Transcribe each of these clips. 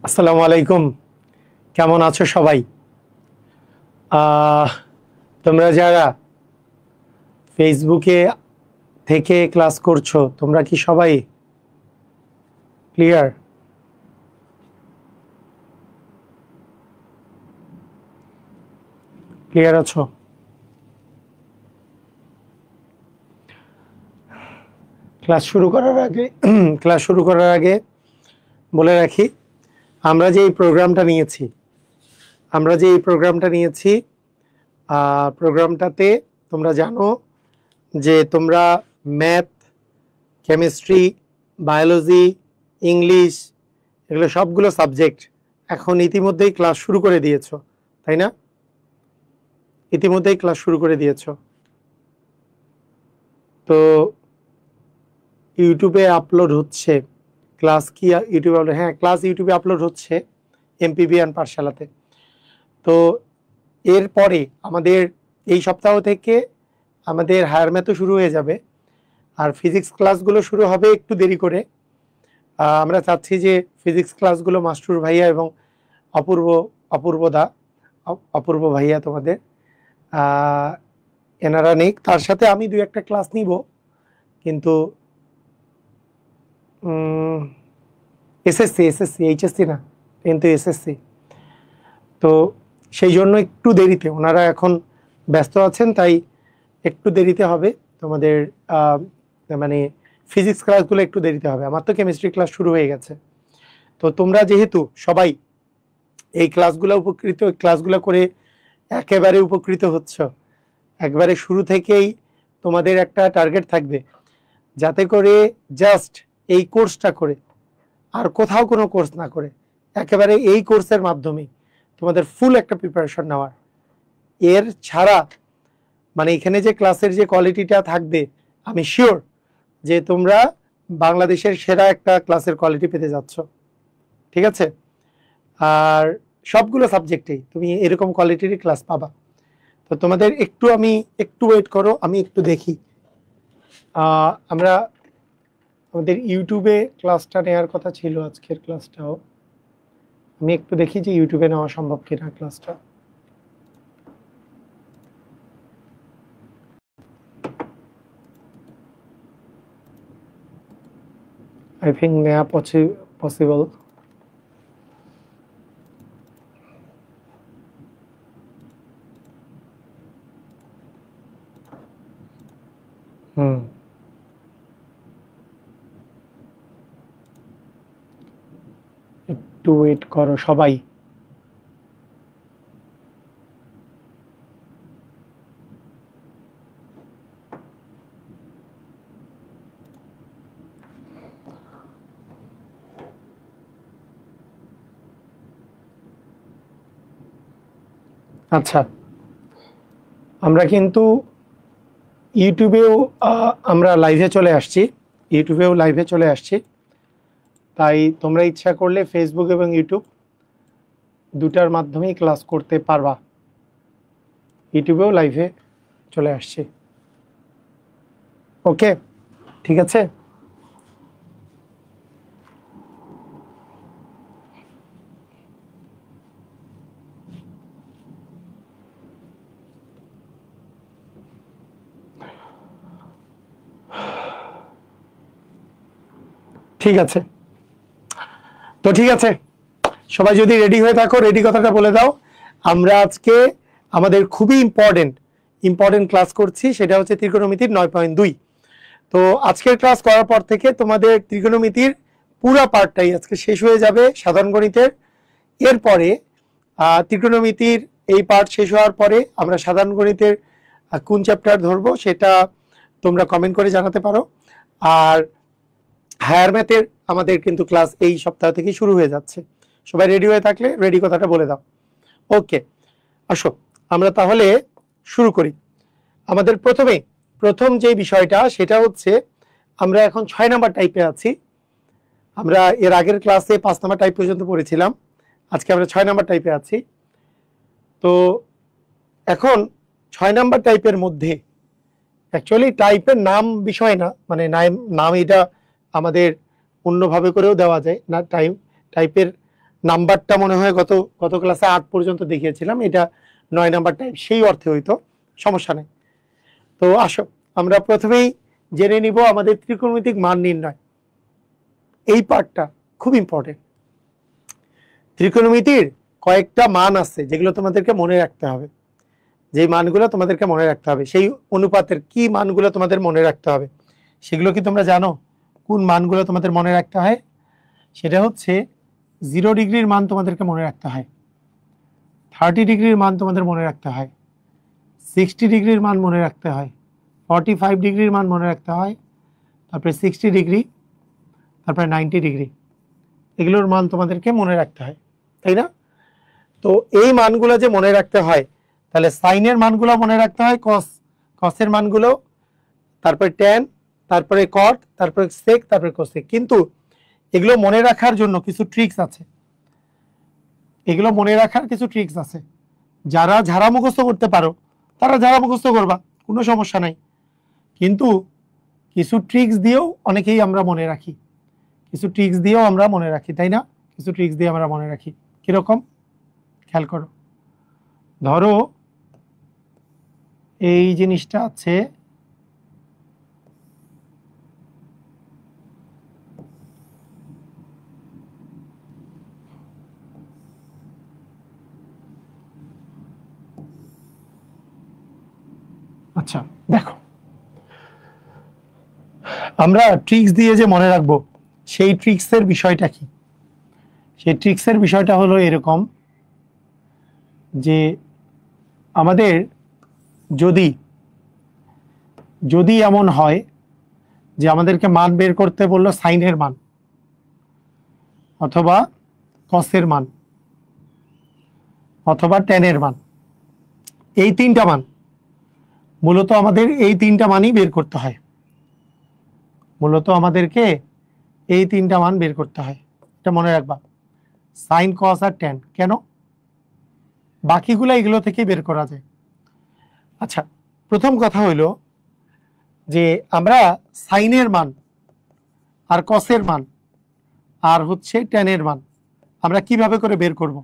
আসসালামু আলাইকুম। কেমন আছো সবাই? আহ, তোমরা যারা ফেসবুকে থেকে ক্লাস করছো, তোমরা কি সবাই ক্লিয়ার? ক্লিয়ার আছো? ক্লাস শুরু করার আগে ক্লাস শুরু করার আগে বলে রাখি, আমরা যে এই প্রোগ্রামটা নিয়েছি আমরা যে এই প্রোগ্রামটা নিয়েছি প্রোগ্রামটাতে তোমরা জানো যে তোমরা ম্যাথ, কেমিস্ট্রি, বায়োলজি, ইংলিশ, এগুলো সবগুলো সাবজেক্ট এখন ইতিমধ্যেই ক্লাস শুরু করে দিয়েছো, তাই না? ইতিমধ্যেই ক্লাস শুরু করে দিয়েছো। তো ইউটিউবে আপলোড হচ্ছে ক্লাস। কি ইউটিউবে আপলোড? হ্যাঁ, ক্লাস ইউটিউবে আপলোড হচ্ছে এমপিবিএন পাঠশালাতে। তো এরপরে আমাদের এই সপ্তাহ থেকে আমাদের হায়ার ম্যাথও শুরু হয়ে যাবে, আর ফিজিক্স ক্লাসগুলো শুরু হবে একটু দেরি করে। আমরা চাচ্ছি যে ফিজিক্স ক্লাসগুলো মাস্টুর ভাইয়া এবং অপূর্ব অপূর্বদা অপূর্ব ভাইয়া তোমাদের এনারা নেই, তার সাথে আমি দুই একটা ক্লাস নিব, কিন্তু এসএসসি এইচএসসি না, কিন্তু এসএসসি। তো সেই জন্য একটু দেরিতে, ওনারা এখন ব্যস্ত আছেন, তাই একটু দেরিতে হবে তোমাদের। মানে ফিজিক্স ক্লাসগুলো একটু দেরিতে হবে। আমার তো কেমিস্ট্রি ক্লাস শুরু হয়ে গেছে। তো তোমরা যেহেতু সবাই এই ক্লাসগুলো করে একেবারে উপকৃত হচ্ছ, একবারে শুরু থেকেই তোমাদের একটা টার্গেট থাকবে, যাতে করে জাস্ট এই কোর্সটা করে আর কোথাও কোনো কোর্স না করে একেবারে এই কোর্সের মাধ্যমেই তোমাদের ফুল একটা প্রিপারেশন নেওয়ার। এর ছাড়া মানে এখানে যে ক্লাসের যে কোয়ালিটিটা থাকবে, আমি শিওর যে তোমরা বাংলাদেশের সেরা একটা ক্লাসের কোয়ালিটি পেতে যাচ্ছ, ঠিক আছে? আর সবগুলো সাবজেক্টেই তুমি এরকম কোয়ালিটির ক্লাস পাবা। তো তোমাদের একটু ওয়েট করো, আমি একটু দেখি। আমরা আমাদের ইউটিউবে ক্লাসটা নেওয়ার কথা ছিল, আজকের ক্লাসটাও আমি একটু দেখি যে ইউটিউবে নেওয়া সম্ভব কিনা ক্লাসটা। আই থিঙ্ক নেওয়া পসিবল। একটু ওয়েট করো সবাই। আচ্ছা, আমরা কিন্তু ইউটিউবেও আমরা লাইভে চলে আসছি, তাই তোমরা ইচ্ছা করলে ফেসবুক এবং ইউটিউব দুটার মাধ্যমেই ক্লাস করতে পারবা। ইউটিউবেও লাইভে চলে আসছি। ওকে, ঠিক আছে। ঠিক আছে, তো ঠিক আছে, সবাই যদি রেডি হয়ে থাকো, রেডি কথাটা বলে দাও। আমরা আজকে আমাদের খুবই ইম্পর্টেন্ট ক্লাস করছি, সেটা হচ্ছে ত্রিকোণমিতির 9.2। তো আজকের ক্লাস করার পর থেকে তোমাদের ত্রিকোণমিতির পুরো পার্টটাই আজকে শেষ হয়ে যাবে সাধারণ গণিতের। এরপরে ত্রিকোণমিতির এই পার্ট শেষ হওয়ার পরে আমরা সাধারণ গণিতের কোন চ্যাপ্টার ধরবো সেটা তোমরা কমেন্ট করে জানাতে পারো। আর হায়ার ম্যাথের আমাদের কিন্তু ক্লাস এই সপ্তাহ থেকে শুরু হয়ে যাচ্ছে। সবাই রেডি হয়ে থাকলে রেডি কথাটা বলে দাও। ওকে, আসো আমরা তাহলে শুরু করি। আমাদের প্রথম যে বিষয়টা সেটা হচ্ছে, আমরা এখন 6 নাম্বার টাইপে আছি। আমরা এর আগের ক্লাসে 5 নাম্বার টাইপ পর্যন্ত পড়েছিলাম, আজকে আমরা 6 নাম্বার টাইপে আছি। তো এখন 6 নাম্বার টাইপের মধ্যে অ্যাকচুয়ালি টাইপের নাম বিষয় না, মানে নাম এটা আমাদের অন্যভাবে করেও দেওয়া যায় না। টাইপের নাম্বারটা মনে হয় গত ক্লাসে 8 পর্যন্ত দেখিয়েছিলাম, এটা 9 নাম্বার টাইপ, সেই অর্থে হইতো, সমস্যা নেই। তো আসো আমরা প্রথমেই জেনে নিব আমাদের ত্রিকোণমিতিক মান নির্ণয়। এই পার্টটা খুব ইম্পর্টেন্ট। ত্রিকোণমিতির কয়েকটা মান আছে যেগুলো তোমাদেরকে মনে রাখতে হবে, যে মানগুলো তোমাদেরকে মনে রাখতে হবে, সেই অনুপাতের কি মানগুলো তোমাদের মনে রাখতে হবে সেগুলো কি তোমরা জানো? কোন মানগুলো তোমাদের মনে রাখতে হয়? সেটা হচ্ছে 0 ডিগ্রির মান তোমাদেরকে মনে রাখতে হয়, 30 ডিগ্রির মান তোমাদের মনে রাখতে হয়, 60 ডিগ্রির মান মনে রাখতে হয়, 45 ডিগ্রির মান মনে রাখতে হয়, তারপরে 60 ডিগ্রি, তারপরে 90 ডিগ্রি, এগুলোর মান তোমাদেরকে মনে রাখতে হয়, তাই না? তো এই মানগুলো যে মনে রাখতে হয়, তাহলে সাইনের মানগুলো মনে রাখতে হয়, কসের মানগুলো, তারপরে ট্যান, তারপরে কট, তারপরে সেক, তারপরে কোসেক। কিন্তু এগুলো মনে রাখার জন্য কিছু ট্রিক্স আছে, এগুলো মনে রাখার কিছু ট্রিক্স আছে। যারা ঝাড়া মুখস্থ করতে পারো তারা ঝাড়া মুখস্থ করবা, কোনো সমস্যা নাই। কিন্তু কিছু ট্রিক্স দিয়েও অনেকেই আমরা মনে রাখি, কিছু ট্রিক্স দিয়েও আমরা মনে রাখি, তাই না? কিছু ট্রিক্স দিয়ে আমরা মনে রাখি। কিরকম? খেয়াল করো। ধরো এই জিনিসটা আছে, আচ্ছা দেখো, আমরা ট্রিক্স দিয়ে যে মনে রাখবো, সেই ট্রিক্সের বিষয়টা কি? সেই ট্রিক্সের বিষয়টা হলো এরকম যে আমাদের যদি যদি এমন হয় যে আমাদেরকে মান বের করতে বললো সাইনের মান অথবা কসের মান অথবা ট্যানের মান, এই তিনটা মান মূলত আমাদের এই তিনটা মানই বের করতে হয়, মূলত আমাদেরকে এই তিনটা মান বের করতে হয়, এটা মনে রাখবা। সাইন, কস আর ট্যান। কেন? বাকিগুলো এগুলো থেকে বের করা যায়। আচ্ছা, প্রথম কথা হইল যে আমরা সাইনের মান আর কসের মান আর হচ্ছে ট্যানের মান আমরা কিভাবে করে বের করব?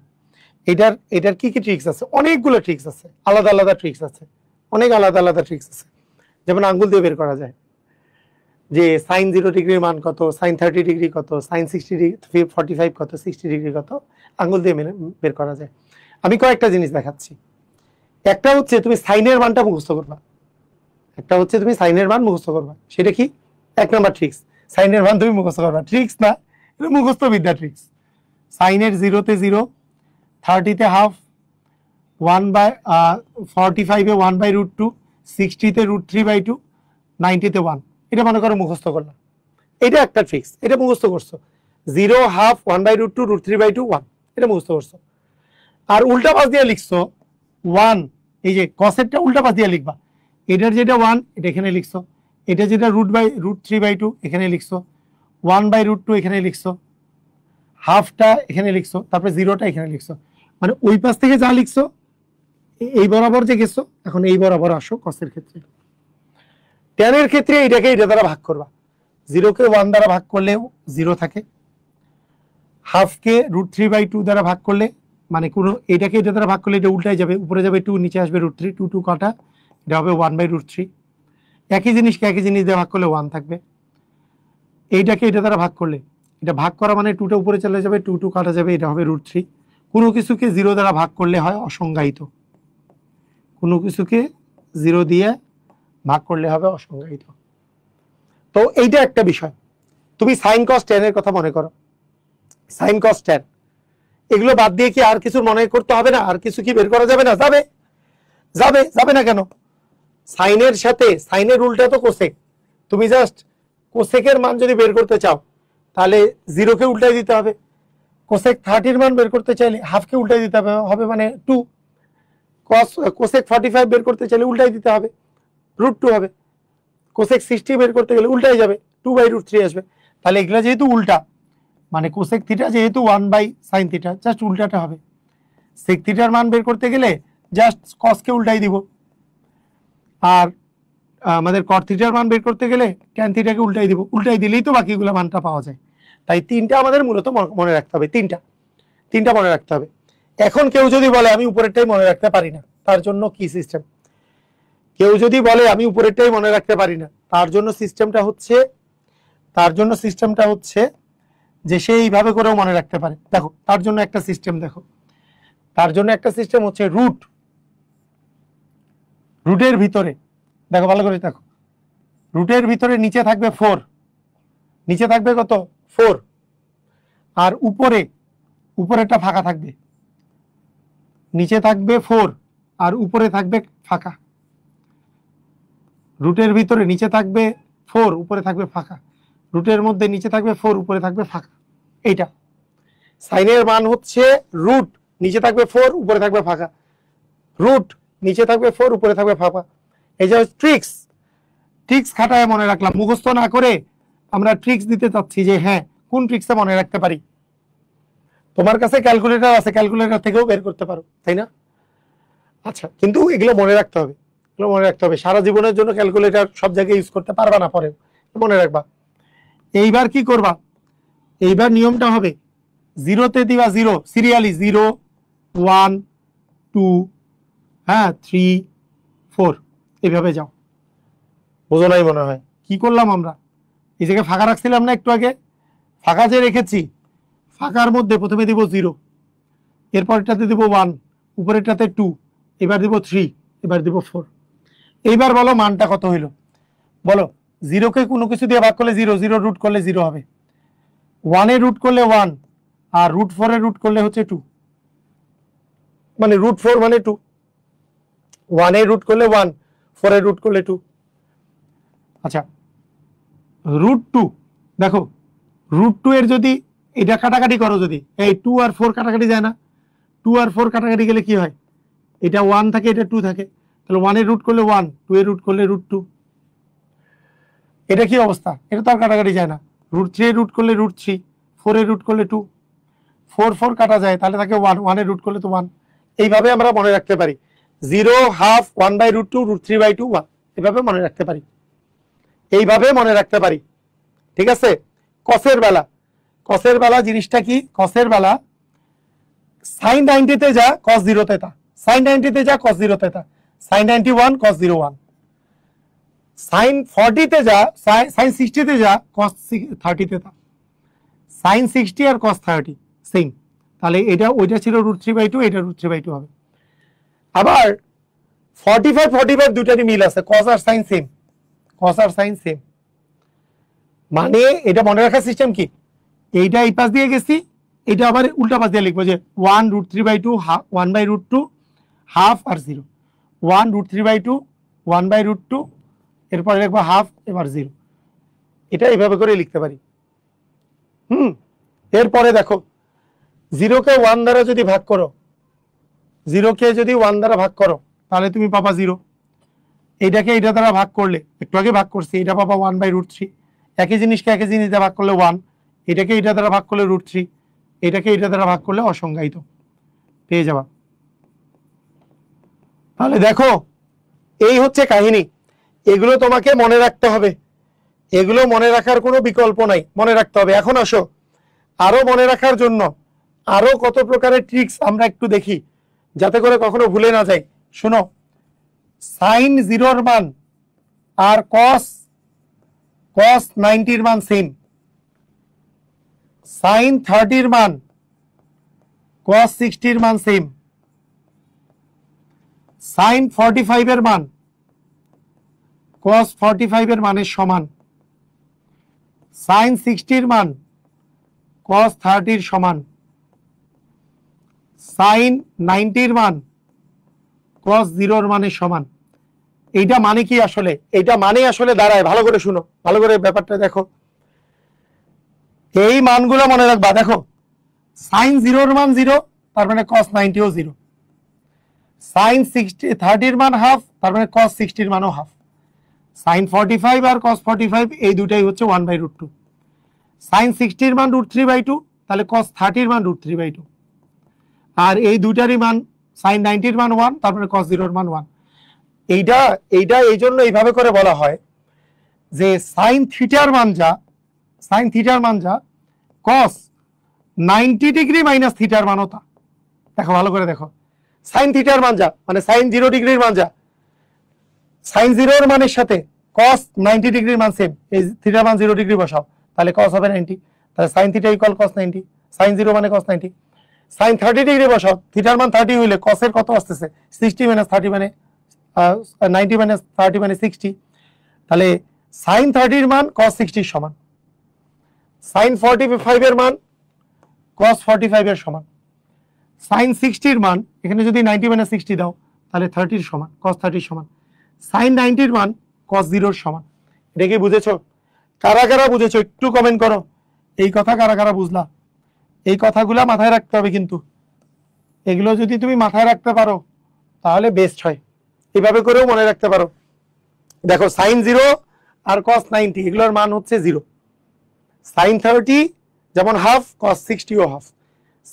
এটার কি কি ট্রিক্স আছে? অনেকগুলো ট্রিক্স আছে, আলাদা আলাদা ট্রিক্স আছে, অনেক আলাদা আলাদা ট্রিক্স আছে। যেমন আঙ্গুল দিয়ে বের করা যায় যে সাইন 0 ডিগ্রির মান কত, সাইন 30 ডিগ্রি কত, সাইন 60 ডিগ্রি 45 কত, 60 ডিগ্রি কত, আঙ্গুল দিয়ে বের করা যায়। আমি কয়েকটা জিনিস দেখাচ্ছি। একটা হচ্ছে তুমি সাইনের মানটা মুখস্থ করবা, একটা হচ্ছে তুমি সাইনের মান মুখস্থ করবা। সেটা কি? 1 নাম্বার ট্রিক্স, সাইনের মান তুমি মুখস্থ করবা। ট্রিক্স না, এটা মুখস্থ বিদ্যা ট্রিক্স। সাইনের 0-তে 0, 30-তে হাফ, 45-এ 1/√2, 60-তে √3/2, 90-তে 1। এটা মনে করো মুখস্থ করলাম, এটা একটা ট্রিক্স, এটা মুখস্থ করছো। 0, হাফ, 1/√2, √3/2, 1, এটা মুখস্থ করছো। আর উল্টা পাশ দিয়ে লিখছো 1, এই যে কসেরটা উল্টা পাশ দিয়ে লিখবা, এটার যেটা 1 এটা এখানে লিখছো, এটা যেটা √3/2 এখানে লিখছো, 1/√2 এখানে লিখছো, হাফটা এখানে লিখছো, তারপরে 0টা এখানে লিখছো। মানে ওই পাশ থেকে যা লিখছো এই বরাবর যে গেছো, এখন এই বরাবর আসো কসের ক্ষেত্রে। ট্যানের ক্ষেত্রে এটাকে এটা দ্বারা ভাগ করবা, 0কে 1 দ্বারা ভাগ করলে 0 থাকে, হাফকে √3/2 দ্বারা ভাগ করলে, মানে কোনো এটাকে এটা দ্বারা ভাগ করলে এটা উল্টাই যাবে, উপরে যাবে 2, নিচে আসবে √3, 2 2 কাটা, এটা হবে 1/√3। একই জিনিসকে একই জিনিস দিয়ে ভাগ করলে 1 থাকবে। এইটাকে এটা দ্বারা ভাগ করলে, এটা ভাগ করা মানে 2টা উপরে চলে যাবে, 2 2 কাটা যাবে, এটা হবে √3। কোনো কিছুকে 0 দ্বারা ভাগ করলে হয় অসংজ্ঞায়িত, কোনো কিছুকে 0 দিয়ে ভাগ করলে হবে অসংজ্ঞায়িত। তো এইটা একটা বিষয়। তুমি সাইন কস ট্যানের কথা মনে করো, সাইন কস ট্যান এগুলো বাদ দিয়ে কি আর কিছু মনে করতে হবে না? আর কিছু কি বের করা যাবে না? যাবে, যাবে, যাবে না কেন? সাইনের সাথে সাইনের উল্টা তো কোসেক। তুমি জাস্ট কোসেকের মান যদি বের করতে চাও তাহলে 0কে উল্টাই দিতে হবে। কোসেক 30-র মান বের করতে চাইলে হাফকে উল্টাই দিতে হবে, মানে 2। কোসেক 45 বের করতে চাইলে উল্টাই দিতে হবে, √2 হবে। কোসেক 60 বের করতে গেলে উল্টাই যাবে, 2/√3 আসবে। তাহলে এগুলা যেহেতু উল্টা, মানে কোসেক থিটা যেহেতু 1/sin থিটা, জাস্ট উল্টাটা হবে। সেক থিটার মান বের করতে গেলে জাস্ট কসকে উল্টাই দিব, আর আমাদের কট থিটার মান বের করতে গেলে ট্যান থিটাকে উল্টাই দিব, উল্টাই দিলেই তো বাকিগুলো মানটা পাওয়া যায়। তাই তিনটা আমাদের মূলত মনে রাখতে হবে, তিনটা। তিনটা মনে রাখতে হবে। এখন কেউ যদি বলে আমি উপরেরটাই মনে রাখতে পারি না, তার জন্য কি সিস্টেম? কেউ যদি বলে আমি উপরেরটাই মনে রাখতে পারি না, তার জন্য সিস্টেমটা হচ্ছে যে সে এইভাবে করেও মনে রাখতে পারে। দেখো তার জন্য একটা সিস্টেম, হচ্ছে রুটের ভিতরে, দেখো ভালো করে দেখো, রুটের ভিতরে নিচে থাকবে 4, নিচে থাকবে কত 4, আর উপরেটা ফাঁকা থাকবে, নিচে থাকবে 4 আর উপরে থাকবে ফাঁকা। রুটের ভিতরে নিচে থাকবে 4, উপরে থাকবে ফাঁকা, রুটের মধ্যে নিচে থাকবে 4, উপরে থাকবে ফাঁকা। এইটা সাইনের মান হচ্ছে রুট, নিচে থাকবে 4, উপরে থাকবে ফাঁকা, রুট নিচে থাকবে 4, উপরে থাকবে ফাঁকা। এই যে ট্রিক্স খাটায় মনে রাখলাম, মুখস্থ না করে আমরা ট্রিক্স দিতে চাচ্ছি যে হ্যাঁ কোন ট্রিক্সে মনে রাখতে পারি। তোমার কাছে ক্যালকুলেটর আছে, ক্যালকুলেটর থেকেও বের করতে পারো, তাই না? আচ্ছা, কিন্তু এগুলো মনে রাখতে হবে, সারা জীবনের জন্য ক্যালকুলেটর সব জায়গায় ইউজ করতে পারবা না, পরে মনে রাখবা। এইবার কি করবা, এইবার নিয়মটা হবে জিরোতে দিবা 0 সিরিয়ালি, 0 1 2 হ্যাঁ 3 4 এইভাবে যাও। বোঝো নাই মনে হয়? কি করলাম আমরা, এই জায়গায় ফাঁকা রাখছিলাম না একটু আগে, ফাঁকা যে রেখেছি, ফাঁকার মধ্যে প্রথমে দিব 0, এরপরটাতে দিব 1, উপরেরটাতে 2, এবার দিব 3, এবার দিব 4। এইবার বলো মানটা কত হইল, বলো। 0কে কোনো কিছু দিয়ে ভাগ করলে 0, 0 রুট করলে 0 হবে, 1 এর রুট করলে 1, আর রুট 4 এর রুট করলে হচ্ছে 2, মানে রুট 4 মানে 2, 1 এর রুট করলে 1, 4 এর রুট করলে 2। আচ্ছা, রুট 2, দেখো রুট 2 এর যদি এটা কাটাকাটি করো, যদি এই 2 আর 4 কাটাকাটি যায় না, 2 আর 4 কাটাকাটি গেলে কি হয়, এটা 1 থাকে, এটা 2 থাকে, তাহলে 1 এর রুট করলে 1, 2 এর রুট করলে রুট 2। এটা কি অবস্থা, এটা তো আর কাটাকাটি যায় না, রুট 3 এর রুট করলে রুট 3, 4 এর রুট করলে 2, 4 4 কাটা যায়, তাহলে থাকে 1, 1 এর রুট করলে তো 1। এইভাবে আমরা মনে রাখতে পারি 0 হাফ 1/√2 √3/2 1, এইভাবে মনে রাখতে পারি, ঠিক আছে? কসের বেলা জিনিসটা কি, কসের বেলা sin 90 তে যা cos 0 তে তা, sin 90 তে যা cos 0 তে তা, sin 91 cos 0 1, sin 40 তে যা sin 60 তে যা cos 30 তে তা, sin 60 আর cos 30 সেম, তাহলে এটা ওইটা ছিল √3/2, এটা √3/2 হবে। আবার 45 দুটারই মিল আছে, cos আর sin সেম, মানে এটা মনে রাখার সিস্টেম কি, এইটা এই পাশ দিয়ে গেছি, এটা আবার উল্টা পাশ দিয়ে লিখবো যে 1 √3/2 1/√2 হাফ আর 0, 1 √3/2 1/√2, এরপরে লিখবো হাফ, এবার 0। এটা এইভাবে করে লিখতে পারি। এরপরে দেখো 0কে 1 দ্বারা যদি ভাগ করো, 0কে যদি 1 দ্বারা ভাগ করো তাহলে তুমি পাবা 0, এইটাকে এইটা দ্বারা ভাগ করলে, একটু আগে ভাগ করছি, এটা পাবা 1/√3, একই জিনিসকে একই জিনিস দ্বারা ভাগ করলে 1, এটাকে এটা দ্বারা ভাগ করলে √3, এটাকে এটা দ্বারা ভাগ করলে অসংজ্ঞায়িত, পেয়ে যাবা। তাহলে দেখো এই হচ্ছে কাহিনী, এগুলো তোমাকে মনে রাখতে হবে, এগুলো মনে রাখার কোনো বিকল্প নাই, মনে রাখতে হবে। এখন আসো আরো মনে রাখার জন্য আরো কত প্রকারের ট্রিক্স আমরা একটু দেখি, যাতে করে কখনো ভুলে না যাই। শোনো, sin 0 মান আর cos 90 মান সেম, sin 30 মান cos 60 মান সেম, sin 45 মান cos 45 মানের সমান, sin 60 মান cos 30 সমান, sin 90 মান cos 0 মানের সমান। এইটা মানে কি আসলে, এইটা মানে আসলে দাঁড়ায়, ভালো করে শুনো, ভালো করে ব্যাপারটা দেখো, এই মানগুলো মনে রাখবা। দেখো sin 0 মান 0, তার মানে cos 90 ও 0, sin 30 মান হাফ, তার মানে cos 60 মানও হাফ, sin 45 আর cos 45 এই দুটাই হচ্ছে 1/√2, sin 60 মান √3/2, তাহলে cos 30 মান √3/2, আর এই দুটারই মান sin 90 মান 1, তার মানে cos 0 মান 1। এইটা এই জন্য এইভাবে করে বলা হয় যে sin থিটার মান যা cos 90 ডিগ্রি মাইনাস থিটার মান তা দেখো, ভালো করে দেখো, সাইন থিটার মান যা, মানে সাইন 0 ডিগ্রির মান যা, সাইন 0 এর মানের সাথে কস 90 ডিগ্রির মান সেম, এই থিটার মান 0 ডিগ্রি বসাও, তাহলে কস হবে 90, তাহলে sine theta equal cos 90, sine 0 মানে কস 90, সাইন 30 ডিগ্রি বসাও, থিটার মান 30 হইলে কসের কত আসতেছে 60 মাইনাস 30 মানে 90 মাইনাস 30 মানে 60, তাহলে সাইন 30 এর মান কস 60 এর সমান, সাইন 45 এর মান কস 45 এর সমান, সাইন 60 এর মান এখানে যদি 90 মাইনাস 60 দাও তাহলে 30 এর সমান, কস 30 এর সমান, সাইন 90 এর মান কস 0 এর সমান। এটা কি বুঝেছো? কারা কারা বুঝেছো একটু কমেন্ট করো, এই কথা কারা কারা বুঝলা? এই কথাগুলো মাথায় রাখতে হবে, কিন্তু এগুলো যদি তুমি মাথায় রাখতে পারো তাহলে বেস্ট হয়, এইভাবে করেও মনে রাখতে পারো। দেখো সাইন 0 আর কস 90 এগুলোর মান হচ্ছে 0, সাইন 30 যেমন হাফ, কস 60 ও হাফ,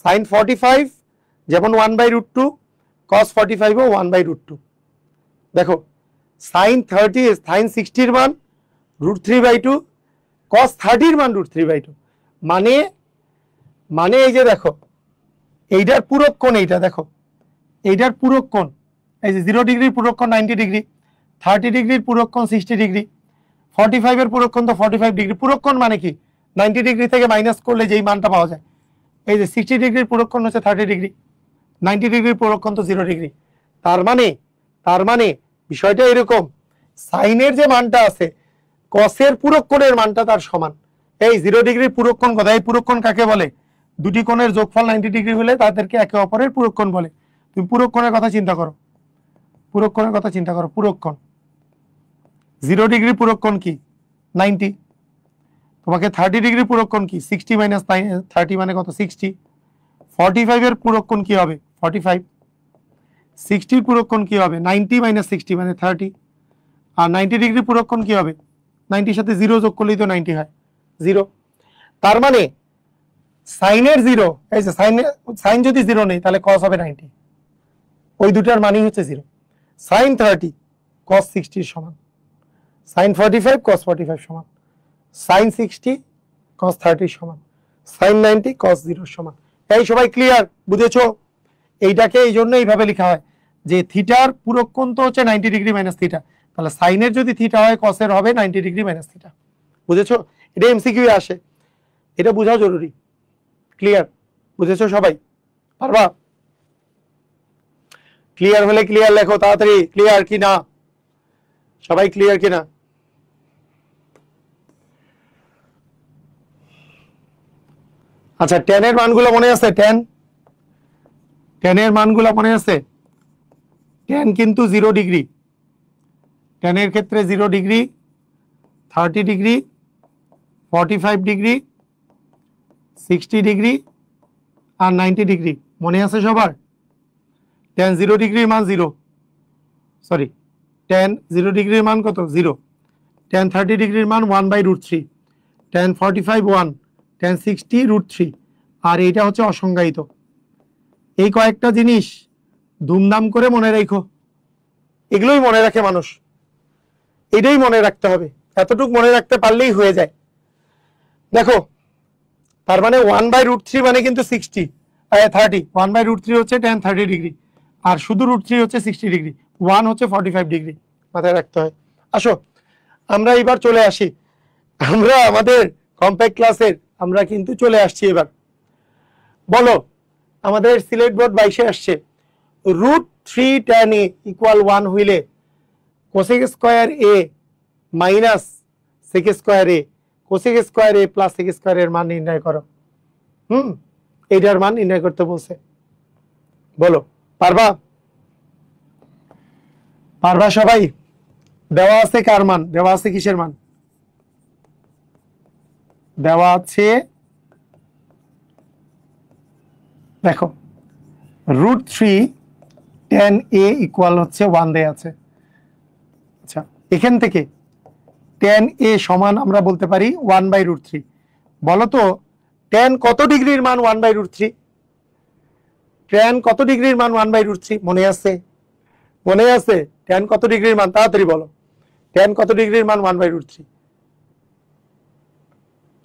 সাইন 45 যেমন 1/√2, কস 45 ও 1/√2। দেখো সাইন 30 সাইন 60 এর মান √3/2, কস 30 এর মান √3/2, মানে মানে এই যে দেখো এইটার পূরক কোণ, এইটা দেখো এইটার পূরক কোণ, এই যে 0 ডিগ্রির পূরক কোণ 90 ডিগ্রি, 30 ডিগ্রির পূরক কোণ 60 ডিগ্রি, 45 এর পূরক কোণ তো 45 ডিগ্রি। পূরক কোণ মানে কি? 90 ডিগ্রি থেকে মাইনাস করলে যেই মানটা পাওয়া যায়, এই যে 60 ডিগ্রির পূরক কোণ হচ্ছে 30 ডিগ্রি, 90 ডিগ্রির পূরক কোণ তো 0 ডিগ্রি। তার মানে বিষয়টা এরকম, সাইনের যে মানটা আছে কসের পূরক কোণের মানটা তার সমান। এই 0 ডিগ্রির পূরক কোণ কথা, এই পূরক কোণ কাকে বলে? দুটি কোণের যোগফল 90 ডিগ্রি হলে তাদেরকে একে অপরের পূরক কোণ বলে। তুমি পূরক কোণের কথা চিন্তা করো, পূরক কোণের কথা চিন্তা করো, পূরক কোণ 0 ডিগ্রির পূরক কোণ কি 90, তোমাকে 30 ডিগ্রির পূরক কোণ কি 60 মাইনাস 30 মানে কত 60, 45 এর পূরক কোণ কি হবে 45, 60 এর পূরক কোণ কি হবে 90 মাইনাস 60 মানে 30, আর 90 ডিগ্রির পূরক কোণ কি হবে 90 এর সাথে 0 যোগ করলেই তো 90 হয় 0। তার মানে সাইনের 0, এই যে সাইন যদি 0 নেই তাহলে কস হবে 90, ওই দুটার মানই হচ্ছে 0। সাইন 30 কস 60 এর সমান, সাইন 45 কস 45 সমান, সাইন 60 কস 30 সমান, সাইন 90 কস 0 সমান। এই সবাই ক্লিয়ার? বুঝেছো? এইটাকে এই জন্য এইভাবে লেখা হয় যে থিটার পূরক কোণ তো হচ্ছে 90 ডিগ্রি মাইনাস থিটা, তাহলে সাইনের যদি থিটা হয় কসের হবে 90 ডিগ্রি মাইনাস থিটা। বুঝেছো? এটা এমসিকিউ আসে, এটা বোঝাও জরুরি। ক্লিয়ার? বুঝেছো সবাই? পারবা? ক্লিয়ার হলে ক্লিয়ার লেখো তাড়াতাড়ি, ক্লিয়ার কি না? সবাই ক্লিয়ার কি না? আচ্ছা, tan এর মানগুলো মনে আছে? tan এর মানগুলো মনে আছে? tan কিন্তু 0 ডিগ্রি, tan এর ক্ষেত্রে 0 ডিগ্রি, 30 ডিগ্রি, 45 ডিগ্রি, 60 ডিগ্রি আর 90 ডিগ্রি। মনে আছে সবার? tan 0 ডিগ্রির মান 0, সরি tan 0 ডিগ্রির মান কত 0, tan 30 ডিগ্রির মান 1/√3, tan 45 1, tan 60 √3, আর এইটা হচ্ছে অসংজ্ঞায়িত। এই কয়েকটা জিনিস ধুমধাম করে মনে রাখো, এগুলোই মনে রাখে মানুষ, এটাই মনে রাখতে হবে, এতটুকু মনে রাখতে পারলেই হয়ে যায়। দেখো তার মানে 1/√3 মানে কিন্তু 60 30, 1/√3 হচ্ছে tan 30 ডিগ্রি, আর শুধু √3 হচ্ছে 60 ডিগ্রি, 1 হচ্ছে 45 ডিগ্রি, মাথায় রাখতে হয়। আসো আমরা এবার চলে আসি, আমরা আমাদের কম্প্যাক্ট ক্লাসের আমরা কিন্তু চলে আসছি এবার। বলো আমাদের সিলেট বোর্ড 22 আসছে √3 tan a ইকুয়াল 1 হইলে cosec square a minus sec square a cosec square a plus sec square এর মান নির্ণয় করো। এইটার মান নির্ণয় করতে বলছে, বলো পারবা? পারবা সবাই? দেওয়া আছে কার মান? দেওয়া আছে কিসের মান? দেওয়া আছে দেখো √3 tan a ইকুয়াল হচ্ছে 1 দেয়া আছে। আচ্ছা, এখান থেকে tan a সমান আমরা বলতে পারি 1/√3। বলো তো tan কত ডিগ্রির মান 1/√3? tan কত ডিগ্রির মান 1/√3? মনে আছে? মনে আছে tan কত ডিগ্রির মান? তাড়াতাড়ি বলো, tan কত ডিগ্রির মান 1/√3?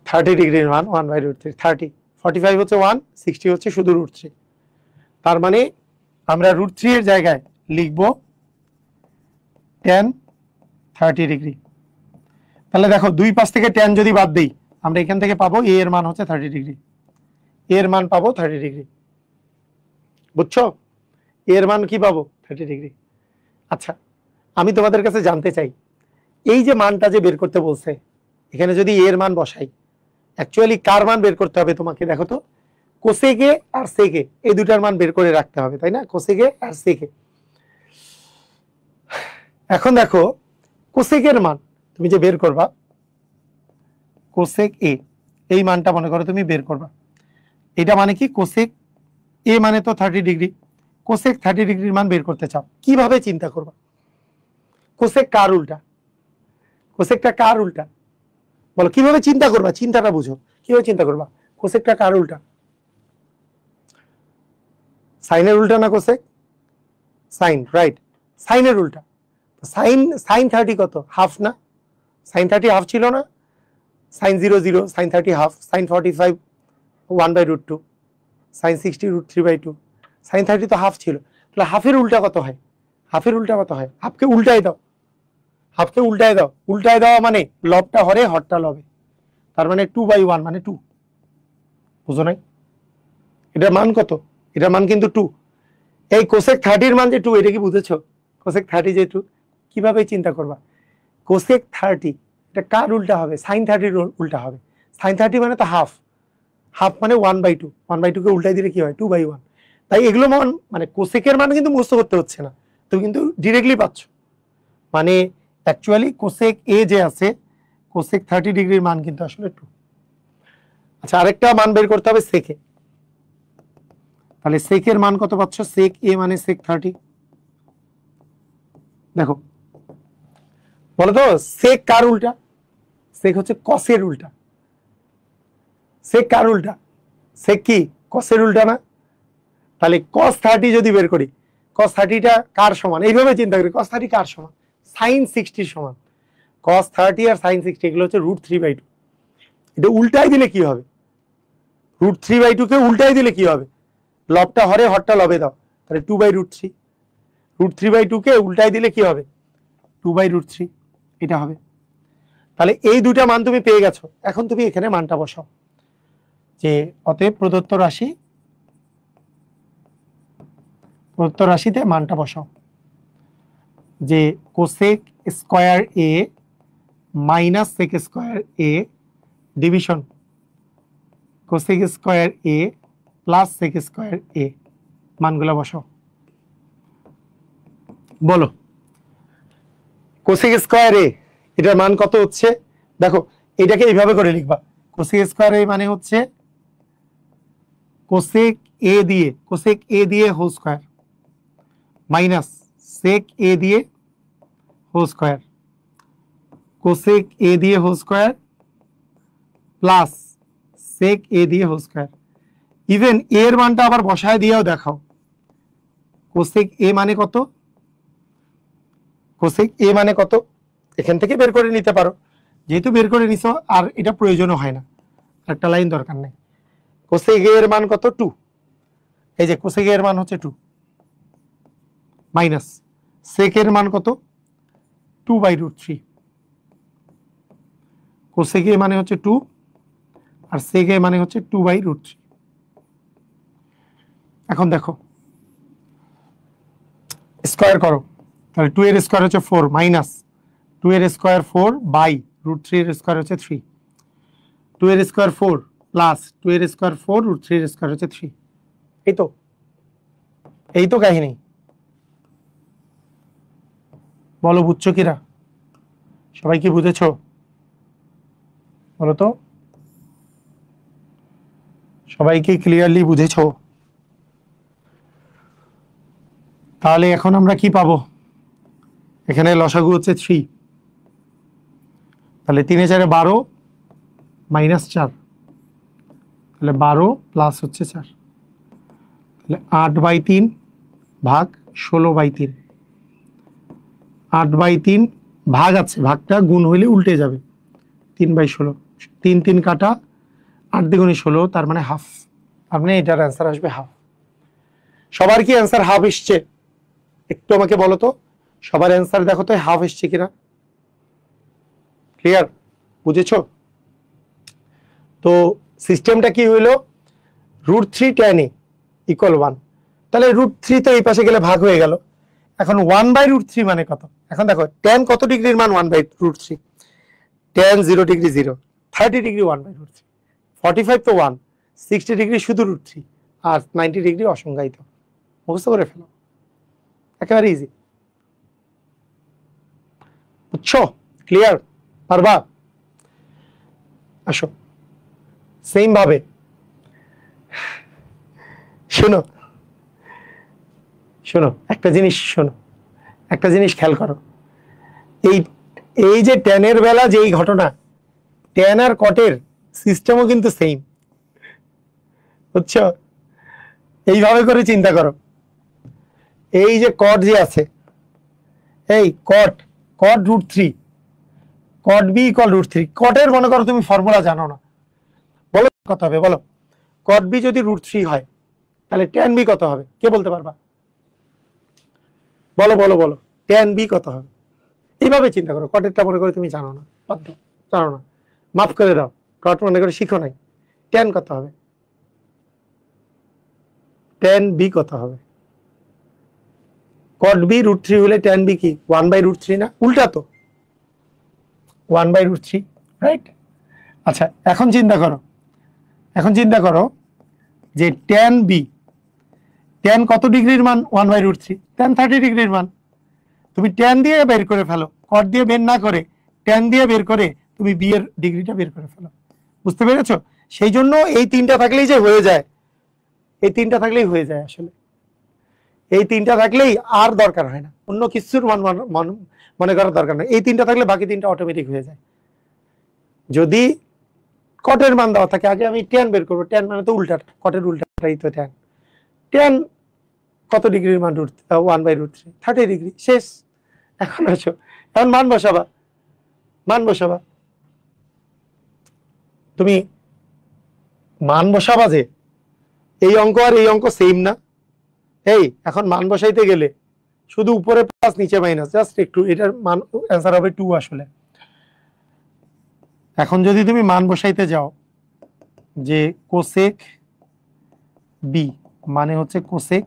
30 ডিগ্রির মান 1/√3, 30 45 হচ্ছে 1, 60 হচ্ছে শুধু √3। তার মানে আমরা √3 এর জায়গায় লিখব tan 30 ডিগ্রি। তাহলে দেখো দুই পাশ থেকে tan যদি বাদ দেই আমরা এখান থেকে পাবো a এর মান হচ্ছে 30 ডিগ্রি, a এর মান পাবো 30 ডিগ্রি। বুঝছো? a এর মান কি পাবো? 30 ডিগ্রি। আচ্ছা, আমি তোমাদের কাছে জানতে চাই এই যে মানটা যে বের করতে বলছে এখানে যদি a এর মান বসাই অ্যাকচুয়ালি কার মান বের করতে হবে তোমাকে? দেখো তো, কোসেকে আর সেকে এই দুটার মান বের করে রাখতে হবে, তাই না? কোসেকে আর সেকে। এখন দেখো কোসেকের মান তুমি যে বের করবা, কোসেক এ এই মানটা মনে করো তুমি বের করবা। এটা মানে কি? কোসেক এ মানে তো 30 ডিগ্রি, কোসেক 30 ডিগ্রির মান বের করতে চাও, কিভাবে চিন্তা করবা? কোসেক কার উল্টা? কোসেকটা কার উল্টা বলো, কিভাবে চিন্তা করবা? চিন্তাটা বুঝো, কিভাবে চিন্তা করবা? কোসেকটা কার উল্টা? সাইনের উল্টা না কোসেক? সাইন, রাইট, সাইনের উল্টা। সাইন সাইন 30 কত? হাফ না? সাইন 30 হাফ ছিল না? Sine 0 0, sine 30 half, sine 45 1/√2, sine 60 √3/2, sine 30 তো হাফ ছিল। তাহলে হাফের উল্টা কত হয়? হাফের উল্টা কত হয়? হাফকে উল্টায় দাও, হাফকে উল্টায় দাও। উল্টায় দেওয়া মানে লবটা হরে হরটা লবে, তার মানে 2/1 মানে 2। বুঝো নাই? এটার মান কত? এটার মান কিন্তু 2। এই কোসেক 30 এর মান যে 2, এটা কি বুঝেছো? কোসেক 30 যে 2, কিভাবে চিন্তা করবা? কোসেক 30 এটা কার উল্টা হবে? সাইন 30 এর উল্টা হবে। সাইন 30 মানে তো হাফ, হাফ মানে 1/2, 1/2 কে উল্টাই দিলে কি হয়? 2/1। তাই এগুলো মান মানে কোসেকের মান কিন্তু মুখস্থ করতে হচ্ছে না, তুমি কিন্তু ডিরেক্টলি পাচ্ছ। মানে অ্যাকচুয়ালি কোসেক এ যে আছে, কোসেক 30 ডিগ্রির মান কিন্তু আসলে 2। আচ্ছা, আরেকটা মান বের করতে হবে সেকে। তাহলে সেকের মান কত পাচ্ছ? সেক এ মানে সেক 30। দেখো বলো তো, সেক কার উল্টা? সেক হচ্ছে কসের উল্টা। সেক কার উল্টা? সেক কি কসের উল্টা না? তাহলে cos 30 যদি বের করি, cos 30টা কার সমান? এইভাবে চিন্তা করি, cos 30 কার সমান? sin 60 সমান। cos 30 আর sin 60 এগুলো হচ্ছে √3/2। এটা উল্টাই দিলে কি হবে? √3/2 কে উল্টাই দিলে কি হবে? লবটা হরে হরটা লবে দাও, তাহলে 2/√3। √3/2 কে উল্টাই দিলে কি হবে? 2/√3 এটা হবে। তাহলে এই দুটা মান তুমি পেয়ে গেছো। এখন তুমি এখানে মানটা বসাও যে অতএব প্রদত্ত রাশিতে মানটা বসাও যে কোসেক স্কয়ার এ মাইনাস সেক স্কয়ার এ ডিভিশন কোসেক স্কয়ার এ প্লাস সেক স্কয়ার এ, মানগুলো বসাও। বলো কোসেক স্কয়ার এ এটার মান কত হচ্ছে? দেখো এটাকে এইভাবে করে লিখবা, কোসেক স্কয়ার এ মানে হচ্ছে কোসেক এ দিয়ে হোল স্কয়ার মাইনাস সেক এ দিয়ে হোল স্কয়ার, কোসেক এ দিয়ে হোল স্কয়ার প্লাস সেক এ দিয়ে হোল স্কয়ার। ইভেন এর মানটা আবার বসায় দিয়েও দেখাও। কোসেক এ মানে কত? কোসেক এ মানে কত এখান থেকে বের করে নিতে পারো, যেহেতু বের করে নিছো আর এটা প্রয়োজনও হয় না, একটা লাইন দরকার নেই। কোসেক এ এর মান কত? 2। এই যে কোসেক এ এর মান হচ্ছে 2 মাইনাস সেক এর মান কত? 2/√3। কোসেক এ মানে হচ্ছে 2 আর সেক এ মানে হচ্ছে 2/√3। এখন দেখো স্কয়ার করো, তাহলে 2 এর স্কয়ার হচ্ছে 4 মাইনাস 2 এর স্কয়ার 4 বাই √3 এর স্কয়ার হচ্ছে 3, 2 এর স্কয়ার 4 প্লাস 2 এর স্কয়ার 4 √3 এর স্কয়ার হচ্ছে 3। এই তো কাহিনী। বলো বুঝছো কিনা? সবাই কি বুঝেছো? বলো তো, সবাই কি ক্লিয়ারলি বুঝেছো? তাহলে এখন আমরা কি পাবো? এখানে লসাগু হচ্ছে 3, তাহলে 3 এ 4 12 মাইনাস 4, তাহলে 12 প্লাস হচ্ছে 4, তাহলে 8/3 ভাগ 16/3। 8/3 ভাগ আছে, ভাগটা গুণ হইলে উল্টে যাবে 3/16, 3 3 কাটা 8 দ্বিগুণে 16, তার মানে হাফ। আপনি এটার অ্যান্সার আসবে হাফ। সবার কি অ্যান্সার হাফ এসছে? একটু আমাকে বলো তো, সবার অ্যান্সার দেখো তো হাফ এসছে কিনা। ক্লিয়ার? বুঝেছো? তো সিস্টেমটা কি হইলো, √3 tan a = 1। তাহলে √3 তো এই পাশে গেলে ভাগ হয়ে গেল। এখন 1/√3 মানে কত? এখন দেখো tan কত ডিগ্রির মান 1/√3, tan 0 ডিগ্রি 0, 30 ডিগ্রি 1/√3, 45 তো 1, 60 ডিগ্রি শুধু √3, আর 90 ডিগ্রি অসংজ্ঞায়িত। মুখস্থ করে ফেলো, একেবারে ইজি। বুঝছো? ক্লিয়ার? পারবা? আসো সেম ভাবে শোনো শোনো একটা জিনিস, শোনো একটা জিনিস খেয়াল করো। এই এই যে ট্যানের বেলা যে এই ঘটনা, ট্যান আর কটের সিস্টেমও কিন্তু সেম। বুঝছো? এইভাবে করে চিন্তা করো, এই যে কট যে আছে, এই কট কট √3, কট বি = √3। কটের মনে করো তুমি ফর্মুলা জানো না, বলো কত হবে? বলো, কট বি যদি √3 হয় তাহলে ট্যান বি কত হবে? কে বলতে পারবা? বলো বলো বলো, ট্যান বি কত হবে? এইভাবে চিন্তা করো। কটেরটা মনে করে তুমি জানো না, জানো না, মাফ করে দাও, কট মনে করে শিখো নাই। ট্যান কত হবে? ট্যান বি কত হবে? কট বি √3 হলে ট্যান বি কি 1/√3 না? উল্টা তো, 1/√3, রাইট? আচ্ছা এখন চিন্তা করো, এখন চিন্তা করো যে ট্যান বি, ট্যান কত ডিগ্রির মান? 1/√3, ট্যান 30 ডিগ্রির মান। তুমি ট্যান দিয়ে বের করে ফেলো, কট দিয়ে বের না করে ট্যান দিয়ে বের করে তুমি বি এর ডিগ্রিটা বের করে ফেলো। বুঝতে পেরেছো? সেই জন্য এই তিনটা থাকলেই যে হয়ে যায়, এই তিনটা থাকলেই হয়ে যায়। আসলে এই তিনটা থাকলেই আর দরকার হয় না, অন্য কিছুর মনে করার দরকার নেই। এই তিনটা থাকলে বাকি তিনটা অটোমেটিক হয়ে যায়। যদি কটের মান দেওয়া থাকে, আগে আমি ট্যান বের করবো, ট্যান মানে তো উল্টাটা, কটের উল্টাটাই তো ট্যান। ট্যান কত ডিগ্রির মান? 1/√3, 30 ডিগ্রি, শেষ। এখন আসো, এখন মান বসাবা, মান বসাবা, তুমি মান বসাবা যে এই অঙ্ক আর এই অঙ্ক সেম না। এই এখন মান বসাইতে গেলে শুধু উপরে প্লাস নিচে মাইনাস, জাস্ট একটু, এটার মান অ্যান্সার হবে 2 আসলে। এখন যদি তুমি মান বসাইতে যাও যে কোসেক বি মানে হচ্ছে কোসেক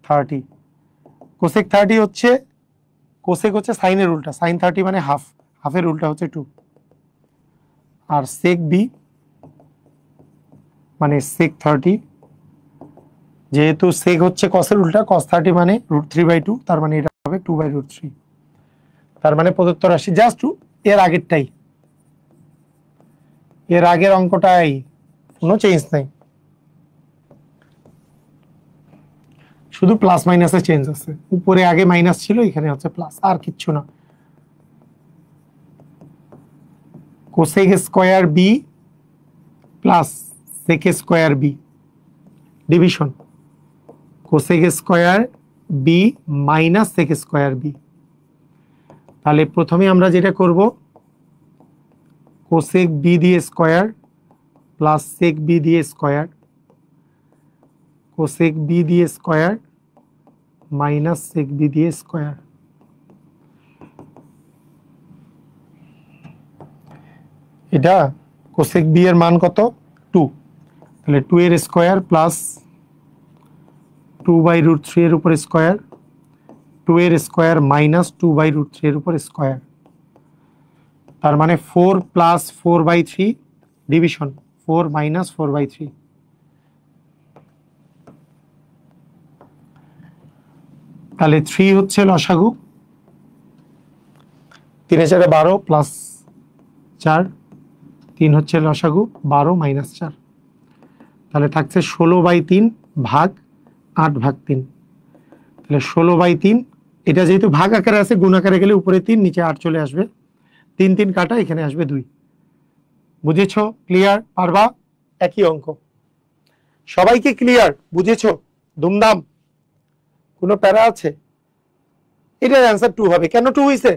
30, কোসেক 30 হচ্ছে, কোসেক হচ্ছে সাইনের উল্টা, সাইন 30 মানে হাফ, হাফের উল্টা হচ্ছে 2, আর সেক বি মানে সেক 30, যেহেতু সেক হচ্ছে কসের উল্টা, cos 30 মানে √3/2, তার মানে এটা হবে 2/√3। তার মানে প্রদত্ত রাশি জাস্ট এর আগেরটাই, এর আগের অঙ্কটাই, কোনো চেঞ্জ নাই, শুধু প্লাস মাইনাসে চেঞ্জ আছে। উপরে আগে মাইনাস ছিল, এখানে হচ্ছে প্লাস, আর কিচ্ছু না। Cosec square b plus sec square b division, cosec square b minus sec square b. তাহলে প্রথমে আমরা যেটা করব, কোসেক বি দিয়ে স্কয়ার প্লাস সেক বি দিয়ে স্কয়ার, কোসেক বি দিয়ে স্কয়ার মাইনাস সেক বি দিয়ে স্কয়ার। এটা কোসেক বি এর মান কত? 2, তাহলে 2 এর স্কয়ার প্লাস 2/√3 এর উপর স্কয়ার, 2 এর স্কয়ার মাইনাস 2/√3 এর উপর স্কয়ার, তার মানে 4 প্লাস 4/3 ডিভিশন, 4 মাইনাস 4/3। তাহলে 3 হচ্ছে লসাগু, 3 এ 4 12 প্লাস 4, 3 হচ্ছে লসাগু, 12 মাইনাস 4, তাহলে থাকছে 16/3 ভাগ 8/3। তাহলে 16/3, এটা যেহেতু ভাগ আকারে আছে, গুণ আকারে গেলে উপরে 3 নিচে 8 চলে আসবে, 3 3 কাটা, এখানে আসবে 2। বুঝেছো? ক্লিয়ার? পারবা? একই অঙ্ক, সবাইকে ক্লিয়ার? বুঝেছো? ধুমধাম? কোনো প্যারা আছে? এটার অ্যান্সার 2 হবে। কেন 2 হয়েছে?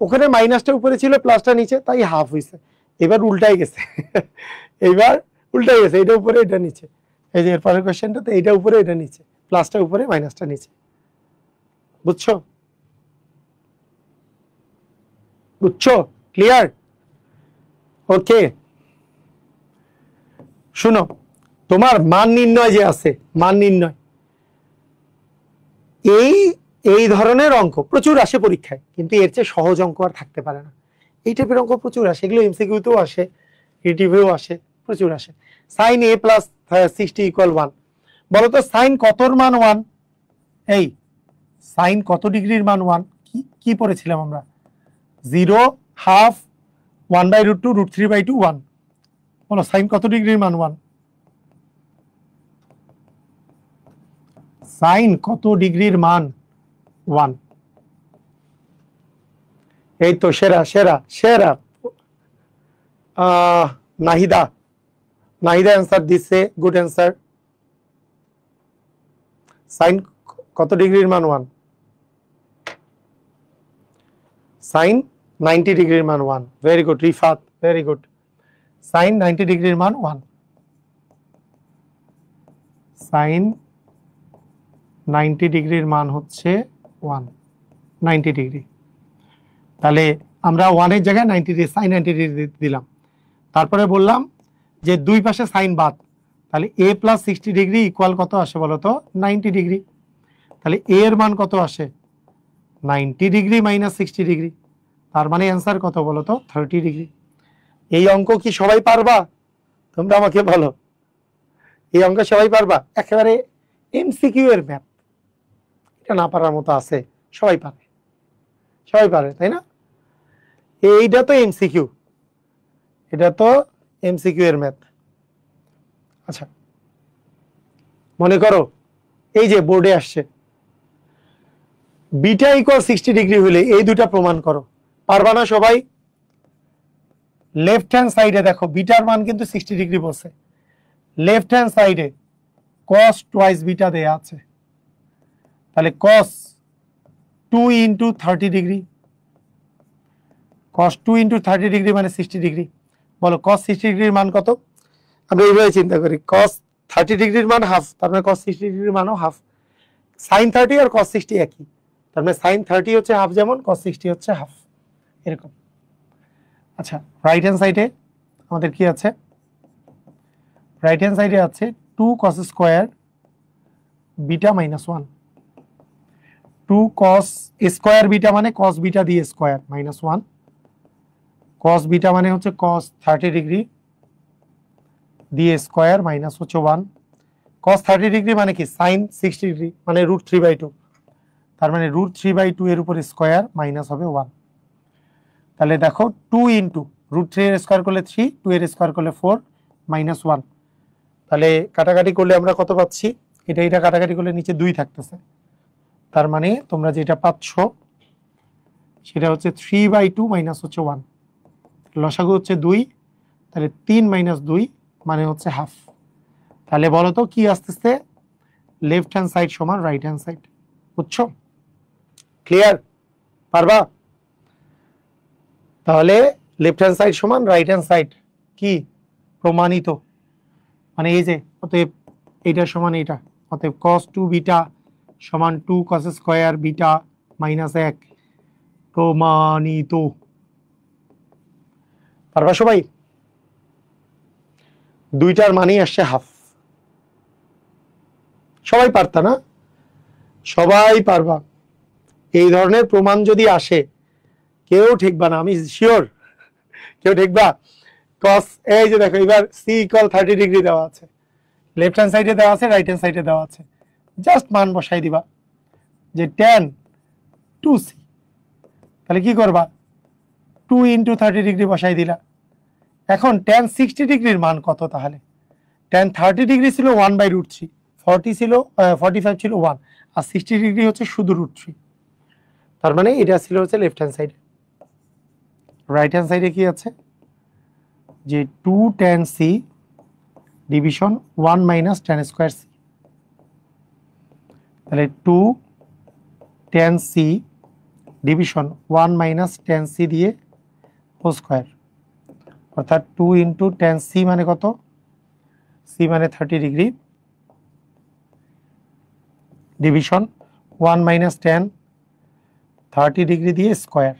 ওখানে মাইনাসটা উপরে ছিল, প্লাসটা নিচে, তাই হাফ হয়েছে। এবার উল্টাই গেছে এইবার উল্টাই গেছে, এটা উপরে এটা নিচে। এই যে এর পরের কোশ্চেনটাতে এইটা উপরে এটা নিচে, প্লাসটা উপরে মাইনাসটা নিচে। বুঝছো? বুঝছো? ক্লিয়ার? ওকে, শুনো, তোমার মান নির্ণয় যে আছে, মান নির্ণয়, এই এই ধরনের অঙ্ক প্রচুর আসে পরীক্ষায়, কিন্তু এর চেয়ে সহজ অঙ্ক আর থাকতে পারে না। এই টাইপের অঙ্ক প্রচুর আসে, এগুলো এমসিকিউতেও আসে, ক্রিয়েটিভেও আসে, প্রচুর আসে। সাইন এ প্লাস 60 ইকুয়াল 1, বলো তো সাইন কতর মান 1? এই সাইন কত ডিগ্রির মান 1? কি পড়েছিলাম আমরা? 0, হাফ, 1/√2, √3/2, 1। বলো সাইন কত ডিগ্রির মান 1? সাইন কত ডিগ্রির মান 1? এই তো সেরা সেরা সেরা নাহিদা, নাহিদা অ্যান্সার দিচ্ছে, গুড অ্যান্সার। সাইন কত ডিগ্রির মান 1? সাইন 90 ডিগ্রির মান 1। Very good Rifat, very good. Sine 90 ডিগ্রির মান 1। সাইন 90 ডিগ্রির মান হচ্ছে 1, 90 ডিগ্রি। তাহলে আমরা 1 এর জায়গায় 90 ডিগ্রি, সাইন 90 ডিগ্রি দিলাম। তারপরে বললাম যে দুই পাশে সাইন বাদ, তাহলে a প্লাস 60 ডিগ্রি ইকুয়াল কত আসে বলো তো? 90 ডিগ্রি। তাহলে a এর মান কত আসে? 90 ডিগ্রি মাইনাস 60 ডিগ্রি, তার মানে অ্যান্সার কত বলো তো? 30 ডিগ্রি। এই অঙ্ক কি সবাই পারবা? তোমরা আমাকে বলো, এই অঙ্ক সবাই পারবা? একেবারে এমসিকিউ এর ম্যাথ, এটা না পারার মতো আছে? সবাই পারে, সবাই পারে, তাই না? এইটা তো এমসিকিউ, এটা তো এমসিকিউ এর ম্যাথ। আচ্ছা, মনে করো এই যে বোর্ডে আসছে বিটা ইকুয়াল 60 ডিগ্রি হলে এই দুটা প্রমাণ করো। পারবা না সবাই? লেফট হ্যান্ড সাইডে দেখো বিটার মান কিন্তু 60 ডিগ্রি বলছে, লেফট হ্যান্ড সাইডে cos টুয়াইস বিটা দেয়া আছে, তাহলে cos 2 into 30 degree, cos 2 into 30 degree মানে 60 ডিগ্রি। বলো cos 60 ডিগ্রির মান কত? আমরা এইভাবে চিন্তা করি, cos 30 ডিগ্রির মান হাফ, তার মানে cos 60 ডিগ্রির মানও হাফ। sin 30 আর cos 60 একই, তার মানে sin 30 হচ্ছে হাফ, যেমন cos 60 হচ্ছে হাফ, এরকম। আচ্ছা, রাইট হ্যান্ড সাইডে আমাদের কি আছে? রাইট হ্যান্ড সাইডে আছে 2 cos square beta minus 1। 2 cos square beta মানে cos বিটা দিয়ে স্কয়ার মাইনাস 1, cos বিটা মানে হচ্ছে cos 30 ডিগ্রি দিয়ে স্কয়ার মাইনাস হচ্ছে 1, cos 30 ডিগ্রি মানে কি sin 60 ডিগ্রি মানে √3/2, তার মানে √3/2 এর উপর স্কয়ার মাইনাস হবে 1। তাহলে দেখো 2 ইন্টু √3 এর স্কয়ার করলে 3, 2 এর স্কয়ার করলে 4, মাইনাস 1। তাহলে কাটাকাটি করলে আমরা কত পাচ্ছি? এটা কাটাকাটি করলে নিচে 2 থাকতেছে, তার মানে তোমরা যেটা পাচ্ছ সেটা হচ্ছে 3/2 মাইনাস হচ্ছে 1, লসাগু হচ্ছে 2, তাহলে 3 মাইনাস 2 মানে হচ্ছে হাফ। তাহলে বলো তো কি আসতেছে? লেফট হ্যান্ড সাইড সমান রাইট হ্যান্ড সাইড। বুঝছো? ক্লিয়ার? পারবা? তাহলে লেফট হ্যান্ড সাইড সমান রাইট হ্যান্ড সাইড কি প্রমাণিত, মানে এই যে অতএব এইটা সমান এইটা, অতএব cos 2 বিটা সমান 2 cos স্কয়ার বিটা মাইনাস 1, প্রমাণিত। পারবা সবাই? দুইটার মানেই আসছে হাফ। সবাই পারতা না? সবাই পারবা। এই ধরনের প্রমাণ যদি আসে কেউ ঠেকবা না, আমি শিওর কেউ ঠেকবা। cos, এই যে দেখো এবার c ইকুয়াল 30 ডিগ্রি দেওয়া আছে, লেফট হ্যান্ড সাইডে দেওয়া আছে, রাইট হ্যান্ড সাইডে দেওয়া আছে, জাস্ট মান বসাই দিবা যে tan 2c, তাহলে কি করবা? 2 ইন্টু 30 ডিগ্রি বসাই দিলা। এখন tan 60 ডিগ্রির মান কত? তাহলে tan 30 ডিগ্রি ছিল 1/√3, 40 ছিল 45 ছিল 1, আর 60 ডিগ্রি হচ্ছে শুধু √3, তার মানে এটা ছিল হচ্ছে লেফট হ্যান্ড সাইডে। রাইট হ্যান্ড সাইডে কি আছে? যে 2 tan c division 1 minus tan square c, তাহলে 2 tan c division 1 minus tan c দিয়ে হোল স্কয়ার, অর্থাৎ 2 ইন্টু টেন সি মানে কত, সি মানে 30 ডিগ্রি, ডিভিশন 1 মাইনাস 10 30 ডিগ্রি দিয়ে স্কোয়ার।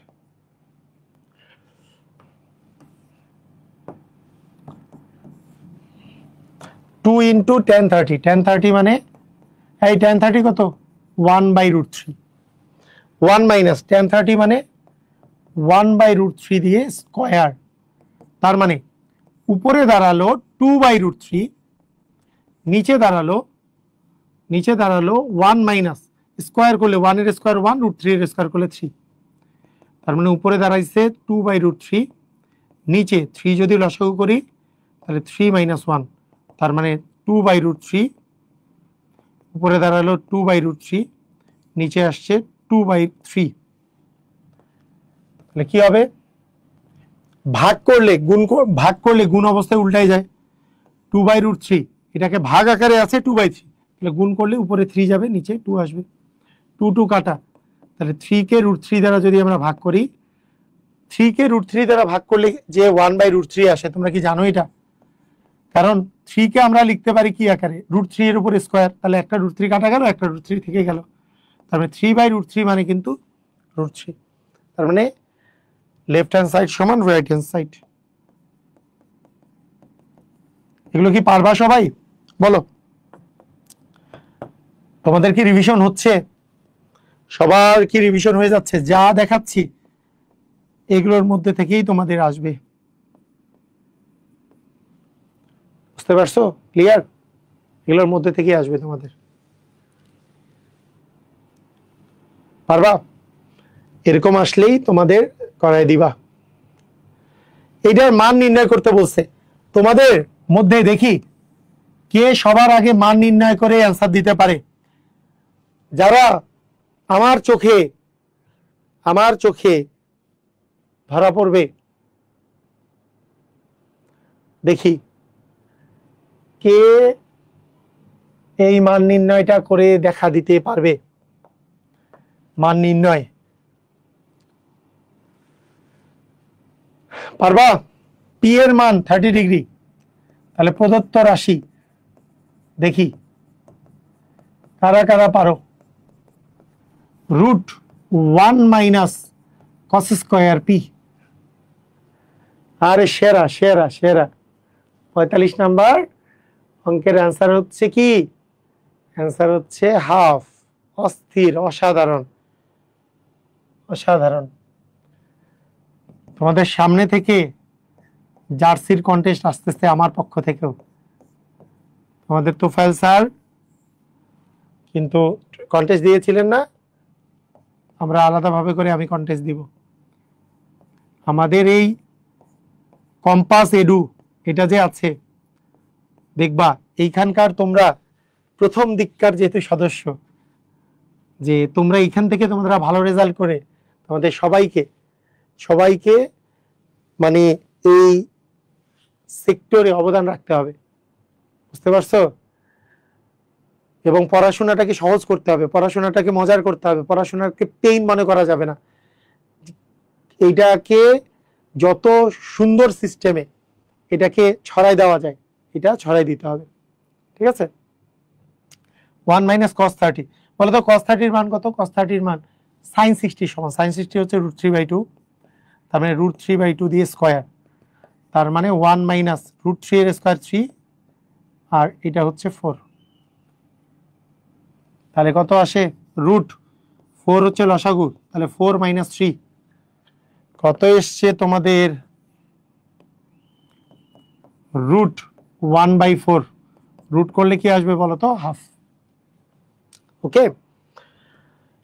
টু ইন্টু 1030 মানে এই 1030 কত 1/√3, 1 মাইনাস 1030 মানে 1/√3 দিয়ে স্কোয়ার। তার মানে উপরে দাঁড়ালো 2/√3, নিচে দাঁড়ালো 1 মাইনাস স্কোয়ার করলে 1 এর স্কোয়ার 1, √3 এর স্কোয়ার করলে 3। তার মানে উপরে দাঁড়াইছে 2/√3, নিচে 3 যদি লসাগু করি তাহলে 3 মাইনাস 1, তার মানে 2/√3, উপরে দাঁড়ালো 2/√3, নিচে আসছে 2/3। তাহলে কি হবে, ভাগ করলে গুণ অবস্থায় উল্টাই যায়। 2/√3 এটাকে ভাগ আকারে আছে 2/3, তাহলে গুণ করলে উপরে 3 যাবে, নিচে 2 আসবে, 2 কাটা। তাহলে 3 কে √3 দ্বারা যদি আমরা ভাগ করি, 3 কে √3 দ্বারা ভাগ করলে যে 1/√3 আসে, তোমরা কি জানো এটা? কারণ 3 কে আমরা লিখতে পারি কি আকারে, √3 এর উপর স্কোয়ার, তাহলে একটা √3 কাটা গেল, একটা √3 থেকে গেল, তার মানে 3/√3 মানে কিন্তু √3। তার মানে লেফট হ্যান্ড সাইড সমান রাইট হ্যান্ড সাইড। এগুলো কি পারবা সবাই? বলো, তোমাদের কি রিভিশন হচ্ছে? সবার কি রিভিশন হয়ে যাচ্ছে? যা দেখাচ্ছি এগুলোর মধ্যে থেকেই তোমাদের আসবে, বুঝতে পারছো? ক্লিয়ার? এগুলোর মধ্যে থেকেই আসবে তোমাদের, পারবা? এরকম আসলেই তোমাদের করাই দিবা। এটার মান নির্ণয় করতে বলছে, তোমাদের মধ্যে দেখি কে সবার আগে মান নির্ণয় করে অ্যান্সার দিতে পারে। যারা আমার চোখে ধরা পড়বে, দেখি কে এই মান নির্ণয়টা করে দেখা দিতে পারবে। মান নির্ণয় পারবা? পি এর মান 30 ডিগ্রি, তাহলে প্রদত্ত রাশি দেখি কারা কারা পারো। √1 মাইনাস কস স্কোয়ার পি। আরে সেরা 45 নাম্বার অঙ্কের অ্যান্সার হচ্ছে কি? অ্যান্সার হচ্ছে হাফ। অস্থির, অসাধারণ। তোমাদের সামনে থেকে জার্সির কন্টেস্ট আসতেছে আমার পক্ষ থেকেও। তোমাদের তোফায়েল স্যার কিন্তু কন্টেস্ট দিয়েছিলেন না, আমরা আলাদাভাবে করে আমি কন্টেস্ট দিব। আমাদের এই কম্পাস এডু এটা যে আছে, দেখবা এইখানকার তোমরা প্রথম দিককার যেহেতু সদস্য, যে তোমরা এইখান থেকে তোমরা ভালো রেজাল্ট করে তোমাদের সবাইকে মানে এই সেক্টরে অবদান রাখতে হবে, বুঝতে পারছো? এবং পড়াশোনাটাকে সহজ করতে হবে, পড়াশোনাটাকে মজার করতে হবে, পড়াশোনাকে পেইন মনে করা যাবে না। এইটাকে যত সুন্দর সিস্টেমে এটাকে ছড়াই দেওয়া যায়, এটা ছড়াই দিতে হবে, ঠিক আছে? 1 মাইনাস cos 30, বলো তো cos 30 এর মান কত? cos 30 এর মান sin 60 সমান, sin 60 হচ্ছে √3/2, তার মানে √3/2 দিয়ে স্কোয়ার, তার মানে 1 মাইনাস √3 এর স্কোয়ার 3, আর এটা হচ্ছে 4। তাহলে কত আসে? √4 হচ্ছে লসাগু, তাহলে 4 মাইনাস 3 কত এসছে তোমাদের? √1/4। রুট করলে কি আসবে বলো তো? হাফ। ওকে,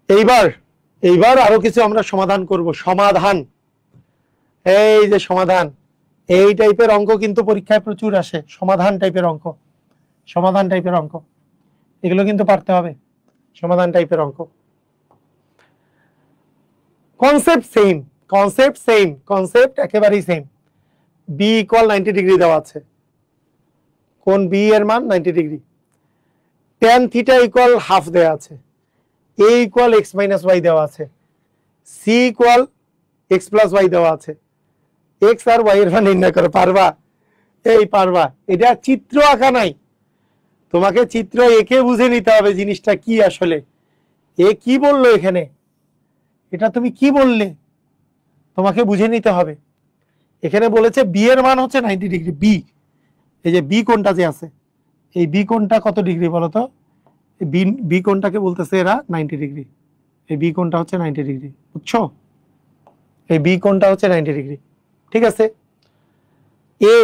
এইবার আরো কিছু আমরা সমাধান করব। সমাধান, এই যে সমাধান, এই টাইপের অঙ্ক কিন্তু পরীক্ষায় প্রচুর আসে। সমাধান টাইপের অঙ্ক এগুলো কিন্তু পারতে হবে। সমাধান টাইপের অঙ্ক, কনসেপ্ট একেবারেই সেম। বি ইকুয়াল 90 ডিগ্রি দেওয়া আছে, কোন বি এর মান 90 degree. tan theta equal half দেওয়া আছে, a equal x minus y দেওয়া আছে, c equal x plus y দেওয়া আছে, এক্স আর ওয়াই এর মান নির্ণয় করো। পারবা? এই পারবা। এটা চিত্র আঁকা নাই, তোমাকে চিত্র এঁকে বুঝে নিতে হবে জিনিসটা কি আসলে। এ কি বললো এখানে, এটা তুমি কি বললে, তোমাকে বুঝে নিতে হবে। এখানে বলেছে বি এর মান হচ্ছে 90 ডিগ্রি। বি, এই যে বি কোণটা যে আছে, এই বি কোণটা কত ডিগ্রি বলতো? বি কোণটাকে বলতেছে এরা 90 ডিগ্রি। এই বি কোণটা হচ্ছে 90 ডিগ্রি, বুঝছো? এই বি কোণটা হচ্ছে 90 ডিগ্রি, ঠিক আছে। এ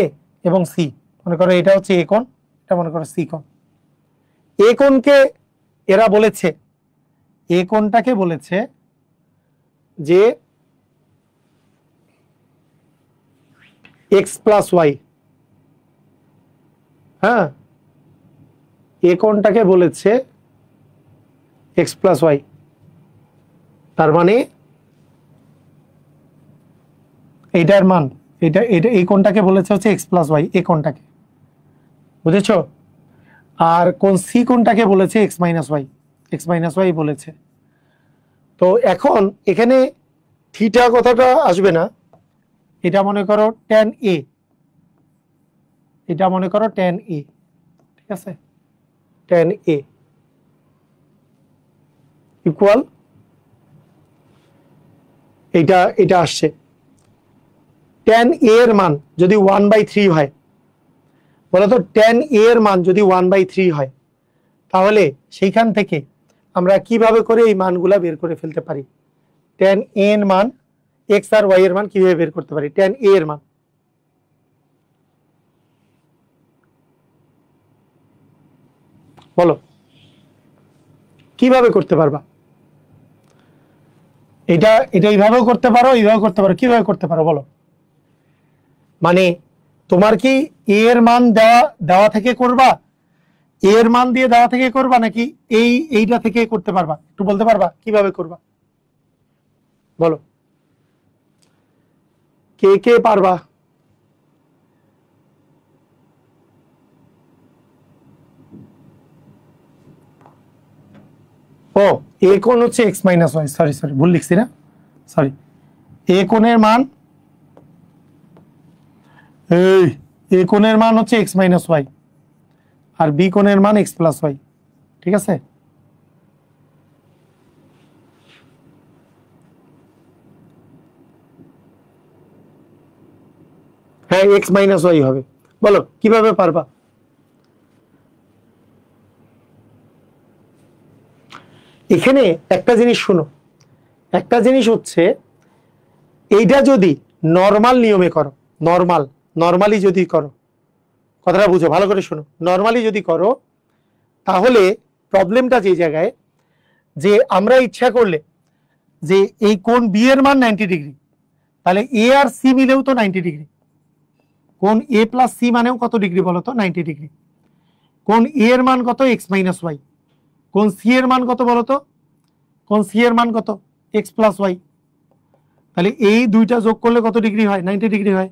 এবং সি, মনে করো এটা হচ্ছে এ কোণ, এটা মনে করো সি কোণ। এ কোণকে এরা বলেছে, এ কোণটাকে বলেছে যে এক্স প্লাস ওয়াই। হ্যাঁ, এ কোণটাকে বলেছে এক্স প্লাস ওয়াই, তার মানে এইটার মান, এটা এটা এই কোণটাকে বলেছে হচ্ছে এক্স প্লাস ওয়াই, এ কোণটাকে, বুঝেছো? আর কোণ সি কোণটাকে বলেছে x minus y, x minus y বলেছে। তো এখন এখানে থিটা কথাটা আসবে না, এটা মনে করো ট্যান এ, এটা মনে করো ট্যান এ, ঠিক আছে, ট্যান এ ইকুয়াল এটা, এটা আসছে। ট্যান এ এর মান যদি 1/3 হয়, বলতো ট্যান এ এর মান যদি 1/3 হয়, তাহলে সেইখান থেকে আমরা কিভাবে করে এই মানগুলা বের করে ফেলতে পারি? ট্যান এ এর মান, এক্স আর ওয়াই এর মান কিভাবে বের করতে পারি? ট্যান এ এর মান বলো, কিভাবে করতে পারবা? এটা এটা এইভাবেও করতে পারো, এইভাবেও করতে পারো, কিভাবে করতে পারো বলো? মানে তোমার কি এ এর মান দেওয়া দেওয়া থেকে করবা, এ এর মান দিয়ে দেওয়া থেকে করবা, নাকি এইটা থেকে করতে পারবা? একটু বলতে পারবা কিভাবে করবা? বলো, কে কে পারবা? ও, এ কোণ হচ্ছে x minus y, sorry sorry ভুল লিখছি না, সরি। এ কোণের মান, এই এ কোণের মান হচ্ছে এক্স মাইনাস ওয়াই, আর বি কোণের মান এক্স প্লাস ওয়াই, ঠিক আছে। হ্যাঁ, এক্স মাইনাস ওয়াই হবে। বলো কিভাবে পারবা? এখানে একটা জিনিস শোনো, একটা জিনিস হচ্ছে এইটা যদি নর্মাল নিয়মে করো, নর্মালি যদি করো, কথাটা বুঝো ভালো করে শোনো, নর্মালি যদি করো, তাহলে প্রবলেমটা যে জায়গায়, যে আমরা ইচ্ছা করলে যে এই কোণ বি এর মান 90 ডিগ্রি, তাহলে এ আর সি মিলেও তো 90 ডিগ্রি। কোণ এ প্লাস সি মানেও কত ডিগ্রি বলো তো? 90 ডিগ্রি। কোণ এ এর মান কত? X minus y. কোণ সি এর মান কত বলো তো? কোণ সি এর মান কত? X plus y. তাহলে এই দুইটা যোগ করলে কত ডিগ্রি হয়? 90 ডিগ্রি হয়।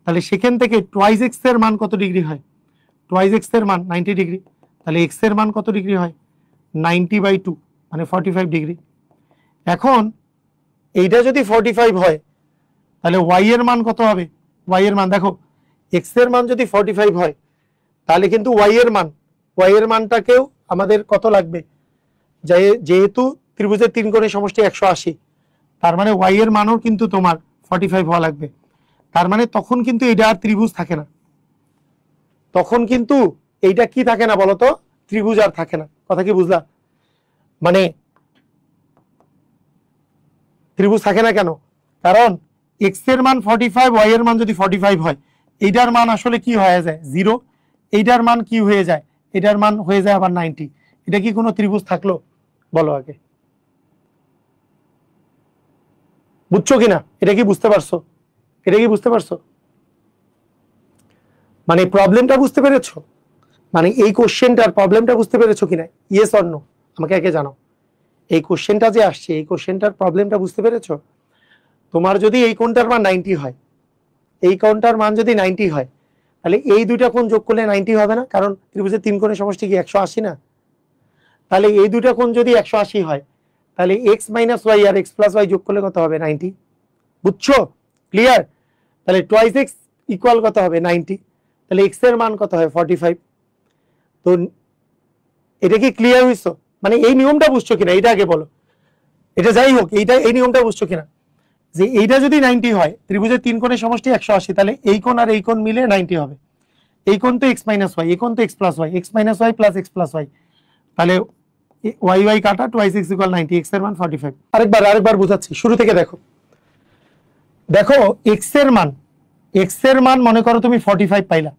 তাহলে সেখান থেকে টুয়াইস এক্স এর মান কত ডিগ্রি হয়? টুয়াইস এক্স এর মান 90 ডিগ্রি। তাহলে এক্স এর মান কত ডিগ্রি হয়? 90/2 মানে 45 ডিগ্রি। এখন এইটা যদি 45 হয়, তাহলে ওয়াই এর মান কত হবে? ওয়াই এর মান দেখো, এক্স এর মান যদি 45 হয়, তাহলে কিন্তু ওয়াই এর মানটাকেও আমাদের কত লাগবে? যেহেতু ত্রিভুজের তিন কোণের সমষ্টি 180, তার মানে ওয়াই এর মানও কিন্তু তোমার 45 হওয়া লাগবে। তার মানে তখন কিন্তু এটা আর ত্রিভুজ থাকে না, তখন কিন্তু এইটা কি থাকে না বলতো? ত্রিভুজ আর থাকে না। কথা কি বুঝলা? মানে ত্রিভুজ থাকে না কেন? কারণ এক্স এর মান 45, ওয়াই এর মান যদি 45 হয়, এইটার মান আসলে কি হয়ে যায়? 0। এইটার মান কি হয়ে যায়? এটার মান হয়ে যায় আবার 90। এটা কি কোনো ত্রিভুজ থাকলো? বলো আগে, বুঝছো কিনা? এটা কি বুঝতে পারছো? এটা কি বুঝতে পারছো? মানে প্রবলেমটা বুঝতে পেরেছো? মানে এই কোশ্চেনটার প্রবলেমটা বুঝতে পেরেছো কিনা? ইয়েস অর নো আমাকে আগে জানাও। এই কোশ্চেনটা যে আসছে, এই কোশ্চেনটার প্রবলেমটা বুঝতে পেরেছো? তোমার যদি এই কোণটার মান 90 হয়, এই কোণটার মান যদি 90 হয়, তাহলে এই দুইটা কোণ যোগ করলে 90 হবে না? কারণ ত্রিভুজের তিন কোণের সমষ্টি কি 180 না? তাহলে এই দুইটা কোণ যদি 180 হয়, তাহলে এক্স মাইনাস ওয়াই আর এক্স প্লাস ওয়াই যোগ করলে কত হবে? 90। বুঝছো? ক্লিয়ার? তাহলে টোয়াইস এক্স ইকুয়াল কত হবে 90, তাহলে এক্স এর মান কত হয় 45। তো এটা কি ক্লিয়ার হইছো? মানে এই নিয়মটা বুঝছো কিনা এটা আগে বলো। এটা যাই হোক, এই নিয়মটা বুঝছো কিনা যে এইটা যদি 90 হয়, ত্রিভুজের তিন কোণের সমষ্টি 180, তাহলে এই কোণ আর এই কোণ মিলে 90 হবে। এই কোণ তো এক্স মাইনাস ওয়াই, এই কোণ তো x plus y, x minus y plus x plus y, তাহলে ওয়াই ওয়াই কাটা, টোয়াইস এক্স ইকুয়াল 90, এক্স এর মান 45। আরেকবার বুঝাচ্ছি, শুরু থেকে দেখো। দেখো এক্স এর মান মনে করো তুমি 45 পাইলা,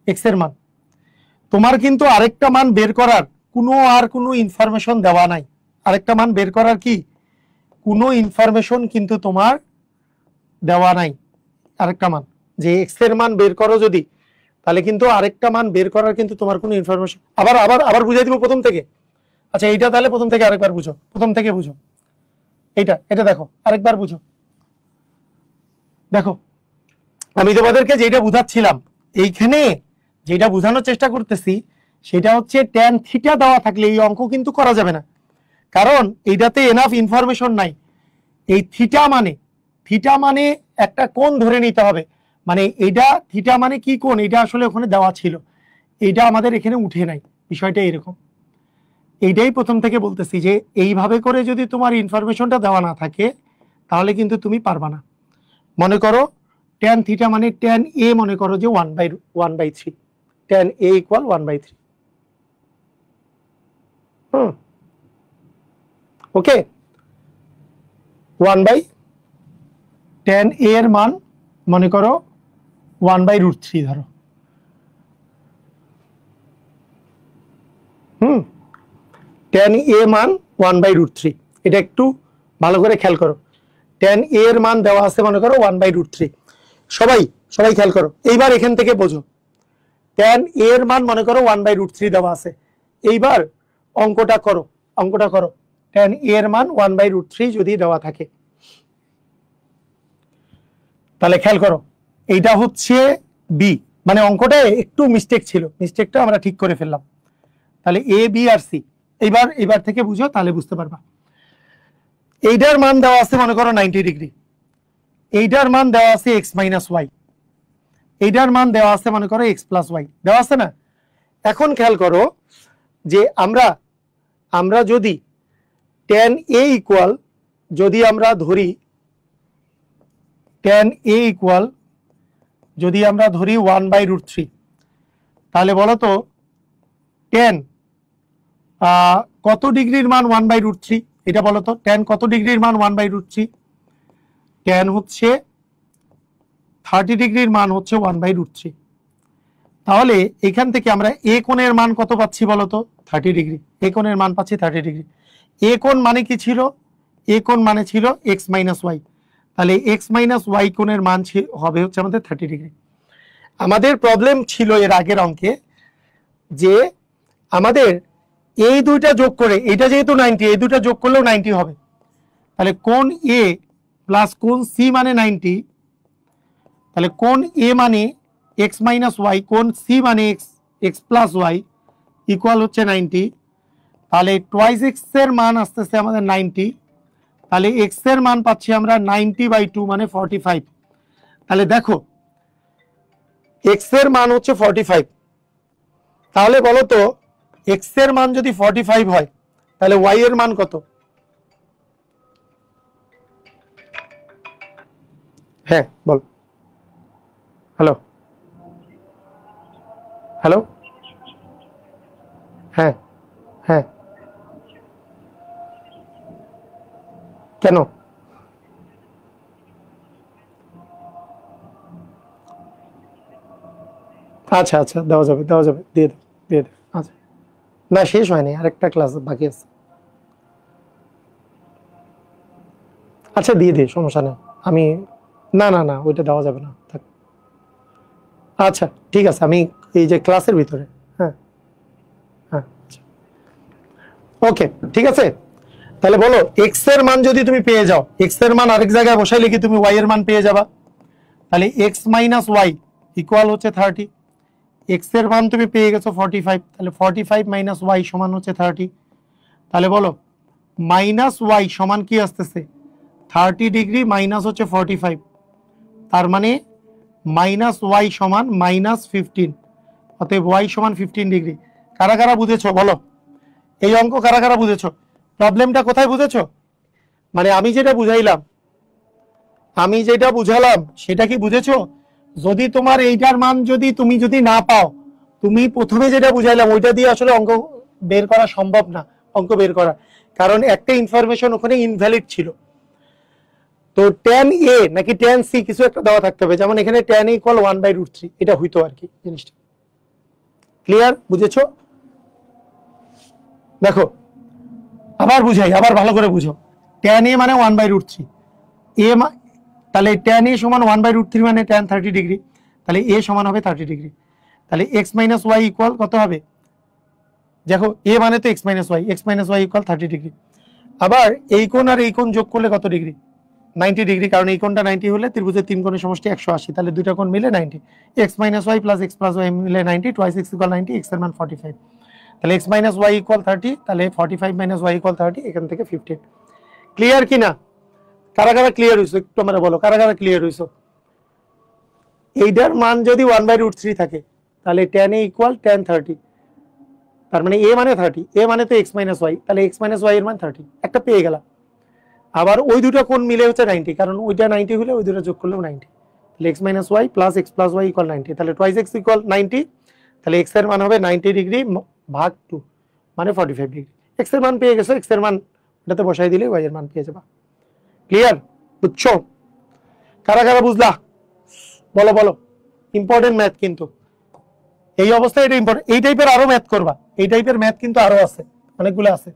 এক্স এর মান। তোমার কিন্তু আরেকটা মান বের করার কোনো ইনফরমেশন দেওয়া নাই। আরেকটা মান বের করার কি কোনো ইনফরমেশন কিন্তু তোমার দেওয়া নাই। আরেকটা মান যে এক্স এর মান বের করো যদি, তাহলে কিন্তু আরেকটা মান বের করার কিন্তু তোমার কোনো ইনফরমেশন, আবার বুঝাই দিব প্রথম থেকে। আচ্ছা এইটা তাহলে প্রথম থেকে আরেকবার বুঝো, প্রথম থেকে বুঝো। এটা দেখো আরেকবার বুঝো। দেখো আমি তোমাদেরকে যেটা বুঝাচ্ছিলাম, এইখানে যেটা বোঝানোর চেষ্টা করতেছি সেটা হচ্ছে ট্যান থিটা দেওয়া থাকলে এই অঙ্ক কিন্তু করা যাবে না, কারণ এইটাতে এনাফ ইনফরমেশন নাই। এই থিটা মানে একটা কোণ ধরে নিতে হবে, মানে এইটা থিটা মানে কি কোণ, এটা আসলে ওখানে দেওয়া ছিল, এইটা আমাদের এখানে উঠে নাই, বিষয়টা এরকম। এইটাই প্রথম থেকে বলতেছি যে এইভাবে করে যদি তোমার ইনফরমেশনটা দেওয়া না থাকে তাহলে কিন্তু তুমি পারবা না। মনে করো ট্যান থিটা মানে ট্যান এ মনে করো যে 1/3, tan A equal 1/3। Okay, 1/tan a এর মান মনে করো 1/√3 ধরো। tan a মান 1/√3, এটা একটু ভালো করে খেয়াল করো। tan a এর মান দেওয়া আছে মনে করো 1/√3। সবাই খেয়াল করো, এইবার এখান থেকে বোঝো। tan a এর মান মনে করো 1/√3 দেওয়া আছে। এইবার অঙ্কটা করো, tan a এর মান 1/√3 যদি দেওয়া থাকে, তাহলে খেয়াল করো এইটা হচ্ছে বি, মানে অঙ্কটা একটু মিস্টেক ছিল, মিস্টেকটা আমরা ঠিক করে ফেললাম। তাহলে এ বি আর সি, এইবার থেকে বুঝো, তাহলে বুঝতে পারবা। এইটার মান দেওয়া আছে মনে করো 90 ডিগ্রি, এইটার মান দেওয়া আছে এক্স মাইনাস ওয়াই, এইটার মান দেওয়া আছে মনে করো এক্স প্লাস ওয়াই, দেওয়া আছে না? এখন খেয়াল করো যে আমরা যদি tan a ইকুয়াল, যদি আমরা ধরি tan a ইকুয়াল যদি আমরা ধরি 1/√3, তাহলে বলো তো tan কত ডিগ্রির মান 1/√3, এটা বলো তো tan কত ডিগ্রির মান 1/√3? tan হচ্ছে 30 ডিগ্রির মান হচ্ছে 1/√3। তাহলে এখান থেকে আমরা এ কোণের মান কত পাচ্ছি বলো তো? 30 ডিগ্রি। এ কোণের মান পাচ্ছি 30 ডিগ্রি। এ কোণ মানে কি ছিল? এ কোণ মানে ছিল এক্স মাইনাস ওয়াই, তাহলে এক্স মাইনাস ওয়াই কোণের মান হবে হচ্ছে আমাদের 30 ডিগ্রি। আমাদের প্রবলেম ছিল এর আগের অঙ্কে যে আমাদের এই দুইটা যোগ করে, এটা যেহেতু 90, এই দুইটা যোগ করলেও 90 হবে, তাহলে কোণ এ প্লাস কোণ সি মানে 90, তাহলে কোণ এ মানে এক্স মাইনাস ওয়াই, কোণ সি মানে এক্স প্লাস ওয়াই ইকুয়াল হচ্ছে 90। তাহলে টোয়াইস এক্স এর মান আসতেছে আমাদের 90, তাহলে এক্স এর মান পাচ্ছি আমরা 90/2 মানে 45। তাহলে দেখো এক্স এর মান হচ্ছে 45, তাহলে বলো তো এক্স এর মান যদি 45 হয় তাহলে ওয়াই এর মান কত? হ্যাঁ বল। হ্যালো, হ্যাঁ কেন? আচ্ছা দেওয়া যাবে, দিয়ে দে। আচ্ছা না, শেষ হয়নি, আরেকটা ক্লাস বাকি আছে। আচ্ছা দিয়ে দে, সমস্যা নেই। আমি না ওইটা দেওয়া যাবে না, থাক। আচ্ছা ঠিক আছে, আমি এই যে ক্লাসের ভিতরে, হ্যাঁ আচ্ছা ওকে ঠিক আছে। তাহলে বলো এক্স এর মান যদি তুমি পেয়ে যাও, এক্স এর মান আরেক জায়গায় বসাইলে কি তুমি ওয়াই এর মান পেয়ে যাবা? তাহলে এক্স মাইনাস ওয়াই ইকুয়াল হচ্ছে 30, এক্স এর মান তুমি পেয়ে গেছো 45, তাহলে 45 মাইনাস ওয়াই সমান হচ্ছে 30। তাহলে বলো মাইনাস ওয়াই সমান কি আসতেছে? 30 ডিগ্রি মাইনাস হচ্ছে 45, তার মানে মাইনাস ওয়াই সমান -15, অতএব ওয়াই সমান 15 ডিগ্রি। কারা কারা বুঝেছো বলো? এই অঙ্ক কারা কারা বুঝেছো? প্রবলেমটা কোথায় বুঝেছো? মানে আমি যেটা বুঝালাম সেটা কি বুঝেছো? যদি তোমার এইটার মান তুমি যদি না পাও, তুমি প্রথমে যেটা বুঝাইলাম ওইটা দিয়ে আসলে অঙ্ক বের করা সম্ভব না, অঙ্ক বের করা, কারণ একটা ইনফরমেশন ওখানে ইনভ্যালিড ছিল। তো tan a নাকি tan c কিছু একটা দেওয়া থাকতে হবে, যেমন এখানে tan a = 1/√3, এটা হইতো আর কি জিনিসটা। ক্লিয়ার? বুঝেছো? দেখো আবার বুঝাই, আবার ভালো করে বুঝো। tan a মানে 1/√3, তাহলে tan a সমান 1/√3 মানে tan 30 ডিগ্রি, তাহলে a সমান হবে 30 ডিগ্রি। তাহলে x - y ইকুয়াল কত হবে? দেখো a মানে তো x - y, x - y equal 30 degree. আবার এই কোণ আর এই কোণ যোগ করলে কত ডিগ্রি? 90 ডিগ্রি, কারণ এই কোণটা 90 হলে ত্রিভুজের তিন কোণের সমষ্টি 180, তাহলে দুইটা কোণ মিলে 90। x - y plus x plus y মিলে 90, টুয়াইস x ইকুয়াল 90, x এর মান 45। তাহলে x - y ইকুয়াল 30, তাহলে 45 - y ইকুয়াল 30, এখান থেকে 15। ক্লিয়ার কি না? কারা কারা ক্লিয়ার হইছো একটু আমরা বলো, কারা কারা ক্লিয়ার হইছো? এইটার মান যদি 1/√3 থাকে তাহলে tan a ইকুয়াল tan 30, তার মানে a মানে 30, a মানে তো x - y, তাহলে x - y এর মান 30, একটা পেয়ে গেলাম। আবার ওই দুটো কোণ মিলে হচ্ছে 90, কারণ ওইটা 90 হলে ওই দুটো যোগ করলেও 90, তাহলে x - y plus x plus y equal 90, তাহলে টুয়াইস x ইকুয়াল 90, তাহলে x এর মান হবে 90 ডিগ্রি ভাগ 2 মানে 45 ডিগ্রি। x এর মান পেয়ে গেছো, x এর মান এটাতে বসাই দিলে y এর মান পেয়ে যাবা। ক্লিয়ার? বুঝছো? কারা কারা বুঝলা বলো বলো। ইম্পর্টেন্ট ম্যাথ কিন্তু এই অবস্থায়, এটা ইম্পর্টেন্ট। এই টাইপের আরো ম্যাথ করবা, এই টাইপের ম্যাথ কিন্তু আরো আছে, অনেকগুলো আছে,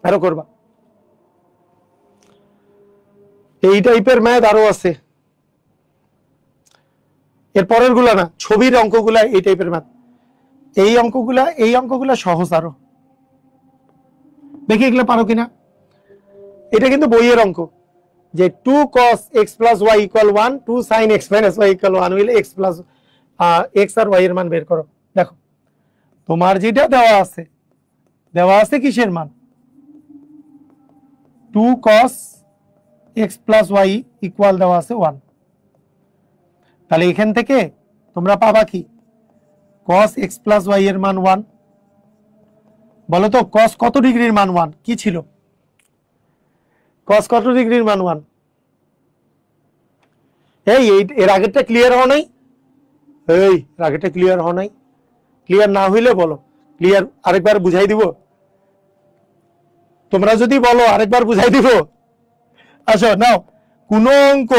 আরো করবা। এই টাইপের ম্যাথ আরো আছে, এর পরের গুলা না, ছবির অঙ্কগুলা এই টাইপের ম্যাথ। এই অঙ্কগুলা সহজ আরো। দেখি এগুলো পারো কিনা। এটা কিন্তু বইয়ের অঙ্ক, যে 2 cos x plus y equal 1, 2 sin x minus y equal 1 হইলে x plus x আর y এর মান বের করো। দেখো তোমার যেটা দেওয়া আছে কিসের মান? 2 cos x plus y equal দেওয়া আছে 1, তাহলে এখান থেকে তোমরা পাবা কি? cos x plus y এর মান 1। বলো তো cos কত ডিগ্রির মান 1 কি ছিল? cos কত ডিগ্রির মান 1? এর আগেরটা ক্লিয়ার হও নাই? এর আগেরটা ক্লিয়ার হও নাই? ক্লিয়ার না হইলে বলো, ক্লিয়ার আরেকবার বুঝাই দিব। তোমরা যদি বলো আরেকবার বুঝাই দিব। আসো নাও, কোন অঙ্ক,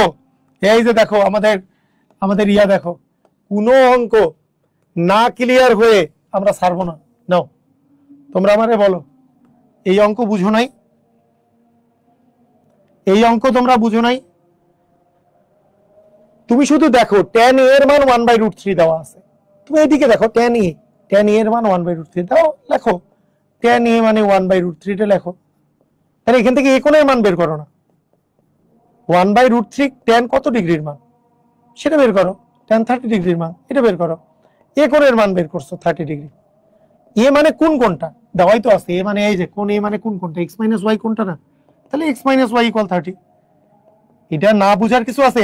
এই যে দেখো আমাদের দেখো, কোন অঙ্ক না ক্লিয়ার হয়ে আমরা ছাড়বো না। নাও তোমরা আমারে বলো, এই অঙ্ক বুঝো নাই? এই অঙ্ক তোমরা বুঝো নাই? তুমি শুধু দেখো tan a এর মান 1/√3 দেওয়া আছে, তুমি এদিকে দেখো tan a এর মান 1/√3 দাও, লেখো tan a মানে 1/√3 টা লেখো। তাহলে এখান থেকে a কোণের মান বের করো না, 1/√3 tan কত ডিগ্রির মান সেটা বের করো, tan 30 ডিগ্রির মান এটা বের করো। a কোণের মান বের করছো 30 ডিগ্রি। a মানে কোন কোণটা দেওয়াই তো আছে, a মানে এই যে কোণ, a মানে কোন কোণটা? x - y কোণটা না, তাহলে x - y ইকুয়াল 30। এটা না বুঝার কিছু আছে?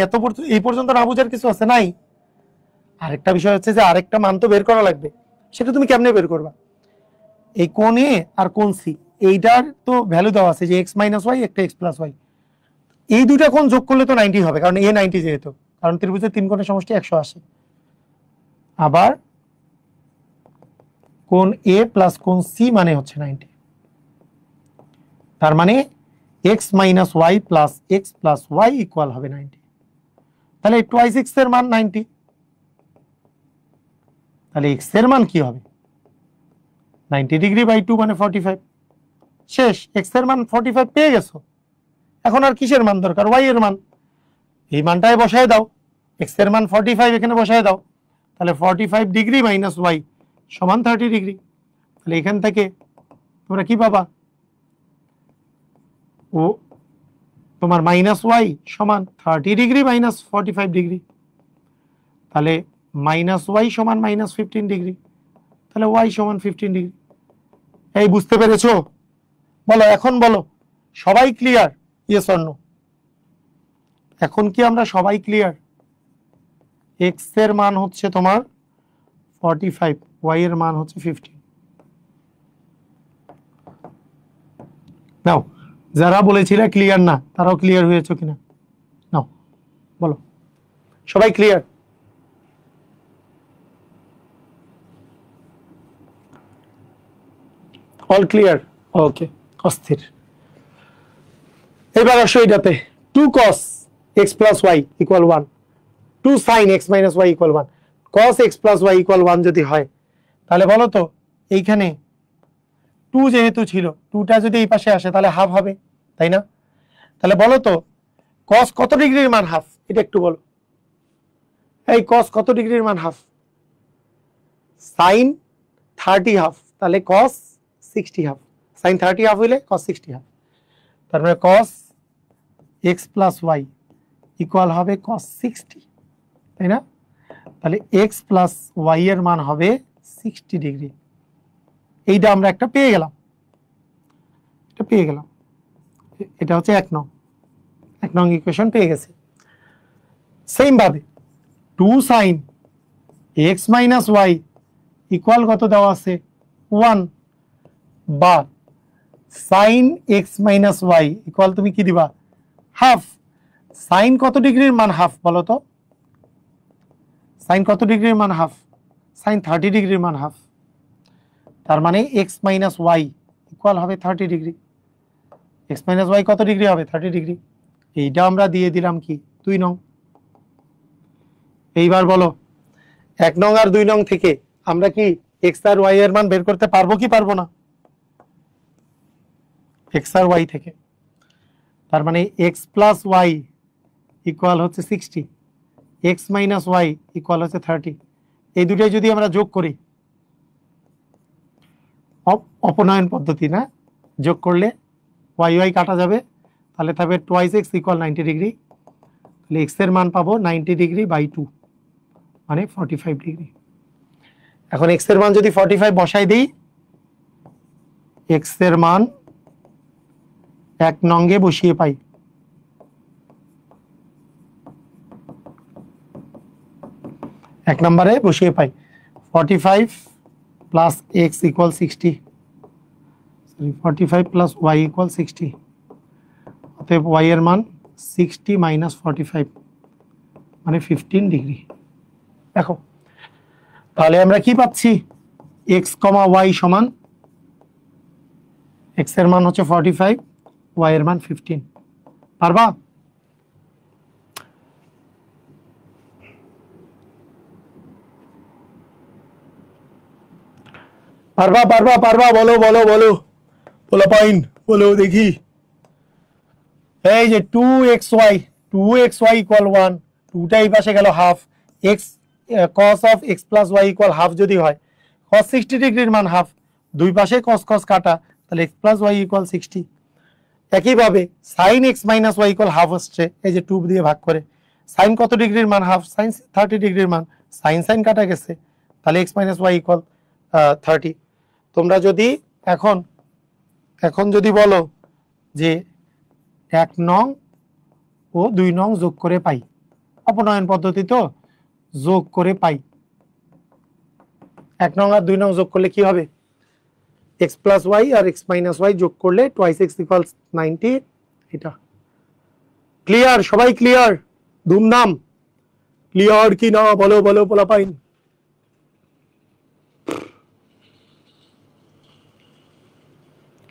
এই পর্যন্ত না বুঝার কিছু আছে? নাই। আরেকটা বিষয় হচ্ছে যে আরেকটা মান তো বের করা লাগবে, সেটা তুমি কেমনে বের করবা? এই কোণ এ আর কোণ সি, এইটার তো ভ্যালু দেওয়া আছে যে x - y একটা x প্লাস y, এই দুইটা কোণ যোগ করলে তো 90 হবে, কারণ a 90 যেহেতু, কারণ ত্রিভুজের তিন কোণের সমষ্টি 180। আবার কোণ a প্লাস কোণ সি মানে হচ্ছে 90, তার মানে x - y plus x plus y equal হবে 90। তাহলে টুয়াইস x এর মান 90, তাহলে x এর মান কি হবে? 90 ডিগ্রি বাই 2 মানে 45। শেষ, x এর মান 45 পেয়ে গেছো। এখন আর কিসের মান দরকার? y এর মান। এই মানটাই বসায় দাও, x এর মান 45 এখানে বসায় দাও, তাহলে 45 ডিগ্রি মাইনাস y সমান 30 ডিগ্রি। তাহলে এখান থেকে তোমরা কি পাবা? ও তোমার -y সমান 30 ডিগ্রি মাইনাস 45 ডিগ্রি, তাহলে -y সমান -15 ডিগ্রি, তাহলে y সমান 15 ডিগ্রি। এই বুঝতে পেরেছো? বলো এখন, বলো সবাই ক্লিয়ার? Yes or no? এখন কি আমরা সবাই ক্লিয়ার? এক্স এর মান হচ্ছে তোমার 45, ওয়াই এর মান হচ্ছে 15। নাও যারা বলেছিলে ক্লিয়ার না তারাও ক্লিয়ার হয়েছে কিনা নাও বলো, সবাই ক্লিয়ার? All clear? ওকে, অস্থির। এবার আসো এটাতে 2 cos x plus y equal 1, 2 sin x minus y equal 1, cos x plus y equal 1 যদি হয় তাহলে বলো তো এইখানে 2 যেহেতু ছিল 2টা যদি এই পাশে আসে তাহলে হাফ হবে, তাই না? তাহলে বলো তো cos কত ডিগ্রির মান হাফ, এটা একটু বলো। এই cos কত ডিগ্রির মান হাফ? sin 30 হাফ, তাহলে cos 60 হাফ। sin 30 হাফ হইলে cos 60 হাফ। তার মানে cos x plus y equal হবে cos 60, তাই না? তাহলে x plus y এর মান হবে 60 ডিগ্রি। এইটা আমরা একটা পেয়ে গেলাম, এটা হচ্ছে 1 নং ইকুয়েশন পেয়ে গেছে। সেম ভাবে 2 sin x minus y equal কত দেওয়া আছে 1, বা sin x minus y equal তুমি কি দিবা হাফ। sin কত ডিগ্রির মান হাফ বলো তো? sin কত ডিগ্রির মান হাফ? sin 30 ডিগ্রির মান হাফ। তার মানে x minus y ইকুয়াল হবে 30 ডিগ্রি। x minus y কত ডিগ্রি হবে? 30 ডিগ্রি। এইটা আমরা দিয়ে দিলাম কি 2 নং। এইবার বলো 1 নং আর 2 নং থেকে আমরা কি x আর y এর মান বের করতে পারবো কি পারবো না? x আর y থেকে, তার মানে x plus y ইকুয়াল হচ্ছে 60, x minus y ইকুয়াল হচ্ছে 30। এই দুটোই যদি আমরা যোগ করি, অপনয়ন পদ্ধতি না, যোগ করলে y y কাটা যাবে, তাহলে থাকবে টুয়াইস x ইকুয়াল 90 ডিগ্রি। তাহলে x এর মান পাবো 90 ডিগ্রি বাই 2 মানে 45 ডিগ্রি। এখন x এর মান যদি 45 বসাই দিই, x এর মান 1 নঙ্গে বসিয়ে পাই, এক নম্বরে বসিয়ে পাই 45 plus x equal 60, 45 plus y equal 60। অতএব y এর মান 60 মাইনাস 45 মানে 15 ডিগ্রি। দেখো তাহলে আমরা কি পাচ্ছি, x, y সমান x এর মান হচ্ছে 45, y এর মান 15। পারবা? পারবা পারবা পারবা বলো বলো বলো বলো পাইন বলো দেখি। এই যে 2xy, 2xy ইকুয়াল 1, 2টা এই পাশে গেল half, x cos of x plus y equal half যদি হয়, cos 60 ডিগ্রির মান হাফ, দুই পাশে cos cos কাটা, তাহলে x plus y ইকুয়াল 60। একইভাবে sin x minus y equal half আসছে, এই যে 2 দিয়ে ভাগ করে, sin কত ডিগ্রির মান হাফ, sin 30 ডিগ্রির মান, sin sin কাটা গেছে, তাহলে x minus y ইকুয়াল 30। তোমরা যদি এখন যদি বলো যে 1 নং ও 2 নং যোগ করে পাই, অপনয়ন পদ্ধতি তো, যোগ করে পাই, 1 নং আর 2 নং যোগ করলে কি হবে, x plus y আর x minus y যোগ করলে টুয়াইস x ইকুয়ালস 90। এটা ক্লিয়ার? সবাই ক্লিয়ার? ধুমধাম ক্লিয়ার কি না বলো বলো বলা পাইন।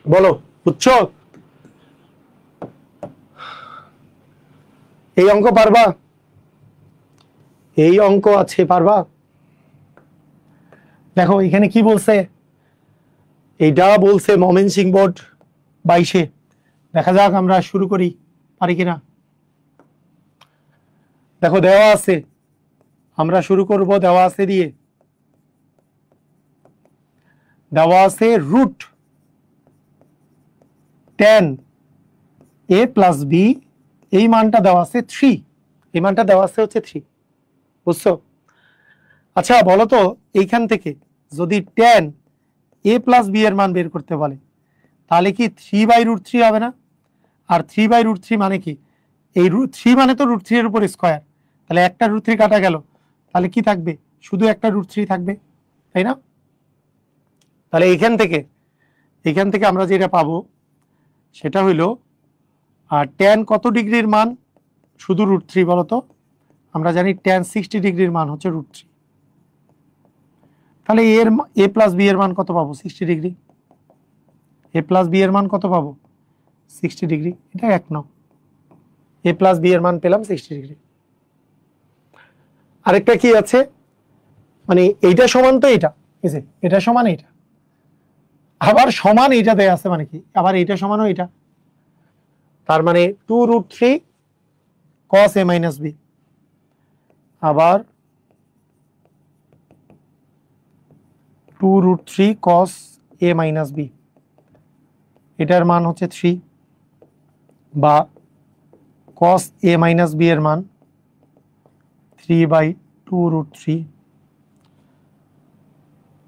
বলো বুঝছো? এই অঙ্ক পারবা? এই অঙ্ক আছে পারবা? দেখো এখানে কি বলছে, এইটা বলছে ময়মনসিংহ বোর্ড 22-এ। দেখা যাক আমরা শুরু করি পারি কিনা। দেখো দেওয়া আছে, আমরা শুরু করব, দেওয়া আছে দিয়ে, দেওয়া আছে root tan a plus b, এই মানটা দেওয়া আছে 3, এই মানটা দেওয়া আছে হচ্ছে 3, বুঝছো? আচ্ছা বলো তো এইখান থেকে যদি tan a প্লাস b এর মান বের করতে বলে তাহলে কি 3/√3 হবে না? আর 3/√3 মানে কি, এই 3 মানে তো √3 এর উপর স্কয়ার, তাহলে একটা √3 কাটা গেল, তাহলে কি থাকবে, শুধু একটা √3 থাকবে, তাই না? তাহলে এখান থেকে আমরা যেটা পাবো সেটা হইলো tan কত ডিগ্রির মান শুধু √3 বলতো? আমরা জানি tan 60 ডিগ্রির মান হচ্ছে √3। তাহলে a প্লাস b এর মান কত পাবো? 60 ডিগ্রি। a প্লাস b এর মান কত পাবো? 60 ডিগ্রি। এটা 1 নং। a প্লাস b এর মান পেলাম 60 ডিগ্রি। আরেকটা কি আছে, মানে এইটা সমান তো এটা, এই যে এটা সমান এটা, আবার সমান এইটা দেয়া আছে, মানে কি আবার এইটা সমানও এটা, তার মানে 2√3 cos a মাইনাস b, আবার 2√3 cos a মাইনাস b, এটার মান হচ্ছে 3, বা cos a মাইনাস b এর মান 3/2√3।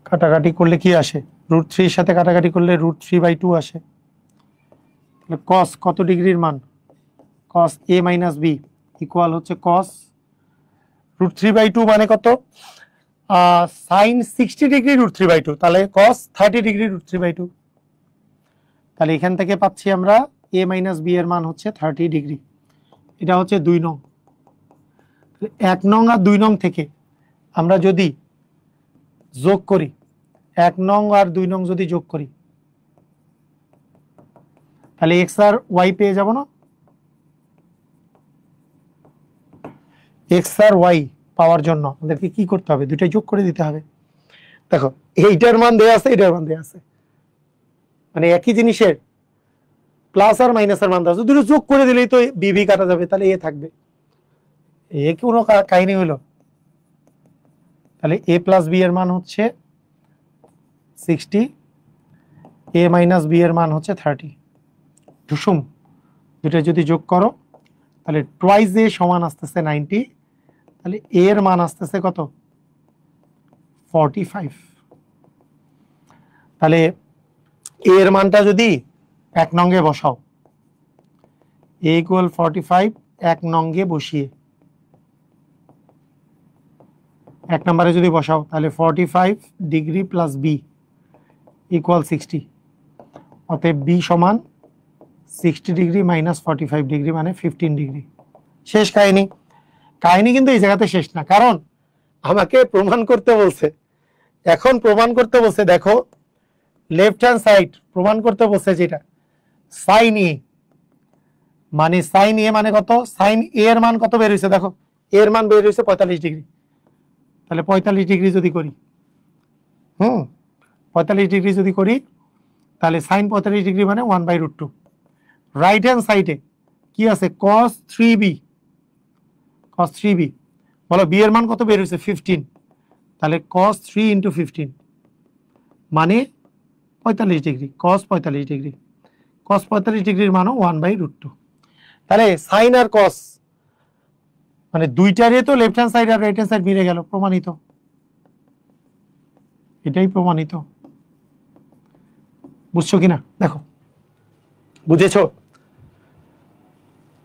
কাটাকাটি করলে কি আসে? √3 এর সাথে কাটাকাটি করলে √3/2 আসে। তাহলে cos কত ডিগ্রির মান? cos a minus b equal হচ্ছে cos √3/2 মানে কত? sin 60 ডিগ্রি √3/2, তাহলে cos 30 ডিগ্রি √3/2। তাহলে এখান থেকে পাচ্ছি আমরা a মাইনাস b এর মান হচ্ছে 30 ডিগ্রি। এটা হচ্ছে 2 নং। 1 নং আর 2 নং থেকে আমরা যদি যোগ করি, 1 নং আর 2 নং যদি যোগ করি, তাহলে x আর y পেয়ে যাব না? x আর y পাওয়ার জন্য আমাদেরকে কি করতে হবে? দুটাই যোগ করে দিতে হবে। দেখো এইটার মান দেয়া আছে, এটার মান দেয়া আছে, মানে একই জিনিসের প্লাস আর মাইনাসের মান দেওয়া আছে, দুটো যোগ করে দিলেই তো বিভি কাটা যাবে, তাহলে এ থাকবে। এ কোনো কাহিনী হলো? তাহলে a প্লাস b এর মান হচ্ছে 60, a মাইনাস b এর মান হচ্ছে 30। ঢুসুম দুটো যদি যোগ করো তাহলে টুয়াইস a সমান আসতেছে 90, তাহলে a এর মান আসতেছে কত? 45। তাহলে a এর মানটা যদি 1 নঙ্গে বসাও, a ইকুয়াল 45 1 নঙ্গে বসিয়ে 1 নম্বরে যদি বসাও, তাহলে 45 ডিগ্রি প্লাস b ইকুয়াল 60। অতএব b সমান 60 ডিগ্রি মাইনাস 45 ডিগ্রি মানে 15 ডিগ্রি। শেষ কাহিনী। কাহিনী কিন্তু এই জায়গাতে শেষ না, কারণ আমাকে প্রমাণ করতে বলছে। এখন প্রমাণ করতে বলছে, দেখো লেফট হ্যান্ড সাইড প্রমাণ করতে বলছে যেটা সাইন এ, মানে সাইন এ মানে কত? সাইন এ এর মান কত বের হয়েছে? দেখো এর মান বের হয়েছে 45 ডিগ্রি। তাহলে 45 ডিগ্রি যদি করি, 45 ডিগ্রি যদি করি, তাহলে সাইন 45 ডিগ্রি মানে 1/√2। রাইট হ্যান্ড সাইডে কি আছে? cos 3b, cos 3b, বলো b এর মান কত বের হয়েছে? 15। তাহলে cos 3 × 15 মানে 45 ডিগ্রি, cos 45 ডিগ্রি, cos 45 ডিগ্রির মানও 1/√2। তাহলে সাইন আর cos মানে দুইটারই তো লেফট হ্যান্ড সাইড আর রাইট হ্যান্ড সাইড মিলে গেল, প্রমাণিত। এটাই প্রমাণিত। বুঝছো কিনা? দেখো বুঝেছো?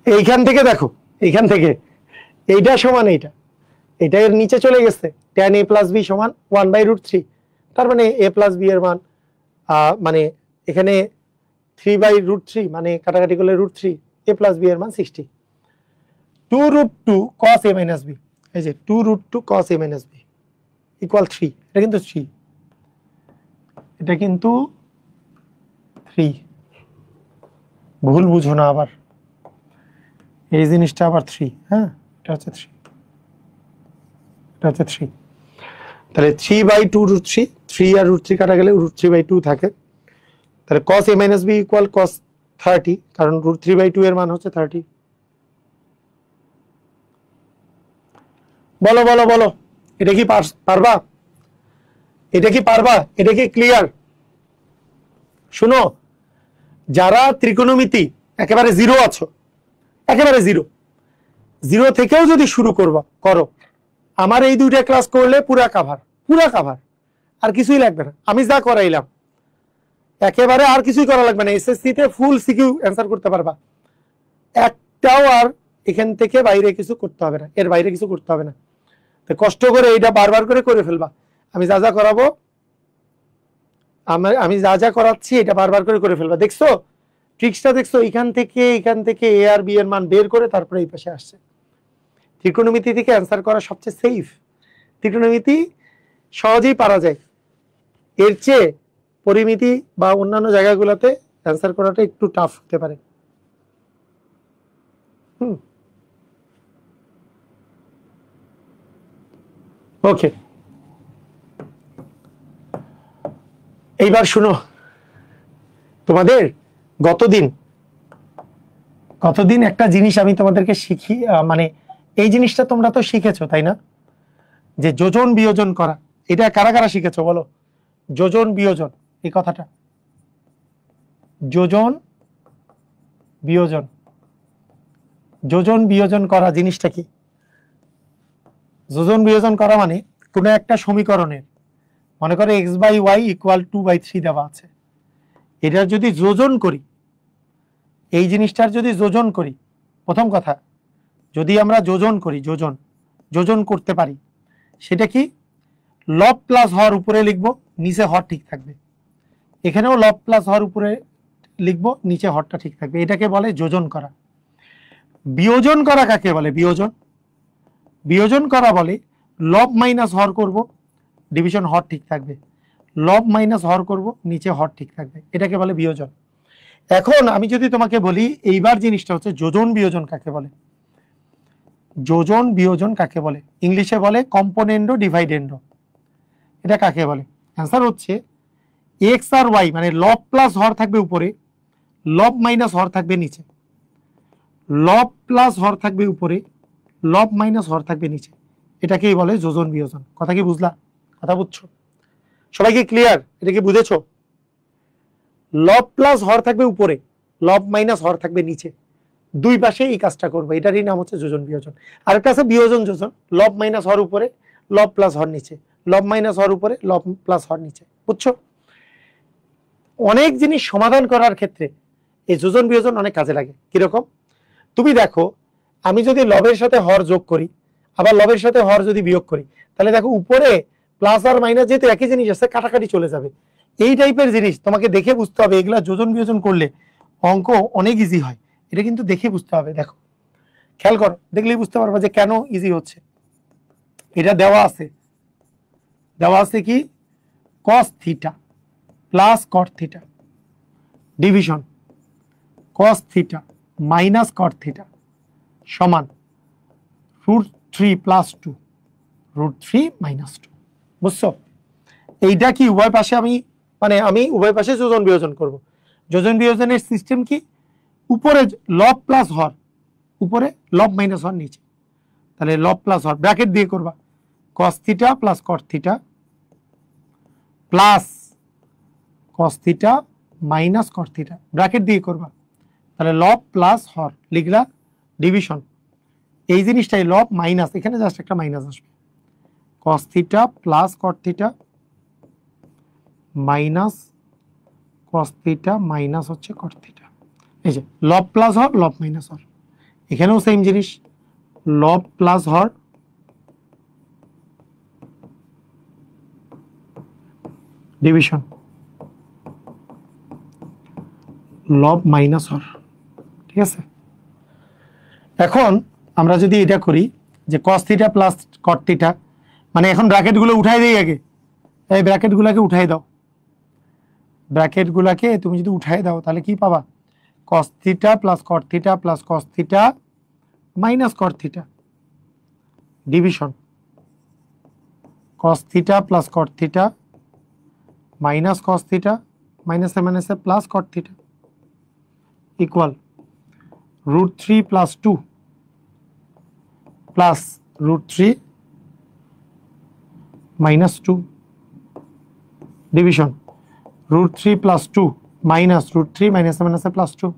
এইখান থেকে দেখো, এইখান থেকে এইটা সমান এইটা, এটা এর নিচে চলে গেছে, tan a প্লাস b সমান 1/√3। তার মানে a প্লাস b এর মান মানে এখানে 3/√3 মানে কাটাকাটি করলে √3, a প্লাস b এর মান 60। 2√2 cos a মাইনাস b, এই যে 2√2 cos a minus b equal 3। এটা কিন্তু 3, এটা কিন্তু 3। ভুল বুঝো না আবার, এই জিনিসটা আবার 3। হ্যাঁ, এটা হচ্ছে 3, এটা হচ্ছে 3। তাহলে 3/2√3, 3 আর √3 কাটা গেলে √3/2 থাকে। তাহলে cos a minus b equal cos 30, কারণ √3/2 এর মান হচ্ছে 30। বলো বলো বলো, এটা কি পারবা? এটা কি পারবা? এটা কি ক্লিয়ার? শুনো, যারা ত্রিকোণমিতি একেবারে জিরো আছো, একেবারে জিরো থেকেও যদি শুরু করো, আমার এই দুইটা ক্লাস করলে পুরা কাভার, আর কিছুই লাগবে না। আমি যা করাইলাম একেবারে আর কিছুই করা লাগবে না। এসএসসি তে ফুল সিকিউ অ্যান্সার করতে পারবা, একটাও আর এখান থেকে বাইরে কিছু করতে হবে না, এর বাইরে কিছু করতে হবে না। তো কষ্ট করে এইটা বারবার করে ফেলবা। আমি যা যা করাবো, আমি যা যা করাচ্ছি এটা বারবার করে ফেলবা। দেখছো ট্রিক্সটা? দেখছো এখান থেকে এ আর বি এর মান বের করে তারপরে এই পাশে আসছে। ত্রিকোণমিতি থেকে অ্যান্সার করা সবচেয়ে সেফ। ত্রিকোণমিতি সহজেই পারা যায়, এর চেয়ে পরিমিতি বা অন্যান্য জায়গাগুলোতে অ্যান্সার করাটা একটু টাফ হতে পারে। ওকে, এইবার শুনো, তোমাদের গতদিন একটা জিনিস আমি তোমাদেরকে শিখি, মানে এই জিনিসটা তোমরা তো শিখেছো তাই না, যে যোজন বিয়োজন করা। এটা কারা কারা শিখেছো বলো? যোজন বিয়োজন, এই কথাটা, যোজন বিয়োজন। যোজন বিয়োজন করা জিনিসটা কি? যোজন বিয়োজন করা মানে কোনো একটা সমীকরণের, মনে করো x/y = 2/3 দেওয়া আছে, এটার যদি যোজন করি, এই জিনিসটার যদি যোজন করি, প্রথম কথা যদি আমরা যোজন করি, যোজন করতে পারি, সেটা কি? লব প্লাস হর উপরে লিখবো, নিচে হর ঠিক থাকবে। এখানেও লব প্লাস হর উপরে লিখবো, নিচে হরটা ঠিক থাকবে। এটাকে বলে যোজন করা। বিয়োজন করা কাকে বলে? বিয়োজন করা বলে লব মাইনাস হর করব, ডিভিশন হর ঠিক থাকবে, লব মাইনাস হর করব, নিচে হর ঠিক থাকবে, এটাকে বলে বিয়োজন। এখন আমি যদি তোমাকে বলি এইবার জিনিসটা হচ্ছে যোজন বিয়োজন কাকে বলে? যোজন বিয়োজন কাকে বলে? ইংলিশে বলে কম্পোনেন্ডো ডিভাইডেন্ডো। এটা কাকে বলে? অ্যান্সার হচ্ছে এক্স আর ওয়াই, মানে লব প্লাস হর থাকবে উপরে, লব মাইনাস হর থাকবে নিচে, লব প্লাস হর থাকবে উপরে, লব মাইনাস হর থাকবে নিচে, এটাকেই বলে যোজন বিয়োজন। কথা কি বুঝলা? কথা বুঝছো? সবাইকে ক্লিয়ার? এটা কি বুঝেছো? লব প্লাস হর থাকবে উপরে, লব মাইনাস হর থাকবে নিচে, দুই পাশে এই কাজটা করবে, এটারই নাম হচ্ছে যোজন বিয়োজন। আরেকটা আছে বিয়োজন যোজন, লব মাইনাস হর উপরে, লব প্লাস হর নিচে, লব মাইনাস হর উপরে, লব প্লাস হর নিচে। বুঝছো? অনেক জিনিস সমাধান করার ক্ষেত্রে এই যোজন বিয়োজন অনেক কাজে লাগে। কিরকম? তুমি দেখো, আমি যদি লবের সাথে হর যোগ করি, আবার লবের সাথে হর যদি বিয়োগ করি, তাহলে দেখো উপরে প্লাস আর মাইনাস যেহেতু একই জিনিস আছে, কাটাকাটি চলে যাবে। এই টাইপের জিনিস তোমাকে দেখে বুঝতে হবে, এগুলা যোজন বিয়োজন করলে অঙ্ক অনেক ইজি হয়। এটা কিন্তু দেখে বুঝতে হবে। দেখো, খেয়াল করো, দেখলেই বুঝতে পারবা যে কেন ইজি হচ্ছে। এটা দেওয়া আছে কি? cos theta plus cot theta, division cos theta minus cot theta সমান √3 + 2, √3 - 2। বুঝছো? এইটা কি উভয় পাশে আমি উভয় পাশে যোজন বিয়োজন করব। যোজন বিয়োজনের সিস্টেম কি? উপরে লব প্লাস হর, উপরে লব মাইনাস হর নিচে, তাহলে লব প্লাস হর ব্র্যাকেট দিয়ে করবা, cos theta plus cot theta plus cos theta minus cot theta, bracket দিয়ে করবা, তাহলে লব প্লাস হর লিখলা, ডিভিশন এই জিনিসটাই লব মাইনাস, এখানে জাস্ট একটা মাইনাস আসবে, cos theta plus cot theta minus cos theta minus হচ্ছে cot থিটা। এই যে লব প্লাস হর, লব মাইনাস হর, এখানেও সেম জিনিস, লব প্লাস হর ডিভিশন লব মাইনাস হর। ঠিক আছে? এখন আমরা যদি এটা করি যে cos থিটা প্লাস cot থিটা, মানে এখন ব্র্যাকেটগুলো উঠাই দেই আগে, এই ব্র্যাকেটগুলোকে উঠাই দাও, ব্র্যাকেটগুলোকে তুমি যদি উঠাই দাও তাহলে কি পাবা? cos theta plus cot theta plus cos theta minus cot theta, division cos theta plus cot theta minus cos theta মাইনাসে মাইনাসে plus cot theta equal √3 + 2 plus √3 - 2, division √3 + 2 minus √3 মাইনাসে মাইনাসে প্লাস 2।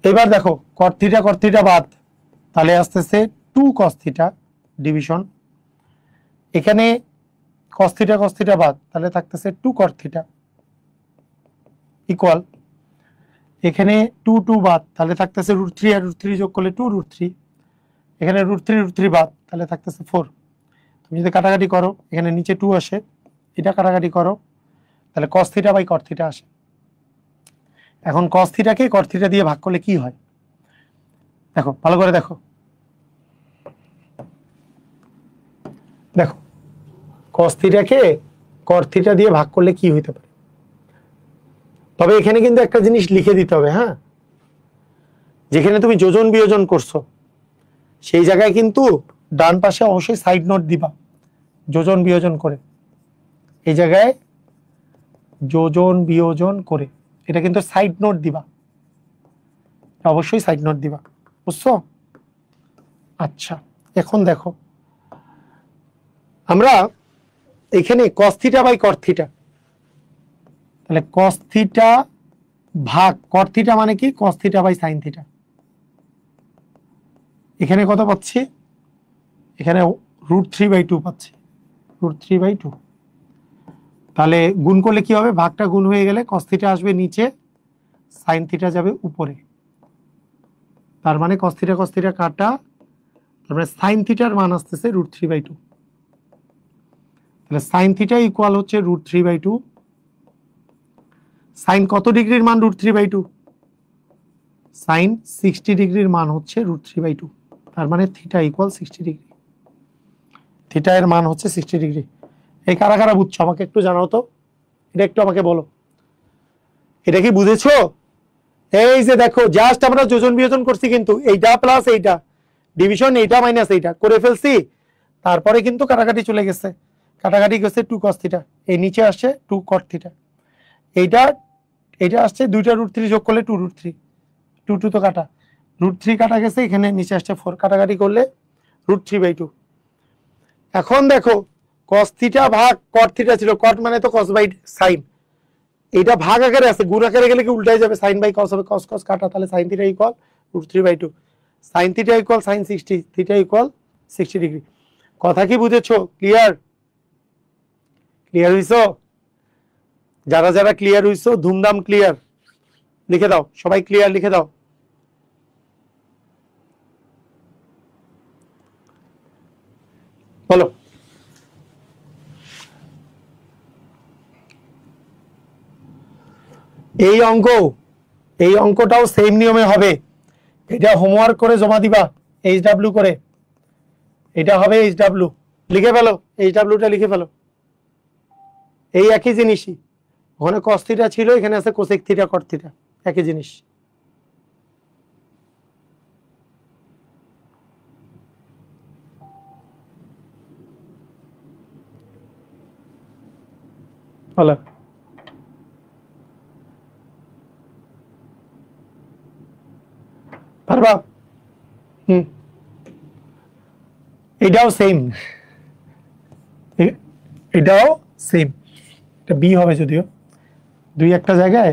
এবার দেখো cot থিটা বাদ, তাহলে আসতেছে 2 cos থিটা, ডিভিশন এখানে cos থিটা বাদ, তাহলে থাকতেছে 2 cot থিটা ইকুয়াল এখানে 2 বাদ, তাহলে থাকতেছে √3 আর √3 যোগ করলে 2 √3, এখানে √3 বাদ, তাহলে থাকতেছে 4। তুমি যদি কাটাকাটি করো এখানে নিচে 2 আসে, এটা কাটাকাটি করো তাহলে cos থিটা বাই cot থিটা আসে। এখন cos থিটাকে cot থিটা দিয়ে ভাগ করলে কি হয় দেখো, ভালো করে দেখো, দেখো cos থিটাকে cot থিটা দিয়ে ভাগ করলে কি হইতে পারে। তবে এখানে কিন্তু একটা জিনিস লিখে দিতে হবে, হ্যাঁ, যেখানে তুমি যোজন বিয়োজন করছো সেই জায়গায় কিন্তু ডান পাশে অবশ্যই সাইড নোট দিবা যোজন বিয়োজন করে, এই জায়গায় যোজন বিয়োজন করে এটা কিন্তু সাইড নোট দিবা, অবশ্যই সাইড নোট দিবা, বুঝছো? আচ্ছা, এখন দেখো আমরা এখানে cos থিটা বাই cot থিটা, তাহলে cos থিটা ভাগ cot থিটা মানে কি cos থিটা বাই sin থিটা, এখানে কত পাচ্ছি, এখানে √3/2 পাচ্ছি, √3/2। তাহলে গুণ করলে কি হবে, ভাগটা গুণ হয়ে গেলে cos থিটা আসবে নিচে, sin থিটা যাবে উপরে, তার মানে cos থিটা কাটা, তারপরে sin থিটার মান আসতেছে √3/2, তাহলে sin থিটা ইকুয়াল হচ্ছে √3/2। sin কত ডিগ্রির মান √3/2, sin 60 ডিগ্রির মান হচ্ছে √3/2, তার মানে থিটা ইকুয়াল 60 ডিগ্রি, থিটা এর মান হচ্ছে 60 ডিগ্রি। এই কারা কারা বুঝছো আমাকে একটু জানাও তো, এটা একটু আমাকে বলো, এটা কি বুঝেছো? এই যে দেখো জাস্ট আমরা যোজন বিয়োজন করছি, কিন্তু এইটা প্লাস এইটা ডিভিশন, এইটা মাইনাস এইটা করে ফেলছি, তারপরে কিন্তু কাটাকাটি চলে গেছে, কাটাকাটি গেছে 2 cos থিটা, এই নিচে আসছে 2 cot থিটা, এইটা এইটা আসছে দুইটা √3 যোগ করলে 2√3, 2 তো কাটা, √3 কাটা গেছে, এখানে নিচে আসছে 4, কাটাকাটি করলে √3/2। এখন দেখো cos থিটা ভাগ cot থিটা ছিল, cot মানে তো cos বাই sin, এটা ভাগ আকারে আছে, গুণ আকারে গেলে কি উল্টাই যাবে, sin বাই cos হবে, cos cos কাটা, তাহলে sin theta equal √3/2, sin theta equal sin 60, theta equal 60 degree. কথা কি বুঝেছো? ক্লিয়ার? ক্লিয়ার হইছো? যারা যারা ক্লিয়ার হইছো ধুমধাম ক্লিয়ার লিখে দাও, সবাই ক্লিয়ার লিখে দাও। বলো, এই অঙ্কটাও সেম নিয়মে হবে, এটা হোমওয়ার্ক করে জমা দিবা HW করে, এটা হবে HW, লিখে ফেলো, HWটা লিখে ফেলো, এই একই জিনিসই, ওখানে cos থিটা ছিল, এখানে আছে cosec থিটা cot থিটা, একই জিনিস। বলো, পারবা? এটাও সেম, এটাও সেম, এটা বি হবে, যদিও দুই একটা জায়গায়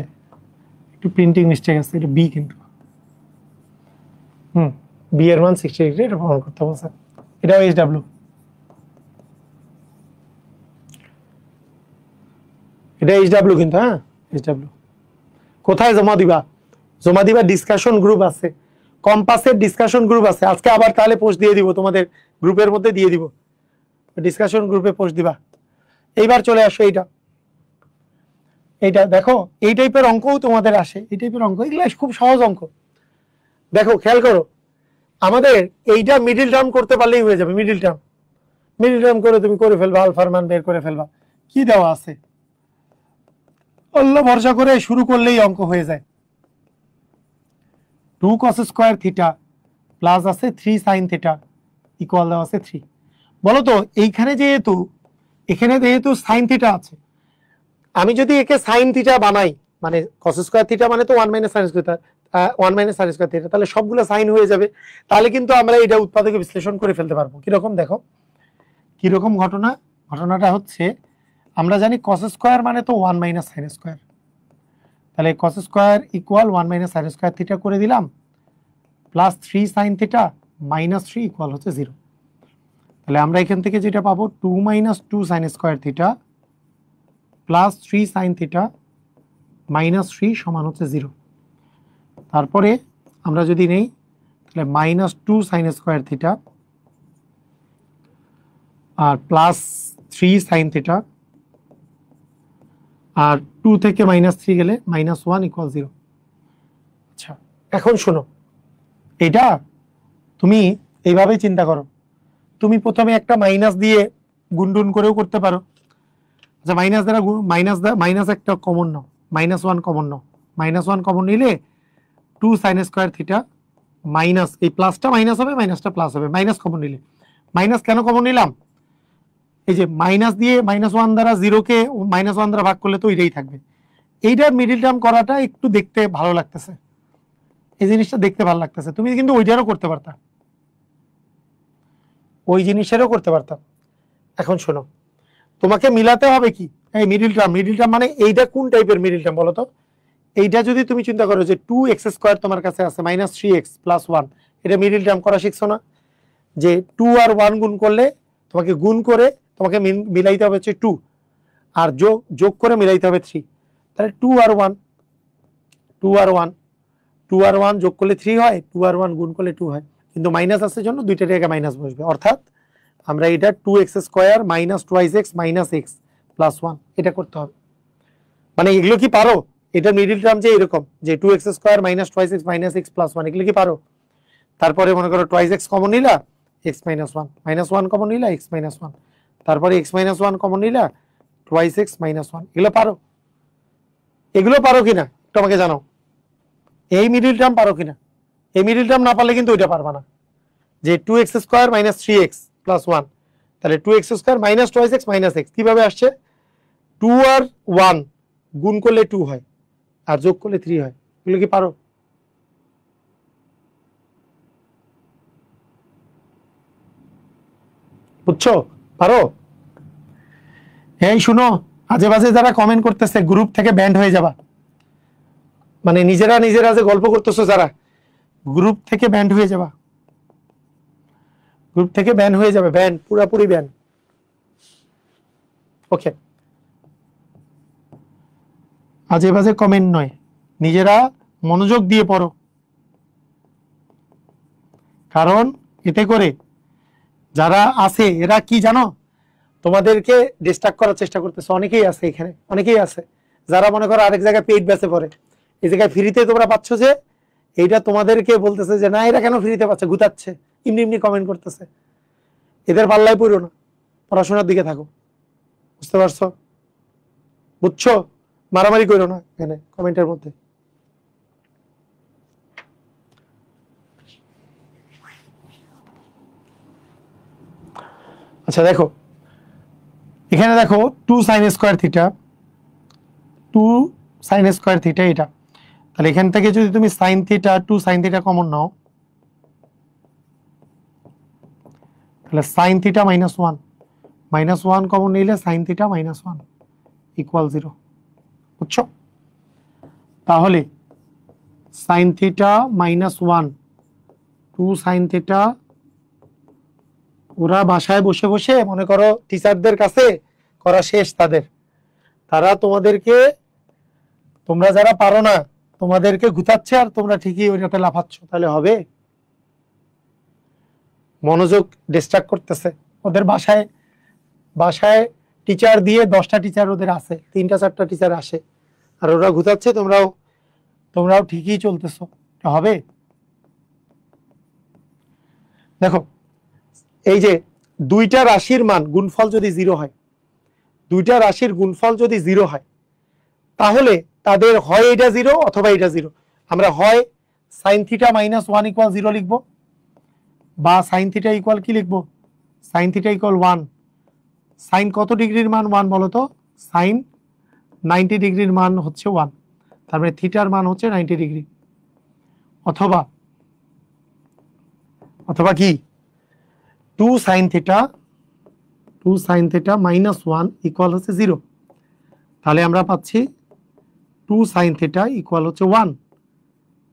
একটু প্রিন্টিং মিস্টেক আছে, এটা বি কিন্তু বি এর মান 60 ডিগ্রি, এটা প্রমাণ করতে বলছে, এটাও HW, এটা HW কিন্তু, হ্যাঁ HW। কোথায় জমা দিবা? জমা দিবা ডিসকাশন গ্রুপ আছে, কম্পাসের ডিসকাশন গ্রুপ আছে, আজকে আবার তাহলে পোস্ট দিয়ে দিব, তোমাদের গ্রুপের মধ্যে দিয়ে দিব, ডিসকাশন গ্রুপে পোস্ট দিবা। এইবার চলে আসো এইটা, এইটা দেখো, এই টাইপের অঙ্কও তোমাদের আসে, এই টাইপের অঙ্ক, এগুলো খুব সহজ অঙ্ক। দেখো খেয়াল করো, আমাদের এইটা মিডিল টার্ম করতে পারলেই হয়ে যাবে, মিডিল টার্ম করে তুমি করে ফেলবা, আলফার মান বের করে ফেলবা, কি দেওয়া আছে, আল্লাহ ভরসা করে শুরু করলেই অঙ্ক হয়ে যায়। 2 cos স্কয়ার থিটা প্লাস আছে 3 sin থিটা ইকুয়াল দেওয়া আছে 3। বলো তো এইখানে যেহেতু এখানে যেহেতু sin থিটা আছে, আমি যদি একে sin থিটা বানাই, মানে cos স্কয়ার থিটা মানে তো 1 sin square, 1 sin square theta, তাহলে সবগুলো sin হয়ে যাবে, তাহলে কিন্তু আমরা এটা উৎপাদকে বিশ্লেষণ করে ফেলতে পারবো। কিরকম দেখো, কিরকম ঘটনাটা হচ্ছে, আমরা জানি cos স্কয়ার মানে তো 1 sin স্কয়ার, তাহলে cos square equal 1 sin square theta করে দিলাম, plus 3 sin theta minus 3 equal হচ্ছে 0। তাহলে আমরা এখান থেকে যেটা পাবো 2 - 2 sin square theta plus 3 sin theta minus 3 সমান হচ্ছে 0। তারপরে আমরা যদি নেই তাহলে -2 sin স্কয়ার থিটা আর +3 sin থিটা, আর 2 থেকে -3 গেলে -1 = 0। আচ্ছা, এখন শোনো, এটা তুমি এইভাবেই চিন্তা করো। তুমি প্রথমে একটা মাইনাস দিয়ে গুণটুন করেও করতে পারো। আচ্ছা, মাইনাস দ্বারা মাইনাস একটা কমন নাও, -1 কমন নাও। -1 কমন নিলে 2 sin² থিটা মাইনাস, এই প্লাসটা মাইনাস হবে, মাইনাসটা প্লাস হবে, মাইনাস কমন নিলে। মাইনাস কেন কমন নিলাম? এই যে মাইনাস দিয়ে -1 দ্বারা 0-কে -1 দ্বারা ভাগ করলে তো এটাই থাকবে। এইটার মিডিল টার্ম করাটা একটু দেখতে ভালো লাগতেছে, এই জিনিসটা দেখতে ভালো লাগতেছে। তুমি কিন্তু ওইটারও করতে পারতা, ওই জিনিসেরও করতে পারতাম। এখন শোনো, তোমাকে মিলাতে হবে কি, এই মিডিল টার্ম। মিডিল টার্ম মানে এইটা কোন টাইপের মিডিল টার্ম বলো তো? এইটা যদি তুমি চিন্তা করো যে 2x² তোমার কাছে আছে, -3x + 1, এটা মিডিল টার্ম করা শিখছো না? যে 2 আর 1 গুণ করলে তোমাকে গুণ করে তোমাকে মিলাইতে হবে হচ্ছে 2, আর যোগ করে মিলাইতে হবে 3। তাহলে 2 আর 1 যোগ করলে 3 হয়, 2 আর 1 গুণ করলে 2 হয়, কিন্তু মাইনাস আসছে জন্য দুইটা জায়গায় মাইনাস বসবে। অর্থাৎ আমরা এটা 2x² - 2x - x + 1 এটা করতে হবে। মানে এগুলো কি পারো? এটা মিডিল টার্ম যে এরকম যে 2x² - 2x - x + 1, এগুলো কি পারো? তারপরে মনে করো 2x কমন নিলা, x - 1, -1 কমন নিলা, x - 1, তারপরে x - 1 কমন নিলা, 2x - 1, এগুলো পারো? এগুলো পারো কিনা একটু আমাকে জানাও। এই মিডিল টার্ম পারো কিনা? এই মিডিল টার্ম না পারলে কিন্তু ওইটা পারবা না, যে 2x² - 3x + 1, তাহলে 2x² - 2x - x কিভাবে আসছে? 2 আর 1 গুণ করলে 2 হয়, আর যোগ করলে 3 হয়। এগুলো কি পারো? বুঝছো? পারো? এই শুনো, আজে বাজে যারা কমেন্ট করতেছে গ্রুপ থেকে ব্যান্ড হয়ে যাবা। মানে নিজেরা যে গল্প করতেছো, যারা গ্রুপ থেকে ব্যান্ড হয়ে যাবা, গ্রুপ থেকে ব্যান হয়ে যাবে, ব্যান, পুরাপুরি ব্যান। ওকে, আজে বাজে কমেন্ট নয়, নিজেরা মনোযোগ দিয়ে পড়ো, কারণ এতে করে যারা আছে এরা কি জানো, তোমাদেরকে ডিস্ট্রাক্ট করার চেষ্টা করতেছে। অনেকেই আছে এখানে, অনেকেই আছে যারা মনে করো আরেক জায়গায় পেইড বেচে পড়ে, এই জায়গায় ফ্রিতে তোমরা পাচ্ছ, যে এইটা তোমাদেরকে বলতেছে যে না এরা কেন ফ্রিতে পাচ্ছে, গুতাচ্ছে, এমনি এমনি কমেন্ট করতেছে। এদের পাল্লায় পড়ো না, পড়াশোনার দিকে থাকো। বুঝতে পারছো? বুঝছো? মারামারি করো না এখানে কমেন্টের মধ্যে। আচ্ছা দেখো, এখানে দেখো 2 sin² থিটা, 2 sin² থিটা এটা। তাহলে এখান থেকে যদি তুমি sin theta 2 sin theta common নাও, তাহলে sin থিটা -1 কমন নিলে sin থিটা -1 = 0। বুঝছো? তাহলে sin থিটা -1, 2 sin থিটা, ওরা বাসায় বসে বসে মনে করো টিচারদের কাছে করা শেষ তাদের, তারা তোমাদেরকে, তোমরা যারা পারো না তোমাদেরকে গুতাচ্ছে, আর তোমরা ঠিকই ওইটাতে লাফাচ্ছ। তাহলে হবে? মনোযোগ ডিস্ট্রাক্ট করতেছে। ওদের বাসায় টিচার দিয়ে 10টা টিচার ওদের আছে, 3টা 4টা টিচার আসে, আর ওরা গুতাচ্ছে, তোমরাও ঠিকই চলতেছো। হবে? দেখো, এই যে দুইটা রাশির মান গুণফল যদি 0 হয়, দুইটা রাশির গুণফল যদি 0 হয়, তাহলে তাদের হয় এটা 0 অথবা এটা 0। আমরা হয় sin থিটা -1 = 0 লিখবো, বা sin থিটা ইকুয়াল কি লিখবো, sin থিটা ইকুয়াল 1। সাইন কত ডিগ্রির মান 1 বলো তো? সাইন 90 ডিগ্রির মান হচ্ছে 1, তার মানে থিটার মান হচ্ছে 90 ডিগ্রি। অথবা কি 2 sin থিটা -1 ইকুয়াল হচ্ছে 0। তাহলে আমরা পাচ্ছি 2 sin থিটা ইকুয়াল হচ্ছে 1,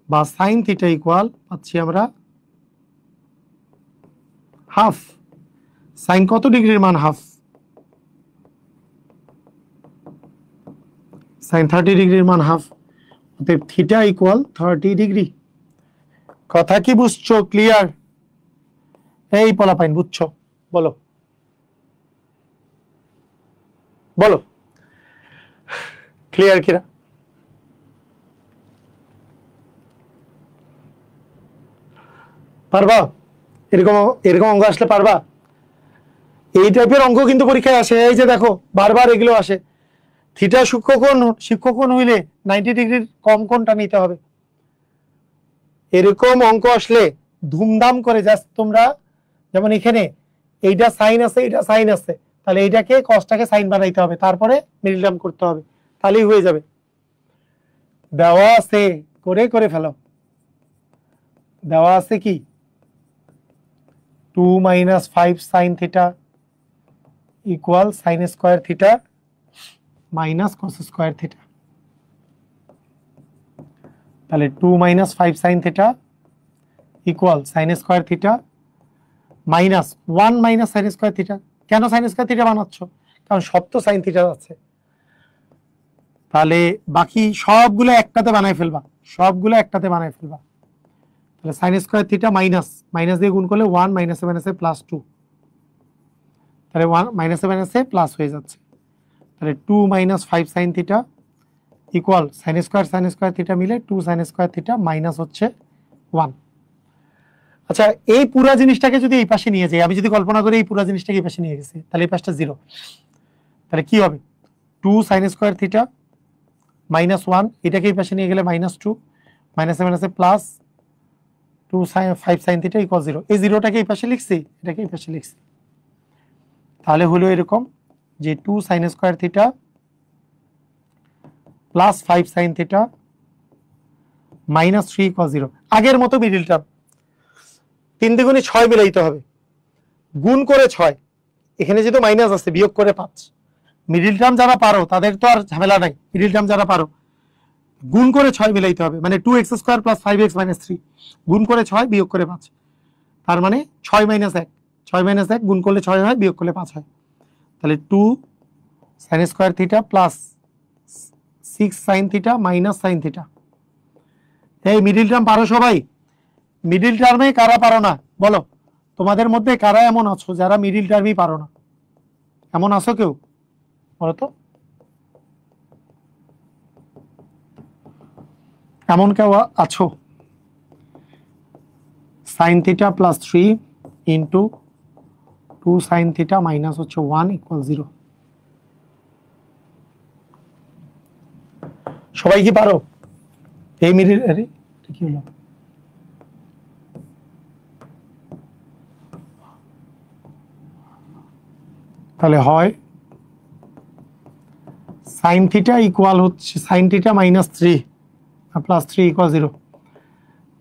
বা sin থিটা ইকুয়াল পাচ্ছি আমরা হাফ। সাইন কত ডিগ্রির মান? হাফ। সাইন 30 ডিগ্রির মান হাফ, অতএব থিটা ইকুয়াল 30 ডিগ্রি। কথা কি বুঝছো? ক্লিয়ার? এই পোলাপাইন বুঝছো? বলো। বলো ক্লিয়ার কিনা? পারবা? এরকম এরকম অঙ্ক আসলে পারবা? এই টাইপের অঙ্ক কিন্তু পরীক্ষায় আসে। এই যে দেখো বারবার এগুলো আসে। থিটা সূক্ষ্মকোণ হইলে 90 ডিগ্রির কম কোণটা নিতে হবে। এরকম অঙ্ক আসলে ধুমধাম করে জাস্ট তোমরা, যেমন এখানে এইটা সাইন আছে, এটা সাইন আছে, তাহলে এইটাকে কসটাকে সাইন বানাইতে হবে, তারপরে মিডল টার্ম করতে হবে, তাহলেই হয়ে যাবে। দেওয়া আছে, করে করে ফেলো। দেওয়া আছে কি 2 - 5 sin theta equal sign square theta minus cos square theta. তাহলে 2 - 5 sin theta equal sign square theta minus 1 - sign square theta. কেন সাইন স্কোয়ার থিটা বানাচ্ছ? কারণ সব তো সাইন থিটা আছে। তাহলে বাকি সবগুলো একটাতে বানাই ফেলবা, সবগুলো একটাতে বানাই ফেলবা। তাহলে sign square theta minus minus দিয়ে গুণ করলে 1 - মাইনাসে প্লাস 2, তাহলে 1 মাইনাসে প্লাস হয়ে যাচ্ছে। তাহলে 2 - 5 sin theta equal sign square theta মিলে 2 sin স্কোয়ার থিটা মাইনাস হচ্ছে 1। আচ্ছা, এই পুরো জিনিসটাকে যদি এই পাশে নিয়ে যাই, আমি যদি কল্পনা করি এই পুরো জিনিসটাকে এই পাশে নিয়ে গেছি, তাহলে এই পাশটা 0, তাহলে কি হবে 2 sin স্কোয়ার থিটা মাইনাস 1, এটাকে এই পাশে নিয়ে গেলে -2, মাইনাসে প্লাস 2 5 sin থিটা ইকুয়াল 0। এই জিরোটাকে এই পাশে লিখছি, এটাকে এই পাশে লিখছি, তাহলে হলো এরকম যে 2 sin square theta plus 5 sin theta -3 equal 0। আগের মতো মিডিল টার্ম 3 দ্বিগুণে 6 মিলাইতে হবে, গুণ করে 6, এখানে যেহেতু মাইনাস আছে বিয়োগ করে 5। মিডিল টার্ম যারা পারো তাদের তো আর ঝামেলা নাই, মিডিল টার্ম যারা পারো গুণ করে 6 মিলাইতে হবে, মানে 2x স্কোয়ার প্লাস 5x - 3 গুণ করে 6 বিয়োগ করে 5, তার মানে 6 - 1, 6 - 1 গুণ করলে 6 হয়, বিয়োগ করলে 5 হয়। তাহলে 2 sin square theta plus 6 sin theta minus sine theta. এই মিডিল টার্ম পারো সবাই? মিডিল টার্মে কারা পারো না বলো? তোমাদের মধ্যে কারা এমন আছো যারা মিডিল টার্মই পারো না? এমন আছো কেউ? বলো তো, এমন কেউ আছো? Sign theta plus 3 into 2 sin theta minus হচ্ছে 1 ইকুয়াল 0। সবাই কি পারো এই মিডিল? আরে কি হলো? তাহলে হয় সাইন থিটা ইকুয়াল হচ্ছে sine theta minus 3 plus 3 equal 0।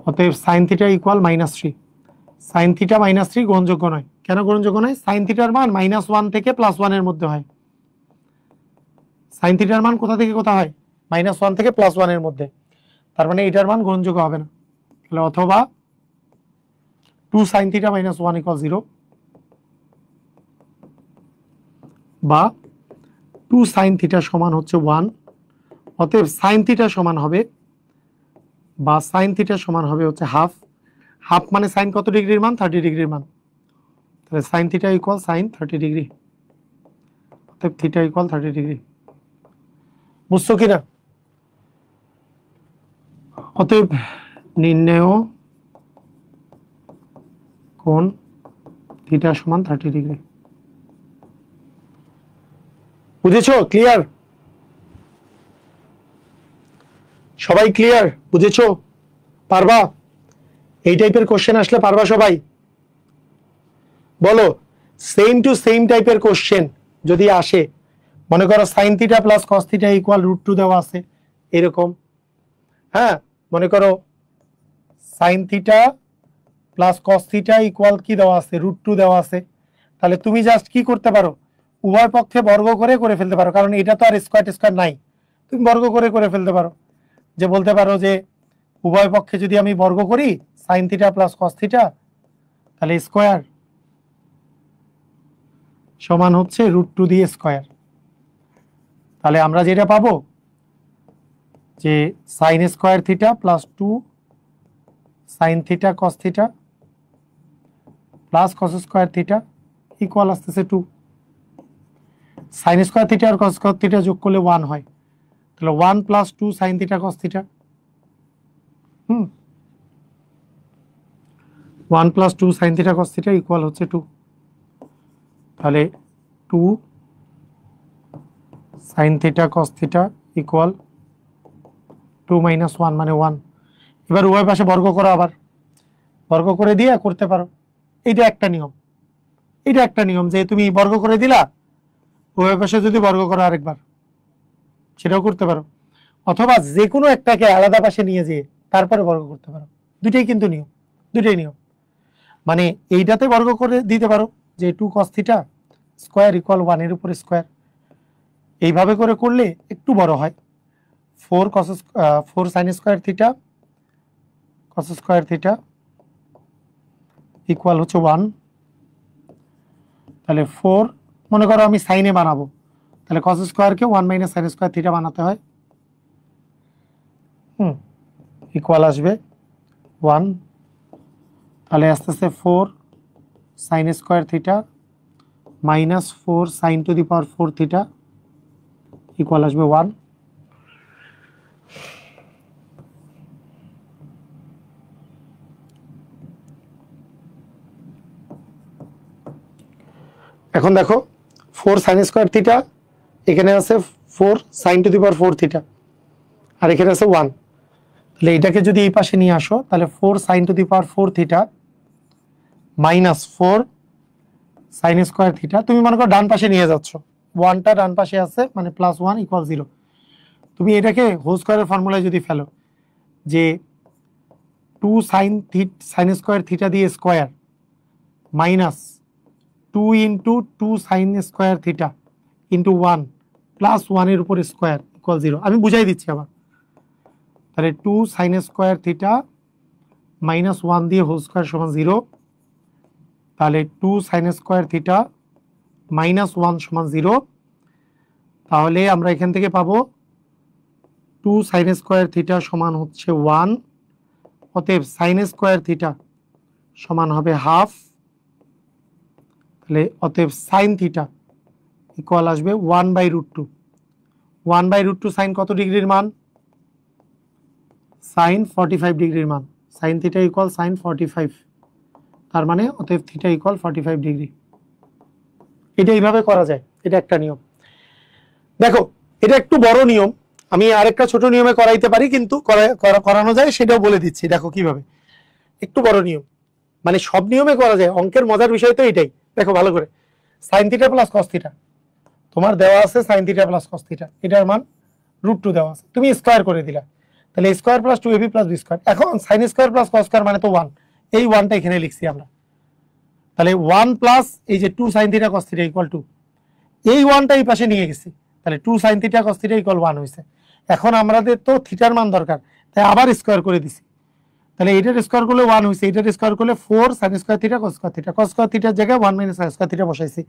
অতএব sign theta equal -3। Sine theta -3 গ্রহণযোগ্য নয়। কেন গ্রহণযোগ্য নয়? সাইন থিটার মান -1 থেকে +1 এর মধ্যে হয়। সাইন থিটার মান কোথা থেকে কোথা হয়? -1 থেকে +1 এর মধ্যে, তার মানে এটার মান গ্রহণযোগ্য হবে না। তাহলে অথবা 2 sin থিটা -1 ইকুয়াল 0, বা 2 sin থিটা সমান হচ্ছে 1। অতএব সাইন থিটা সমান হবে, বা সাইন থিটা সমান হবে হচ্ছে হাফ। হাফ মানে সাইন কত ডিগ্রির মান? 30 ডিগ্রির মান। তাহলে sine theta equal sine 30 degree. অতএব থিটা ইকুয়াল 30 ডিগ্রি। বুঝছো কিনা? অতএব নির্ণেয় কোণ থিটা সমান 30 ডিগ্রি। বুঝেছো? ক্লিয়ার? সবাই ক্লিয়ার? বুঝেছো? পারবা? এই টাইপের কোশ্চেন আসলে পারবা সবাই? বলো, সেম টু সেম টাইপের কোশ্চেন যদি আসে, মনে করো sign theta plus cos theta equal √2 দেওয়া আছে এরকম, হ্যাঁ, মনে করো sign theta plus cos theta equal কি দেওয়া আছে? √2 দেওয়া আছে। তাহলে তুমি জাস্ট কি করতে পারো? উভয় পক্ষে বর্গ করে ফেলতে পারো, কারণ এটা তো আর স্কয়ার নাই, তুমি বর্গ করে ফেলতে পারো। যে বলতে পারো যে উভয় পক্ষে যদি আমি বর্গ করি sign theta plus cos theta, তাহলে স্কয়ার সমান হচ্ছে √2 দিয়ে স্কয়ার। তাহলে আমরা যেটা পাবো যে sine square theta plus 2 sine theta cos theta plus cos square theta equal আসতেছে 2। সাইন স্কোয়ার থিটা আর কস স্কোয়ার থিটা যোগ করলে 1 হয়, তাহলে 1 + 2 sine theta cos theta. 1 + 2 sine theta cos theta equal হচ্ছে 2। তাহলে 2 sine theta cos theta equal 2 - 1 মানে 1। এবার উভয় পাশে বর্গ করো, আবার বর্গ করে দিয়ে করতে পারো। এইটা একটা নিয়ম, এটা একটা নিয়ম যে তুমি বর্গ করে দিলা, উভয় পাশে যদি বর্গ করো আরেকবার, সেটাও করতে পারো। অথবা যে কোনো একটাকে আলাদা পাশে নিয়ে যেয়ে তারপরে বর্গ করতে পারো। দুইটাই কিন্তু নিয়ম, দুইটাই নিয়ম। মানে এইটাতে বর্গ করে দিতে পারো যে 2 cos থিটা স্কোয়ার ইকুয়াল 1 এর উপরে স্কোয়ার। এইভাবে করে করলে একটু বড় হয়। 4 sine square theta cos square theta equal হচ্ছে 1। তাহলে 4 মনে করো আমি সাইনে বানাবো, তাহলে কস স্কোয়ারকে 1 - সাইন স্কোয়ার থিটা বানাতে হয়। ইকুয়াল আসবে 1। তাহলে আস্তে আস্তে 4 sine square theta -4 sine to the power 4 theta equal আসবে 1। এখন দেখো 4 সাইন স্কোয়ার থিটা, এখানে আছে 4 sine to the power 4 theta, আর এখানে আছে 1। তাহলে এটাকে যদি এই পাশে নিয়ে আসো, তাহলে 4 sine to the power 4 theta -4 sine square theta. তুমি মনে করো ডান পাশে নিয়ে যাচ্ছ, 1টা ডান পাশে আছে মানে +1 = 0। তুমি এটাকে হোল স্কোয়ারের ফর্মুলায় যদি ফেলো যে 2 সাইন স্কোয়ার থিটা দিয়ে স্কোয়ার -2 × 2 সাইন স্কোয়ার থিটা × 1 +1 এর উপর স্কোয়ার ইকুয়াল 0। আমি বুঝাই দিচ্ছি আবার। তাহলে 2 সাইন স্কোয়ার থিটা -1 দিয়ে হোল স্কোয়ার সমান 0। তাহলে 2 সাইন স্কোয়ার থিটা -1 সমান 0। তাহলে আমরা এখান থেকে পাবো 2 সাইন স্কোয়ার থিটা সমান হচ্ছে 1। অতএব সাইন স্কোয়ার থিটা সমান হবে হাফ। তাহলে অতএব সাইন থিটা ইকুয়াল আসবে 1/√2। 1/√2 সাইন কত ডিগ্রির মান? সাইন 45 ডিগ্রির মান। সাইন থিটা ইকুয়াল সাইন 45, তার মানে অতএব থিটা ইকুয়াল 45 ডিগ্রি। এটা এইভাবে করা যায়, এটা একটা নিয়ম। দেখো এটা একটু বড় নিয়ম, আমি আরেকটা ছোট নিয়মে করাইতে পারি, কিন্তু করানো যায় সেটাও বলে দিচ্ছি। দেখো কিভাবে, একটু বড় নিয়ম, মানে সব নিয়মে করা যায়। অঙ্কের মজার বিষয় তো এটাই। দেখো ভালো করে, sign theta plus cos theta তোমার দেওয়া আছে, sign theta plus cos theta, এটার মান √2 দেওয়া আছে, তুমি স্কোয়ার করে দিলা, তাহলে square plus 2ab + b square. এখন sine square plus cos square মানে তো 1, এই 1টা এখানে লিখছি আমরা। তাহলে 1 প্লাস এই যে 2 sine theta cos theta equal 2, এই 1টা এই পাশে নিয়ে গেছি, তাহলে 2 sine theta cos theta equal 1 হয়েছে। এখন আমাদের তো থিটার মান দরকার, তাই আবার স্কোয়ার করে দিছি। তাহলে এটার স্কোয়ার করলে 1 হয়েছে, এটার স্কোয়ার করলে 4 sine square theta cos square theta. Cos square থিটার জায়গায় 1 - সাইন স্কোয়ার থিটা বসাইছি।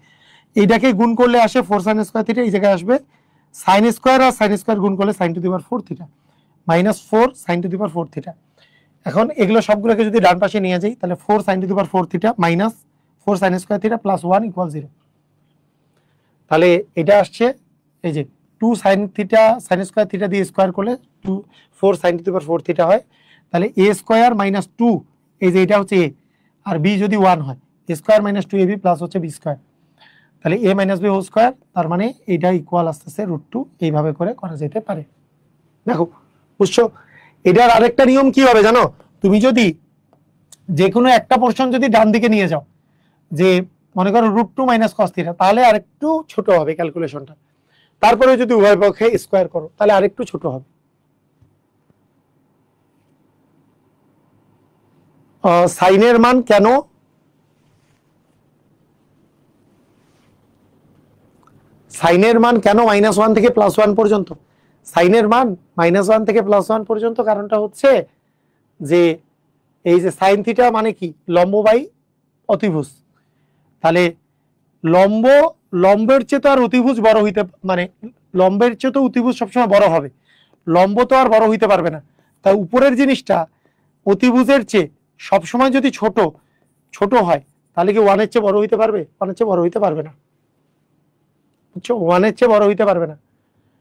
এইটাকে গুণ করলে আসে 4 সাইন স্কোয়ার থিটা, এই জায়গায় আসবে সাইন স্কোয়ার আর সাইন স্কোয়ার গুণ করলে sine to the power 4 theta -4 sine to the power 4 theta. এখন এগুলো সবগুলোকে যদি ডান পাশে নিয়ে যাই, তাহলে 4 sine to the power 4 theta -4 sine square theta +1 = 0। তাহলে এটা আসছে এই যে 2 sine theta sine square theta দিয়ে স্কোয়ার করলে 4 sine to the power 4 theta হয়। তাহলে a স্কোয়ার - 2, এই যে এটা হচ্ছে a, আর b যদি 1 হয়, a স্কোয়ার - 2ab প্লাস হচ্ছে b স্কোয়ার। তাহলে a - b হোল স্কোয়ার, তার মানে এইটা ইকুয়াল আসতেছে √2। এইভাবে করে করা যেতে পারে। দেখো বুঝছো? এটার আরেকটা নিয়ম কি হবে জানো? তুমি যদি যে কোনো একটা পোরশন যদি ডান দিকে নিয়ে যাও, যে মনে করো √2 - cos থিটা, তাহলে আরেকটু ছোট হবে ক্যালকুলেশনটা। তারপরে যদি উভয় পক্ষে স্কোয়ার করো, তাহলে আরেকটু ছোট হবে। সাইনের মান কেন -1 থেকে +1 পর্যন্ত? সাইনের মান -1 থেকে +1 পর্যন্ত কারণটা হচ্ছে যে এই যে সাইন থিটা মানে কি, লম্ব বাই অতিভুজ। তাহলে লম্বের চেয়ে তো আর অতিভুজ বড় হইতে, মানে লম্বের চেয়ে তো অতিভুজ সবসময় বড় হবে, লম্ব তো আর বড় হইতে পারবে না। তাই উপরের জিনিসটা অতিভুজের চেয়ে সবসময় যদি ছোট হয়, তাহলে কি 1 এর চেয়ে বড় হইতে পারবে? 1 এর চেয়ে বড় হইতে পারবে না। বুঝছো, 1 এর চেয়ে বড় হইতে পারবে না,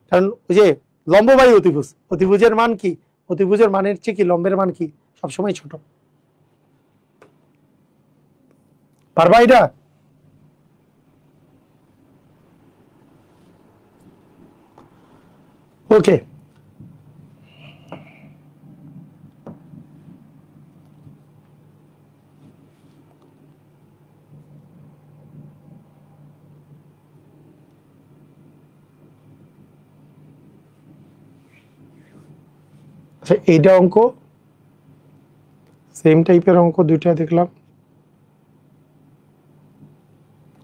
কারণ ওই যে লম্ব বাই অতিভুজ, অতিভুজের মান কি, অতিভুজের মানের চেয়ে কি লম্বের মান কি সবসময় ছোট। পারবা এটা? ওকে, আচ্ছা এইটা অঙ্ক, সেম টাইপের অঙ্ক দুইটা দেখলাম।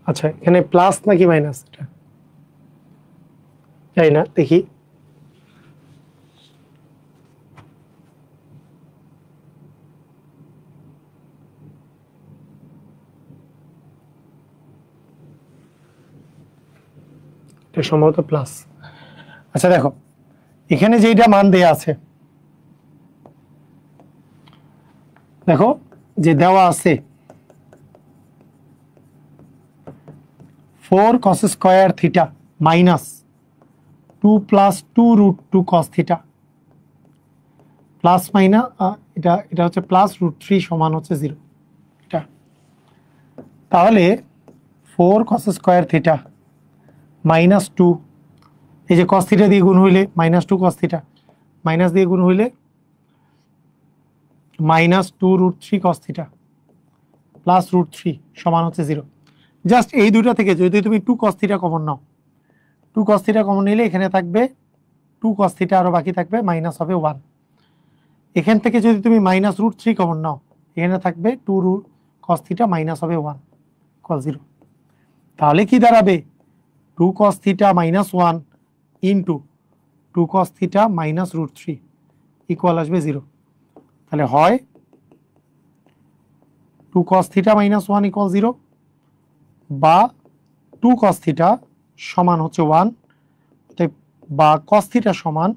আচ্ছা এখানে প্লাস নাকি মাইনাস এটা জানি না, দেখি। এটা সম্ভবত প্লাস। আচ্ছা দেখো এখানে যেটা মান দেয়া আছে, দেখো যে দেওয়া আছে 4 cos square theta minus 2 plus 2 root 2 cos theta plus minus এটা এটা হচ্ছে প্লাস রুট 3 সমান হচ্ছে 0। এটা তাহলে 4 cos স্কয়ার থিটা মাইনাস 2, এই যে cos থিটা দিয়ে গুণ হইলে মাইনাস 2 cos থিটা, মাইনাস দিয়ে গুণ হইলে minus 2 root 3 cos theta plus root 3 সমান হচ্ছে 0। জাস্ট এই দুটো থেকে যদি তুমি 2 cos থিটা কমন নাও, 2 cos থিটা কমন নিলে এখানে থাকবে 2 cos থিটা, আরো বাকি থাকবে মাইনাস হবে 1। এখান থেকে যদি তুমি মাইনাস রুট 3 কমন নাও, এখানে থাকবে 2 রুট cos থিটা মাইনাস হবে 1 cos 0। তাহলে কি দাঁড়াবে 2 cos theta minus 1 into 2 cos theta minus root 3 equal আসবে 0। তাহলে হয় 2 cos থিটা মাইনাস 1 ইকুয়াল 0, বা 2 cos থিটা সমান হচ্ছে 1, বা cos থিটা সমান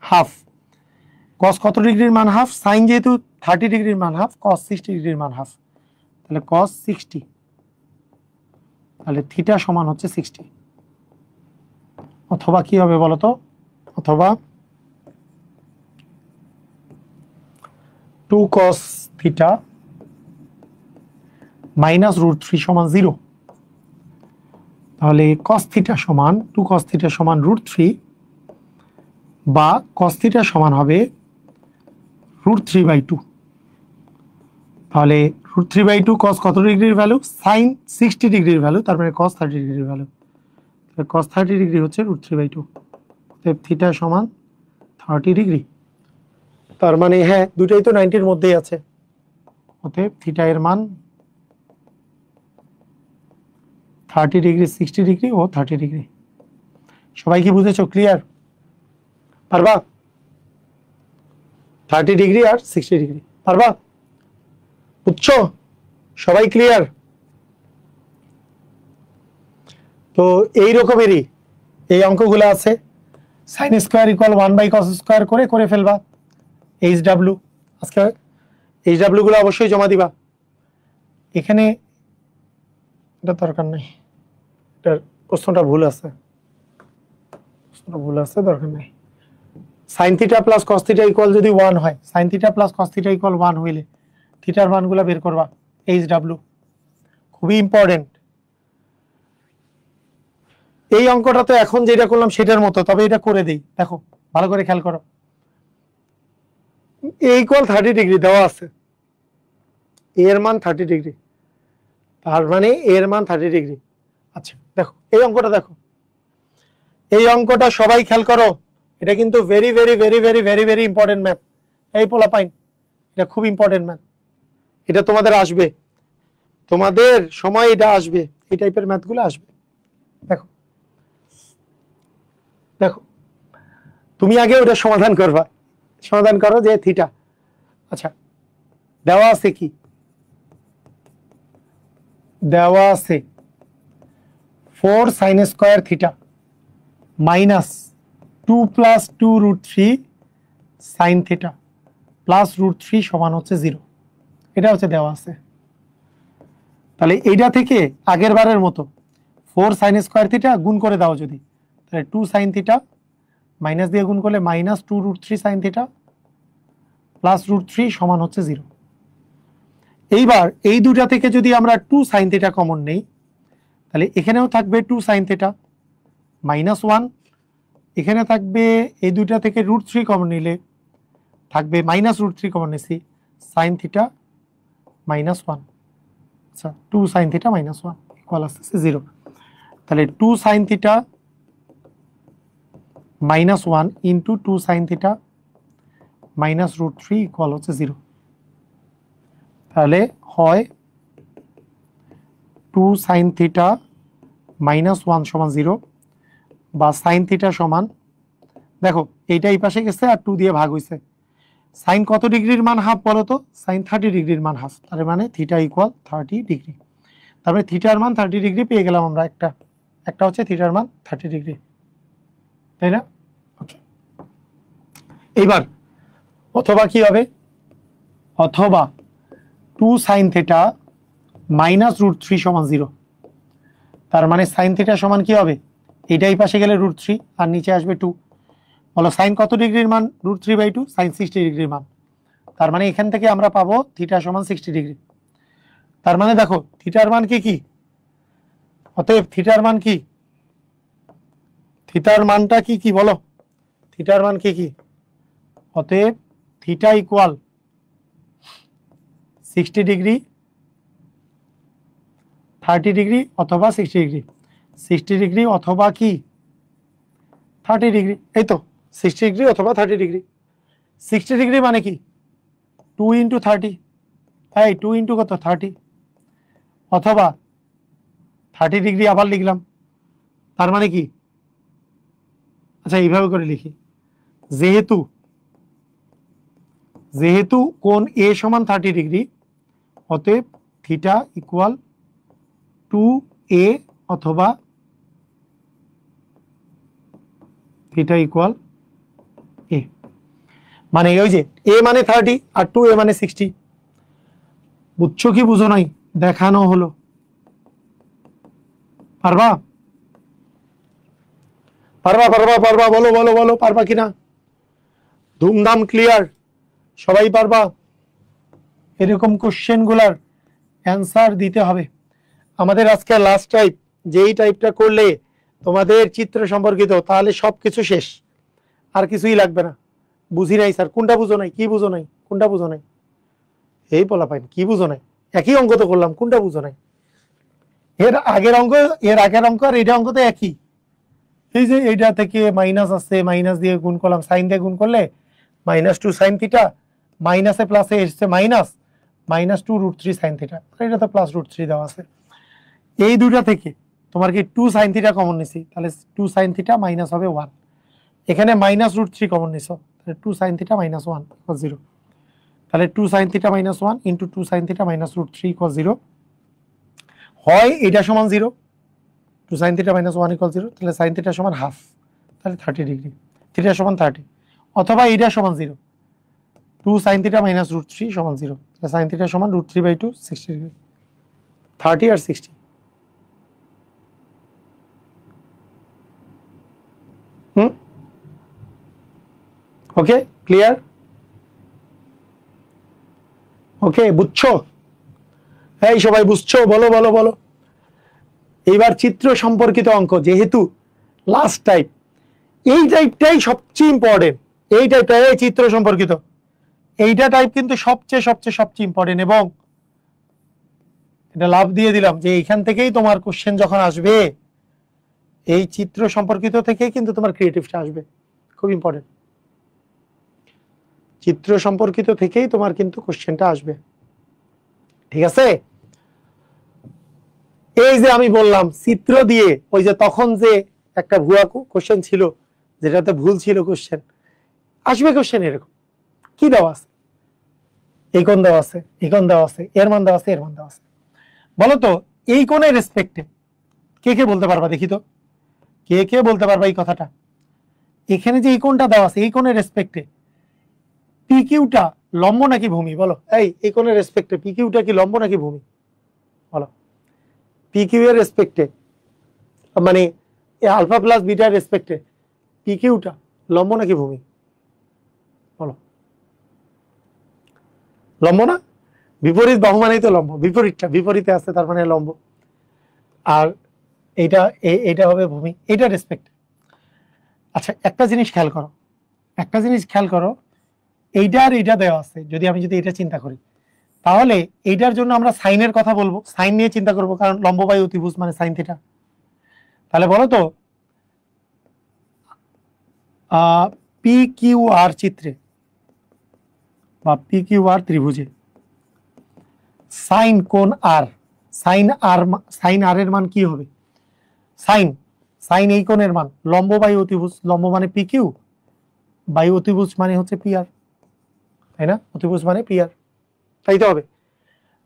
হাফ। cos কত ডিগ্রির মান হাফ, সাইন যেহেতু 30 ডিগ্রির মান হাফ, cos 60 ডিগ্রির মান হাফ, তাহলে cos 60, তাহলে থিটা সমান হচ্ছে 60। অথবা কি হবে বলতো, অথবা 2 cos থিটা মাইনাস রুট 3 সমান 0, তাহলে cos থিটা সমান 2 cos থিটা সমান রুট 3, বা cos থিটা সমান হবে রুট 3/2। তাহলে রুট 3/2 cos কত ডিগ্রির ভ্যালু, সাইন 60 ডিগ্রির ভ্যালু, তার মানে cos 30 ডিগ্রির ভ্যালু, তাহলে cos 30 ডিগ্রি হচ্ছে রুট 3/2, থিটা সমান 30 ডিগ্রি। তার মানে হ্যাঁ দুটাই তো 90-র মধ্যেই আছে, অতএব থিটা এর মান 30 ডিগ্রি, 60 ডিগ্রি ও 30 ডিগ্রি। সবাই কি বুঝেছো, ক্লিয়ার? পারবা? 30 ডিগ্রি আর 60 ডিগ্রি পারবা? বুঝছো সবাই, ক্লিয়ার? তো এই রকমেরই এই অঙ্কগুলো আছে, sine square equal 1/cos square করে ফেলবা। HW আজকে HW গুলো অবশ্যই জমা দিবা। এখানে এটা দরকার নেই, এটার প্রশ্নটা ভুল আছে, দরকার নেই। Sign theta plus cos theta equal যদি 1 হয়, sign theta plus cos theta equal 1 হইলে থিটার মানগুলো বের করবা। HW খুবই ইম্পর্টেন্ট। এই অঙ্কটা তো এখন যেটা করলাম সেটার মতো, তবে এটা করে দেই, দেখো ভালো করে খেয়াল করো। এ ইকুয়াল 30 ডিগ্রি দেওয়া আছে, এর মান 30 ডিগ্রি, তার মানে এর মান 30 ডিগ্রি। আচ্ছা দেখো এই অঙ্কটা, দেখো এই অঙ্কটা সবাই খেয়াল করো, এটা কিন্তু very very very very very very important math. এই পোলাপাইন, এটা খুব ইম্পর্টেন্ট ম্যাথ, এটা তোমাদের আসবে, তোমাদের সময় এটা আসবে, এই টাইপের ম্যাথগুলো আসবে। দেখো দেখো তুমি আগে ওটা সমাধান করবা, সমাধান করো যে থিটা, আচ্ছা দেওয়া আছে কি, দেওয়া আছে 4 sin square theta minus 2 plus 2 root 3 sine theta plus root 3 সমান হচ্ছে 0, এটা হচ্ছে দেওয়া আছে। তাহলে এইটা থেকে আগের বারের মতো 4 সাইন স্কোয়ার থিটা গুণ করে দাও যদি, তাহলে 2 সাইন থিটা মাইনাস দিয়ে গুণ করলে -2√3 সাইন থিটা প্লাস √3 সমান হচ্ছে 0। এইবার এই দুটা থেকে যদি আমরা 2 সাইন থিটা কমন নেই, তাহলে এখানেও থাকবে 2 সাইন থিটা -1, এখানে থাকবে এই দুটা থেকে √3 কমন নিলে থাকবে -√3 কমন নিছি সাইন থিটা -1। আচ্ছা 2 সাইন থিটা -1 ইকুয়াল আসছে 0। তাহলে 2 sine theta -1 into 2 sine theta -√3 equal হচ্ছে 0। তাহলে হয় 2 সাইন থিটা -1 সমান 0 বা সাইন থিটা সমান, দেখো এইটা এই পাশে গেছে আর 2 দিয়ে ভাগ হইছে, সাইন কত ডিগ্রির মান হাফ বলো তো, সাইন 30 ডিগ্রির মান হাফ, তার মানে থিটা ইকুয়াল 30 ডিগ্রি। তারপরে থিটার মান 30 ডিগ্রি পেয়ে গেলাম আমরা, একটা হচ্ছে থিটার মান 30 ডিগ্রি, তাই না? ওকে, এইবার অথবা কি হবে, অথবা 2 সাইন থিটা -√3 সমান 0, তার মানে সাইন থিটা সমান কি হবে, এইটাই পাশে গেলে √3 আর নিচে আসবে 2। বলো সাইন কত ডিগ্রির মান, √3/2, সাইন 60 ডিগ্রির মান, তার মানে এখান থেকে আমরা পাবো থিটা সমান 60 ডিগ্রি। তার মানে দেখো থিটার মান কি, অতএব থিটার মান কি, থিটার মানটা কি বলো, থিটার মান কি, অতএব থিটা ইকুয়াল 60 ডিগ্রি, 30 ডিগ্রি অথবা 60 ডিগ্রি, 60 ডিগ্রি অথবা কি 30 ডিগ্রি, এই তো 60 ডিগ্রি অথবা 30 ডিগ্রি। 60 ডিগ্রি মানে কি 2 ইন্টু 30, এই 2 ইন্টু কত 30, অথবা 30 ডিগ্রি আবার লিখলাম, তার মানে কি, আচ্ছা এইভাবে করে লিখি, যেহেতু কোণ এ সমান 30 ডিগ্রি, অতএব থিটা ইকুয়াল 2a অথবা থিটা ইকুয়াল a, মানে ওই যে a মানে 30 আর 2a মানে 60, বুঝছো কি বুঝো নাই, দেখানো হলো, পারবা বলো পারবা কিনা, ধুমধাম ক্লিয়ার, সবাই পারবা? এরকম কোশ্চেন গুলার অ্যান্সার দিতে হবে। আমাদের আজকে লাস্ট টাইপ, যেই টাইপটা করলে তোমাদের চিত্র সম্পর্কিত, তাহলে সবকিছু শেষ, আর কিছুই লাগবে না। বুঝি নাই স্যার, কোনটা বুঝো নাই, কি বুঝো নাই, কোনটা বুঝো নাই, এই বলা পাইনি, কি বুঝো নাই, একই অঙ্ক তো করলাম, কোনটা বুঝো নাই, এর আগের অঙ্ক আর এটা অঙ্ক তো একই, এই যে এইটা থেকে মাইনাস আছে, মাইনাস দিয়ে গুণ করলাম, সাইন দিয়ে গুণ করলে -2 সাইন থিটা, মাইনাসে প্লাসে এসছে -2√3 সাইন থিটা, এটা তো +√3 দেওয়া আছে। এই দুটা থেকে তোমার কি 2 সাইন থিটা কমন নিছি, তাহলে 2 সাইন থিটা মাইনাস হবে 1, এখানে -√3 কমন নিছো, তাহলে 2 সাইন থিটা -1 ইকুয়াল 0, তাহলে 2 sine theta -1 into 2 sine theta -√3 equal 0, হয় এটা সমান 0, 2 সাইন থিটা -1 ইকুয়াল 0, তাহলে সাইন থিটা সমান হাফ, তাহলে 30 ডিগ্রি, থিটা সমান 30, অথবা এটা সমান 0, 2 সাইন থিটা -√3 সমান 0, তাহলে সাইন থিটা সমান √3/2, 60 ডিগ্রি, 30 আর 60। ওকে ক্লিয়ার, ওকে বুঝছো, এই সবাই বুঝছো, বলো। এইবার চিত্র সম্পর্কিত অঙ্ক, যেহেতু লাস্ট টাইপ, এই টাইপটাই সবচেয়ে ইম্পর্টেন্ট, এই টাইপটা এই চিত্র সম্পর্কিত, এইটা টাইপ কিন্তু সবচেয়ে ইম্পর্টেন্ট, এবং এটা লাভ দিয়ে দিলাম যে এইখান থেকেই তোমার কোশ্চেন যখন আসবে, এই চিত্র সম্পর্কিত থেকেই কিন্তু তোমার ক্রিয়েটিভটা আসবে, খুব ইম্পর্টেন্ট, চিত্র সম্পর্কিত থেকেই তোমার কিন্তু কোশ্চেনটা আসবে, ঠিক আছে? এই যে আমি বললাম চিত্র দিয়ে, ওই যে তখন যে একটা ভুয়া কোশ্চেন ছিল, যেটাতে ভুল ছিল কোশ্চেন, আসবে কোশ্চেন এরকম, কি দেওয়া আছে, এই কোণ দেওয়া আছে, এই কোণ দেওয়া আছে, এর মান দেওয়া আছে, এর মান দেওয়া আছে, বলো তো এই কোণের রেসপেক্টে কে বলতে পারবা, দেখি তো কে বলতে পারবা এই কথাটা, এখানে যে এই কোণটা দেওয়া আছে, এই কোণের রেসপেক্টে পি কিউটা লম্ব নাকি ভূমি, বলো, এই কোণের রেসপেক্টে পি কিউটা কি লম্ব নাকি ভূমি, বলো, পি কিউ এর রেসপেক্টে মানে আলফা প্লাস বিটার রেসপেক্টে পি কিউটা লম্ব নাকি ভূমি? বলো, লম্ব না? বিপরীত বাহু মানেই তো লম্ব, বিপরীতটা বিপরীতে আছে তার মানে লম্ব। আর এইটা এইটা হবে ভূমি, এইটা রেসপেক্ট। আচ্ছা একটা জিনিস খেয়াল করো, একটা জিনিস খেয়াল করো, এইটা আর এইটা দেওয়া আছে, যদি আমি যদি এটা চিন্তা করি তাহলে এইটার জন্য আমরা সাইনের কথা বলবো, সাইন নিয়ে চিন্তা করব, কারণ লম্ব বাই অতিভুজ মানে সাইন থিটা। তাহলে বলো তো পি কিউ আর চিত্রে বা পি কিউ আর ত্রিভুজে সাইন কোণ আর, সাইন আর এর মান কি হবে? সাইন সাইন এই কোণের মান লম্ব বাই অতিভুজ, লম্ব মানে পি কিউ বাই অতিভুজ মানে হচ্ছে পি আর, তাই না? অতিভুজ মানে পি আর, তাই তো হবে।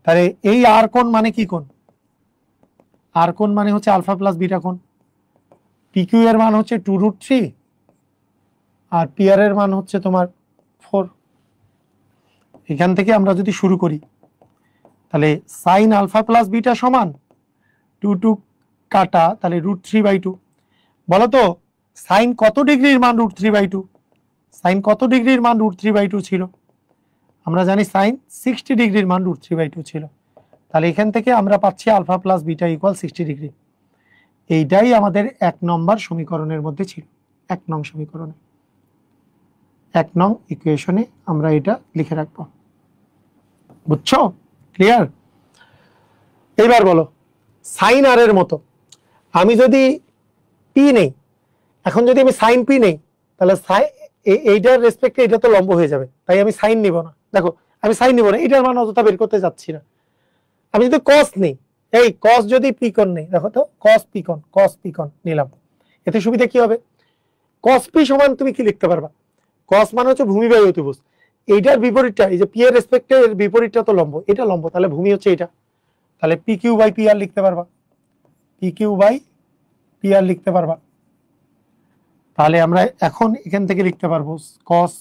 তাহলে এই আর কোণ মানে কি কোণ? আর কোণ মানে হচ্ছে আলফা প্লাস বিটা কোণ। পি কিউ এর মান হচ্ছে 2√3 আর পি আর এর মান হচ্ছে তোমার 4। এখান থেকে আমরা যদি শুরু করি তাহলে সাইন আলফা প্লাস বিটা সমান 2 কাটা তাহলে √3/2। বলো তো সাইন কত ডিগ্রির মান √3/2? সাইন কত ডিগ্রির মান √3/2 ছিল? আমরা জানি সাইন 60 ডিগ্রির মান √3/2 ছিল। তাহলে এখান থেকে আমরা পাচ্ছি alpha plus beta equal 60 degree. এইটাই আমাদের 1 নম্বর সমীকরণের মধ্যে ছিল, 1 নং সমীকরণে, 1 নং ইকুয়েশনে আমরা এটা লিখে রাখবো। বুঝছো? ক্লিয়ার? এবার বলো সাইন আর এর মতো আমি যদি পি নেই, এখন যদি আমি সাইন পি নেই তাহলে এইটার রেসপেক্টে এটা তো লম্ব হয়ে যাবে, তাই আমি সাইন নিব না। দেখো আমি সাইন নিব না, এটার মান অযথা বের করতে যাচ্ছি না। আমি যদি কস নেই, এই কস যদি পিকন নেই, দেখো তো কস পিকন নিলাম, এতে সুবিধা কি হবে? কস পি সমান তুমি কি লিখতে পারবা? কস মানে হচ্ছে ভূমি বাই অতিভুজ, এইটার বিপরীতটা এই যে পি এর রেসপেক্টে এর বিপরীতটা তো লম্ব, এটা লম্ব, তাহলে ভূমি হচ্ছে এটা। তাহলে P Q by P R লিখতে পারবা, P Q by P R লিখতে পারবা। তাহলে আমরা এখন এখান থেকে লিখতে পারবো কস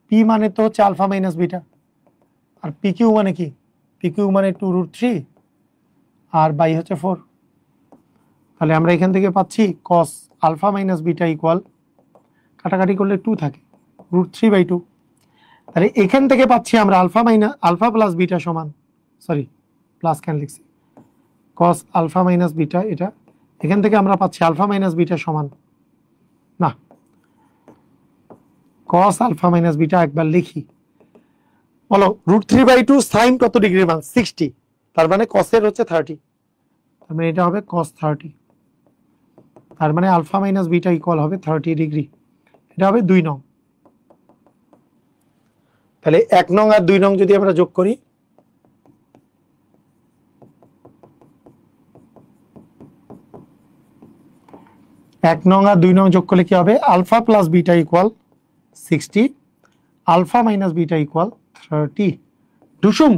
পি মানে তো হচ্ছে আলফা মাইনাস বিটা, আর পি কিউ মানে কি? পি কিউ মানে 2√3 আর বাই হচ্ছে 4। তাহলে আমরা এখান থেকে পাচ্ছি cos alpha minus beta equal, কাটাকাটি করলে 2 থাকে, √3/2। তাহলে এখান থেকে পাচ্ছি আমরা আলফা প্লাস বিটা সমান, সরি প্লাস কেন লিখছি, কস আলফা মাইনাস বিটা, এটা এখান থেকে আমরা পাচ্ছি আলফা মাইনাস বিটা সমান, না কস আলফা মাইনাস বিটা একবার লিখি, বলো √3/2 সাইন কত ডিগ্রির মান? 60, তার মানে কসের হচ্ছে 30, তার মানে এটা হবে কস 30, তার মানে আলফা মাইনাস বিটা ইকুয়াল হবে 30 ডিগ্রি। এটা হবে 2 নং। তাহলে 1 নং আর 2 নং যদি আমরা যোগ করি, এক নং আর 2 নং যোগ করলে কি হবে? Alpha plus beta equal 60, alpha minus beta equal 30, ডুসুম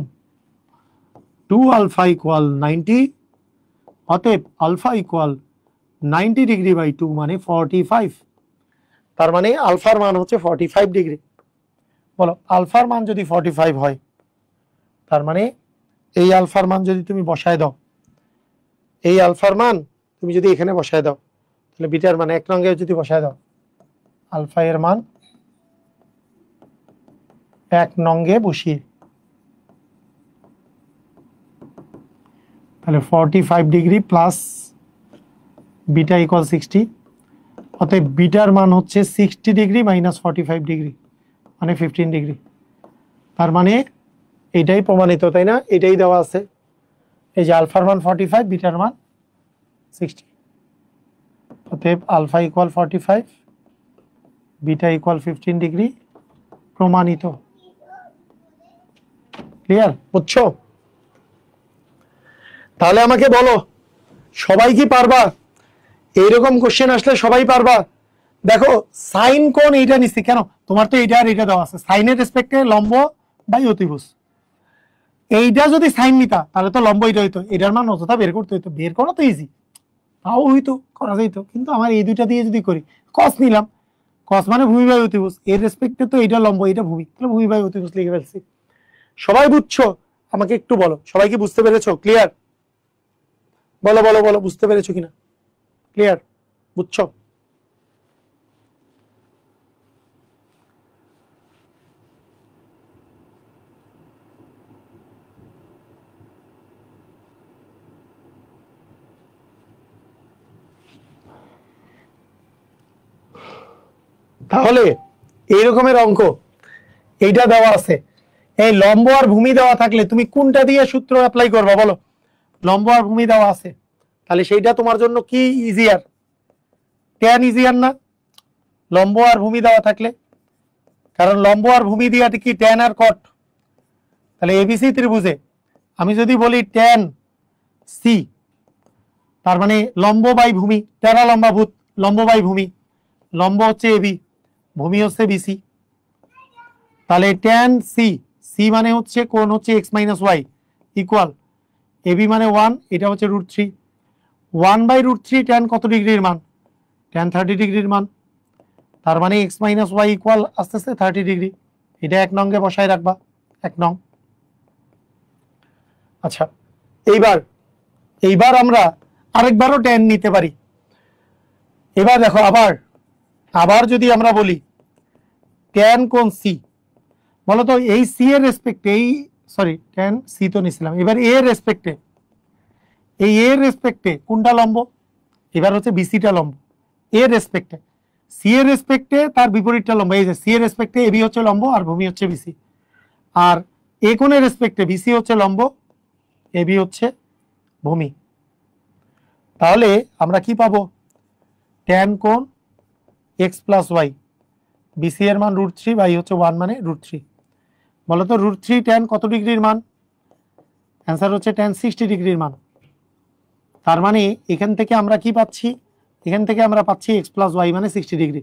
2 আলফা ইকুয়াল 90, অতএব আলফা ইকুয়াল 90 ডিগ্রি বাই 2 মানে 45। তার মানে আলফার মান হচ্ছে 45 ডিগ্রি। বলো আলফার মান যদি 45 হয়, তার মানে এই আলফার মান যদি তুমি বসায় দাও, এই আলফার মান তুমি যদি এখানে বসায় দাও, তাহলে বিটার মান 1 নঙ্গে যদি বসায় দাও, আলফা এর মান 1 নঙ্গে বসিয়ে, তাহলে 45 ডিগ্রি প্লাস বিটা ইকুয়াল 60, অতএব বিটার মান হচ্ছে 60 ডিগ্রি মাইনাস 45 ডিগ্রি মানে 15 ডিগ্রি। তার মানে এটাই প্রমাণিত, তাই না? এটাই দেওয়া আছে, এই যে আলফার মান 45, বিটার মান 60, অতএব alpha equal 45, beta equal 15 degree, প্রমাণিত। ক্লিয়ার? বুঝছো? তাহলে আমাকে বলো সবাই কি পারবা? এইরকম কোশ্চেন আসলে সবাই পারবা? দেখো সাইন কোণ এইটা নিচ্ছি কেন, তোমার তো এইটা আর এইটা দেওয়া আছে, সাইনের রেসপেক্টে লম্ব বাই অতিভুজ, এইটা যদি সাইন নিতা তাহলে তো লম্ব এটা হইতো, এটার মান অযথা বের করতে হইতো, বের করা তো ইজি, তাও হইতো, করা যাইতো, কিন্তু আমার এই দুইটা দিয়ে যদি করি, কস নিলাম, কস মানে ভূমি বাই অতিভুজ, এর রেসপেক্টে তো এটা লম্ব এটা ভূমি, তাহলে ভূমি বাই অতিভুজ লিখে ফেলছি। সবাই বুঝছো? আমাকে একটু বলো সবাই কি বুঝতে পেরেছো? ক্লিয়ার? বলো বলো বলো বুঝতে পেরেছো কিনা? ক্লিয়ার? বুঝছো? তাহলে এই রকমের অঙ্ক এইটা দেওয়া আছে, এই লম্ব আর ভূমি দেওয়া থাকলে তুমি কোনটা দিয়ে সূত্র অ্যাপ্লাই করবা বলো? লম্ব আর ভূমি দেওয়া আছে, তাহলে সেইটা তোমার জন্য কি ইজিয়ার? ট্যান ইজিয়ার না লম্ব আর ভূমি দেওয়া থাকলে? কারণ লম্ব আর ভূমি দিয়ে কি ট্যান আর কট। তাহলে এবিসি ত্রিভুজে আমি যদি বলি ট্যান সি, তার মানে লম্ব বাই ভূমি, ট্যানা লম্বাভূত লম্ব বাই ভূমি, লম্ব হচ্ছে এবি, ভূমি হচ্ছে বিসি। তাহলে ট্যান সি, সি মানে হচ্ছে কোণ হচ্ছে x minus y equal AB মানে 1, এটা হচ্ছে √3, 1/√3 ট্যান কত ডিগ্রির মান? ট্যান 30 ডিগ্রির মান। তার মানে এক্স মাইনাস ওয়াই ইকুয়াল আস্তে আস্তে 30 ডিগ্রি। এটা 1 নঙ্গে বসায় রাখবা, 1 নং। আচ্ছা, এইবার আমরা আরেকবারও ট্যান নিতে পারি। এবার দেখো আবার যদি আমরা বলি ট্যান কোণ সি, বলতো এই সি এর রেসপেক্টে, এই সরি ট্যান সি তো নিছিলাম, এবার এ এর রেসপেক্টে, এই এ এর রেসপেক্টে কোনটা লম্ব? এবার হচ্ছে বিসিটা লম্ব এর রেসপেক্টে, সি এর রেসপেক্টে তার বিপরীতটা লম্ব। এই যে সি এর রেসপেক্টে এবি হচ্ছে লম্ব আর ভূমি হচ্ছে বিসি, আর এ কোণের রেসপেক্টে বিসি হচ্ছে লম্ব, এবি হচ্ছে ভূমি। তাহলে আমরা কি পাবো? ট্যান কোণ এক্স প্লাস ওয়াই, বিসি এর মান √3 বাই হচ্ছে 1 মানে √3। বলতো √3 ট্যান কত ডিগ্রির মান? অ্যান্সার হচ্ছে ট্যান 60 ডিগ্রির মান। তার মানে এখান থেকে আমরা কি পাচ্ছি? এখান থেকে আমরা পাচ্ছি এক্স প্লাস ওয়াই মানে 60 ডিগ্রি।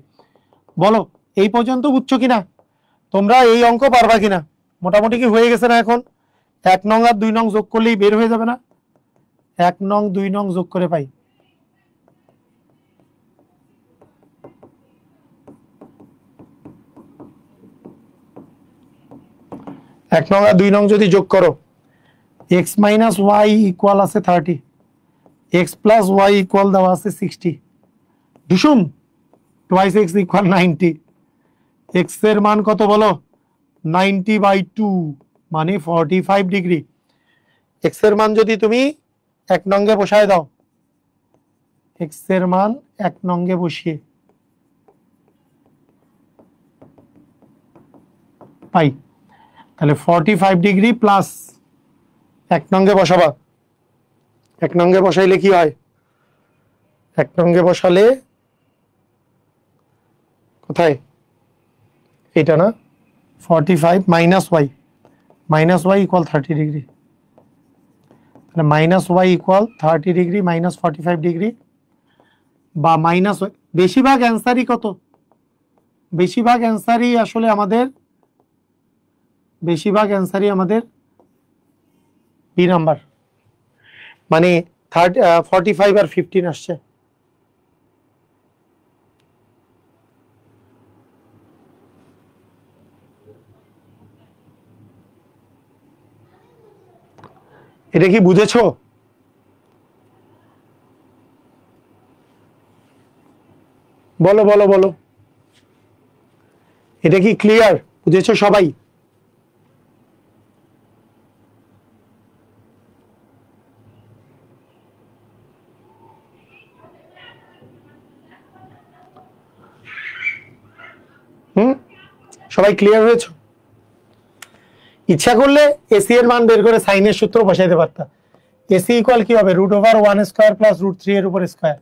বলো এই পর্যন্ত বুঝছো কিনা? তোমরা এই অঙ্ক পারবা কিনা? মোটামুটি কি হয়ে গেছে না? এখন 1 নং আর 2 নং যোগ করলেই বের হয়ে যাবে না? 1 নং 2 নং যোগ করে পাই। এক নং আর 2 নং যদি যোগ করো, এক্স মাইনাস ওয়াই ইকুয়াল আছে 30, এক্স প্লাস ওয়াই ইকুয়াল দেওয়া আছে 60, ডিসুম টুয়াইস এক্স ইকুয়াল 90। এক্স এর মান কত বলো? 90/2 মানে 45 ডিগ্রি। এক্স এর মান যদি তুমি 1 নঙ্গে বসায় দাও, এক্স এর মান 1 নঙ্গে বসিয়ে পাই, তাহলে 45 ডিগ্রি প্লাস 1 নঙ্গে বসাবা। 1 নঙ্গে বসাইলে কি হয়? 1 নঙ্গে বসালে কোথায়? এটা না, 45 মাইনাস ওয়াই ইকুয়াল 30 ডিগ্রি। তাহলে minus y equal 30 degree minus 45 degree বা মাইনাস, বেশিরভাগ অ্যান্সারই কত? বেশিরভাগ অ্যান্সারই আসলে আমাদের বি নাম্বার, মানে 45 আর 15 আসছে। এটা কি বুঝেছো? বলো বলো বলো, এটা কি ক্লিয়ার? বুঝেছো সবাই? সবাই ক্লিয়ার হয়েছে? ইচ্ছা করলে এসি এর মান বের করে সাইনের সূত্র বসাইতে পারতা। এসি ইকুয়াল কি হবে? √1² প্লাস √3 এর উপর স্কয়ার,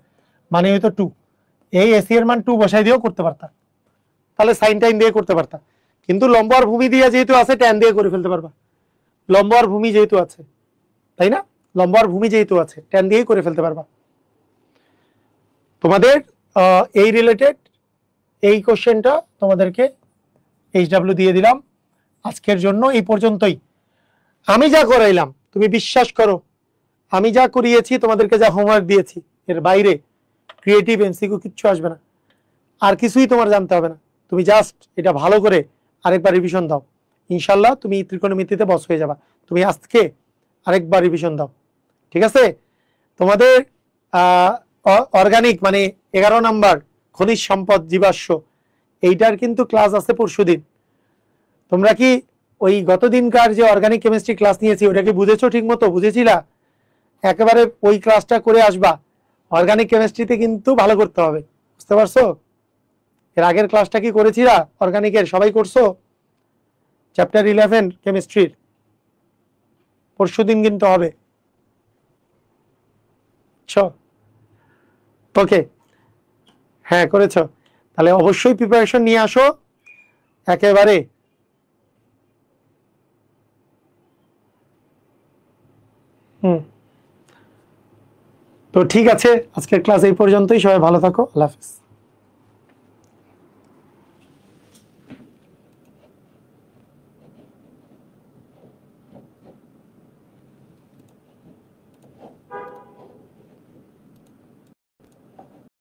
মানে হয়তো 2। এই এসি এর মান 2 বসাই দিয়েও করতে পারতা, তাহলে সাইন টাইন দিয়ে করতে পারতা। কিন্তু লম্ব আর ভূমি দিয়ে যেহেতু আছে, ট্যান দিয়ে করে ফেলতে পারবা। লম্ব আর ভূমি যেহেতু আছে, তাই না? লম্ব আর ভূমি যেহেতু আছে, ট্যান দিয়েই করে ফেলতে পারবা। তোমাদের এই রিলেটেড এই কোশ্চেনটা তোমাদেরকে HW দিয়ে দিলাম। আজকের জন্য এই পর্যন্তই। আমি যা করাইলাম তুমি বিশ্বাস করো, আমি যা করিয়েছি, তোমাদেরকে যা হোমওয়ার্ক দিয়েছি, এর বাইরে ক্রিয়েটিভ এমসিকিউ কিচ্ছু আসবে না, আর কিছুই তোমার জানতে হবে না। তুমি জাস্ট এটা ভালো করে আরেকবার রিভিশন দাও, ইনশাল্লাহ তুমি ত্রিকোণমিতিতে বস হয়ে যাবা। তুমি আজকে আরেকবার রিভিশন দাও, ঠিক আছে? তোমাদের অর্গানিক মানে 11 নাম্বার খনিজ সম্পদ জীবাশ্ম, এইটার কিন্তু ক্লাস আছে পরশুদিন। তোমরা কি ওই গতদিনকার যে অর্গানিক কেমিস্ট্রি ক্লাস নিয়েছি ওটা কি বুঝেছো ঠিক মতো? বুঝেছিলা? একেবারে ওই ক্লাসটা করে আসবা। অর্গানিক কেমিস্ট্রিতে কিন্তু ভালো করতে হবে, বুঝতে পারছো? এর আগের ক্লাসটা কি করেছিলা অর্গানিকের? সবাই করছো? চ্যাপ্টার 11 কেমিস্ট্রির পরশুদিন কিন্তু হবে। ওকে, হ্যাঁ করেছো। তাহলে অবশ্যই প্রিপারেশন নিয়ে আসো একেবারে। হুম, তো ঠিক আছে, আজকের ক্লাস এই পর্যন্তই। সবাই ভালো থাকো, আল্লাহ হাফেজ।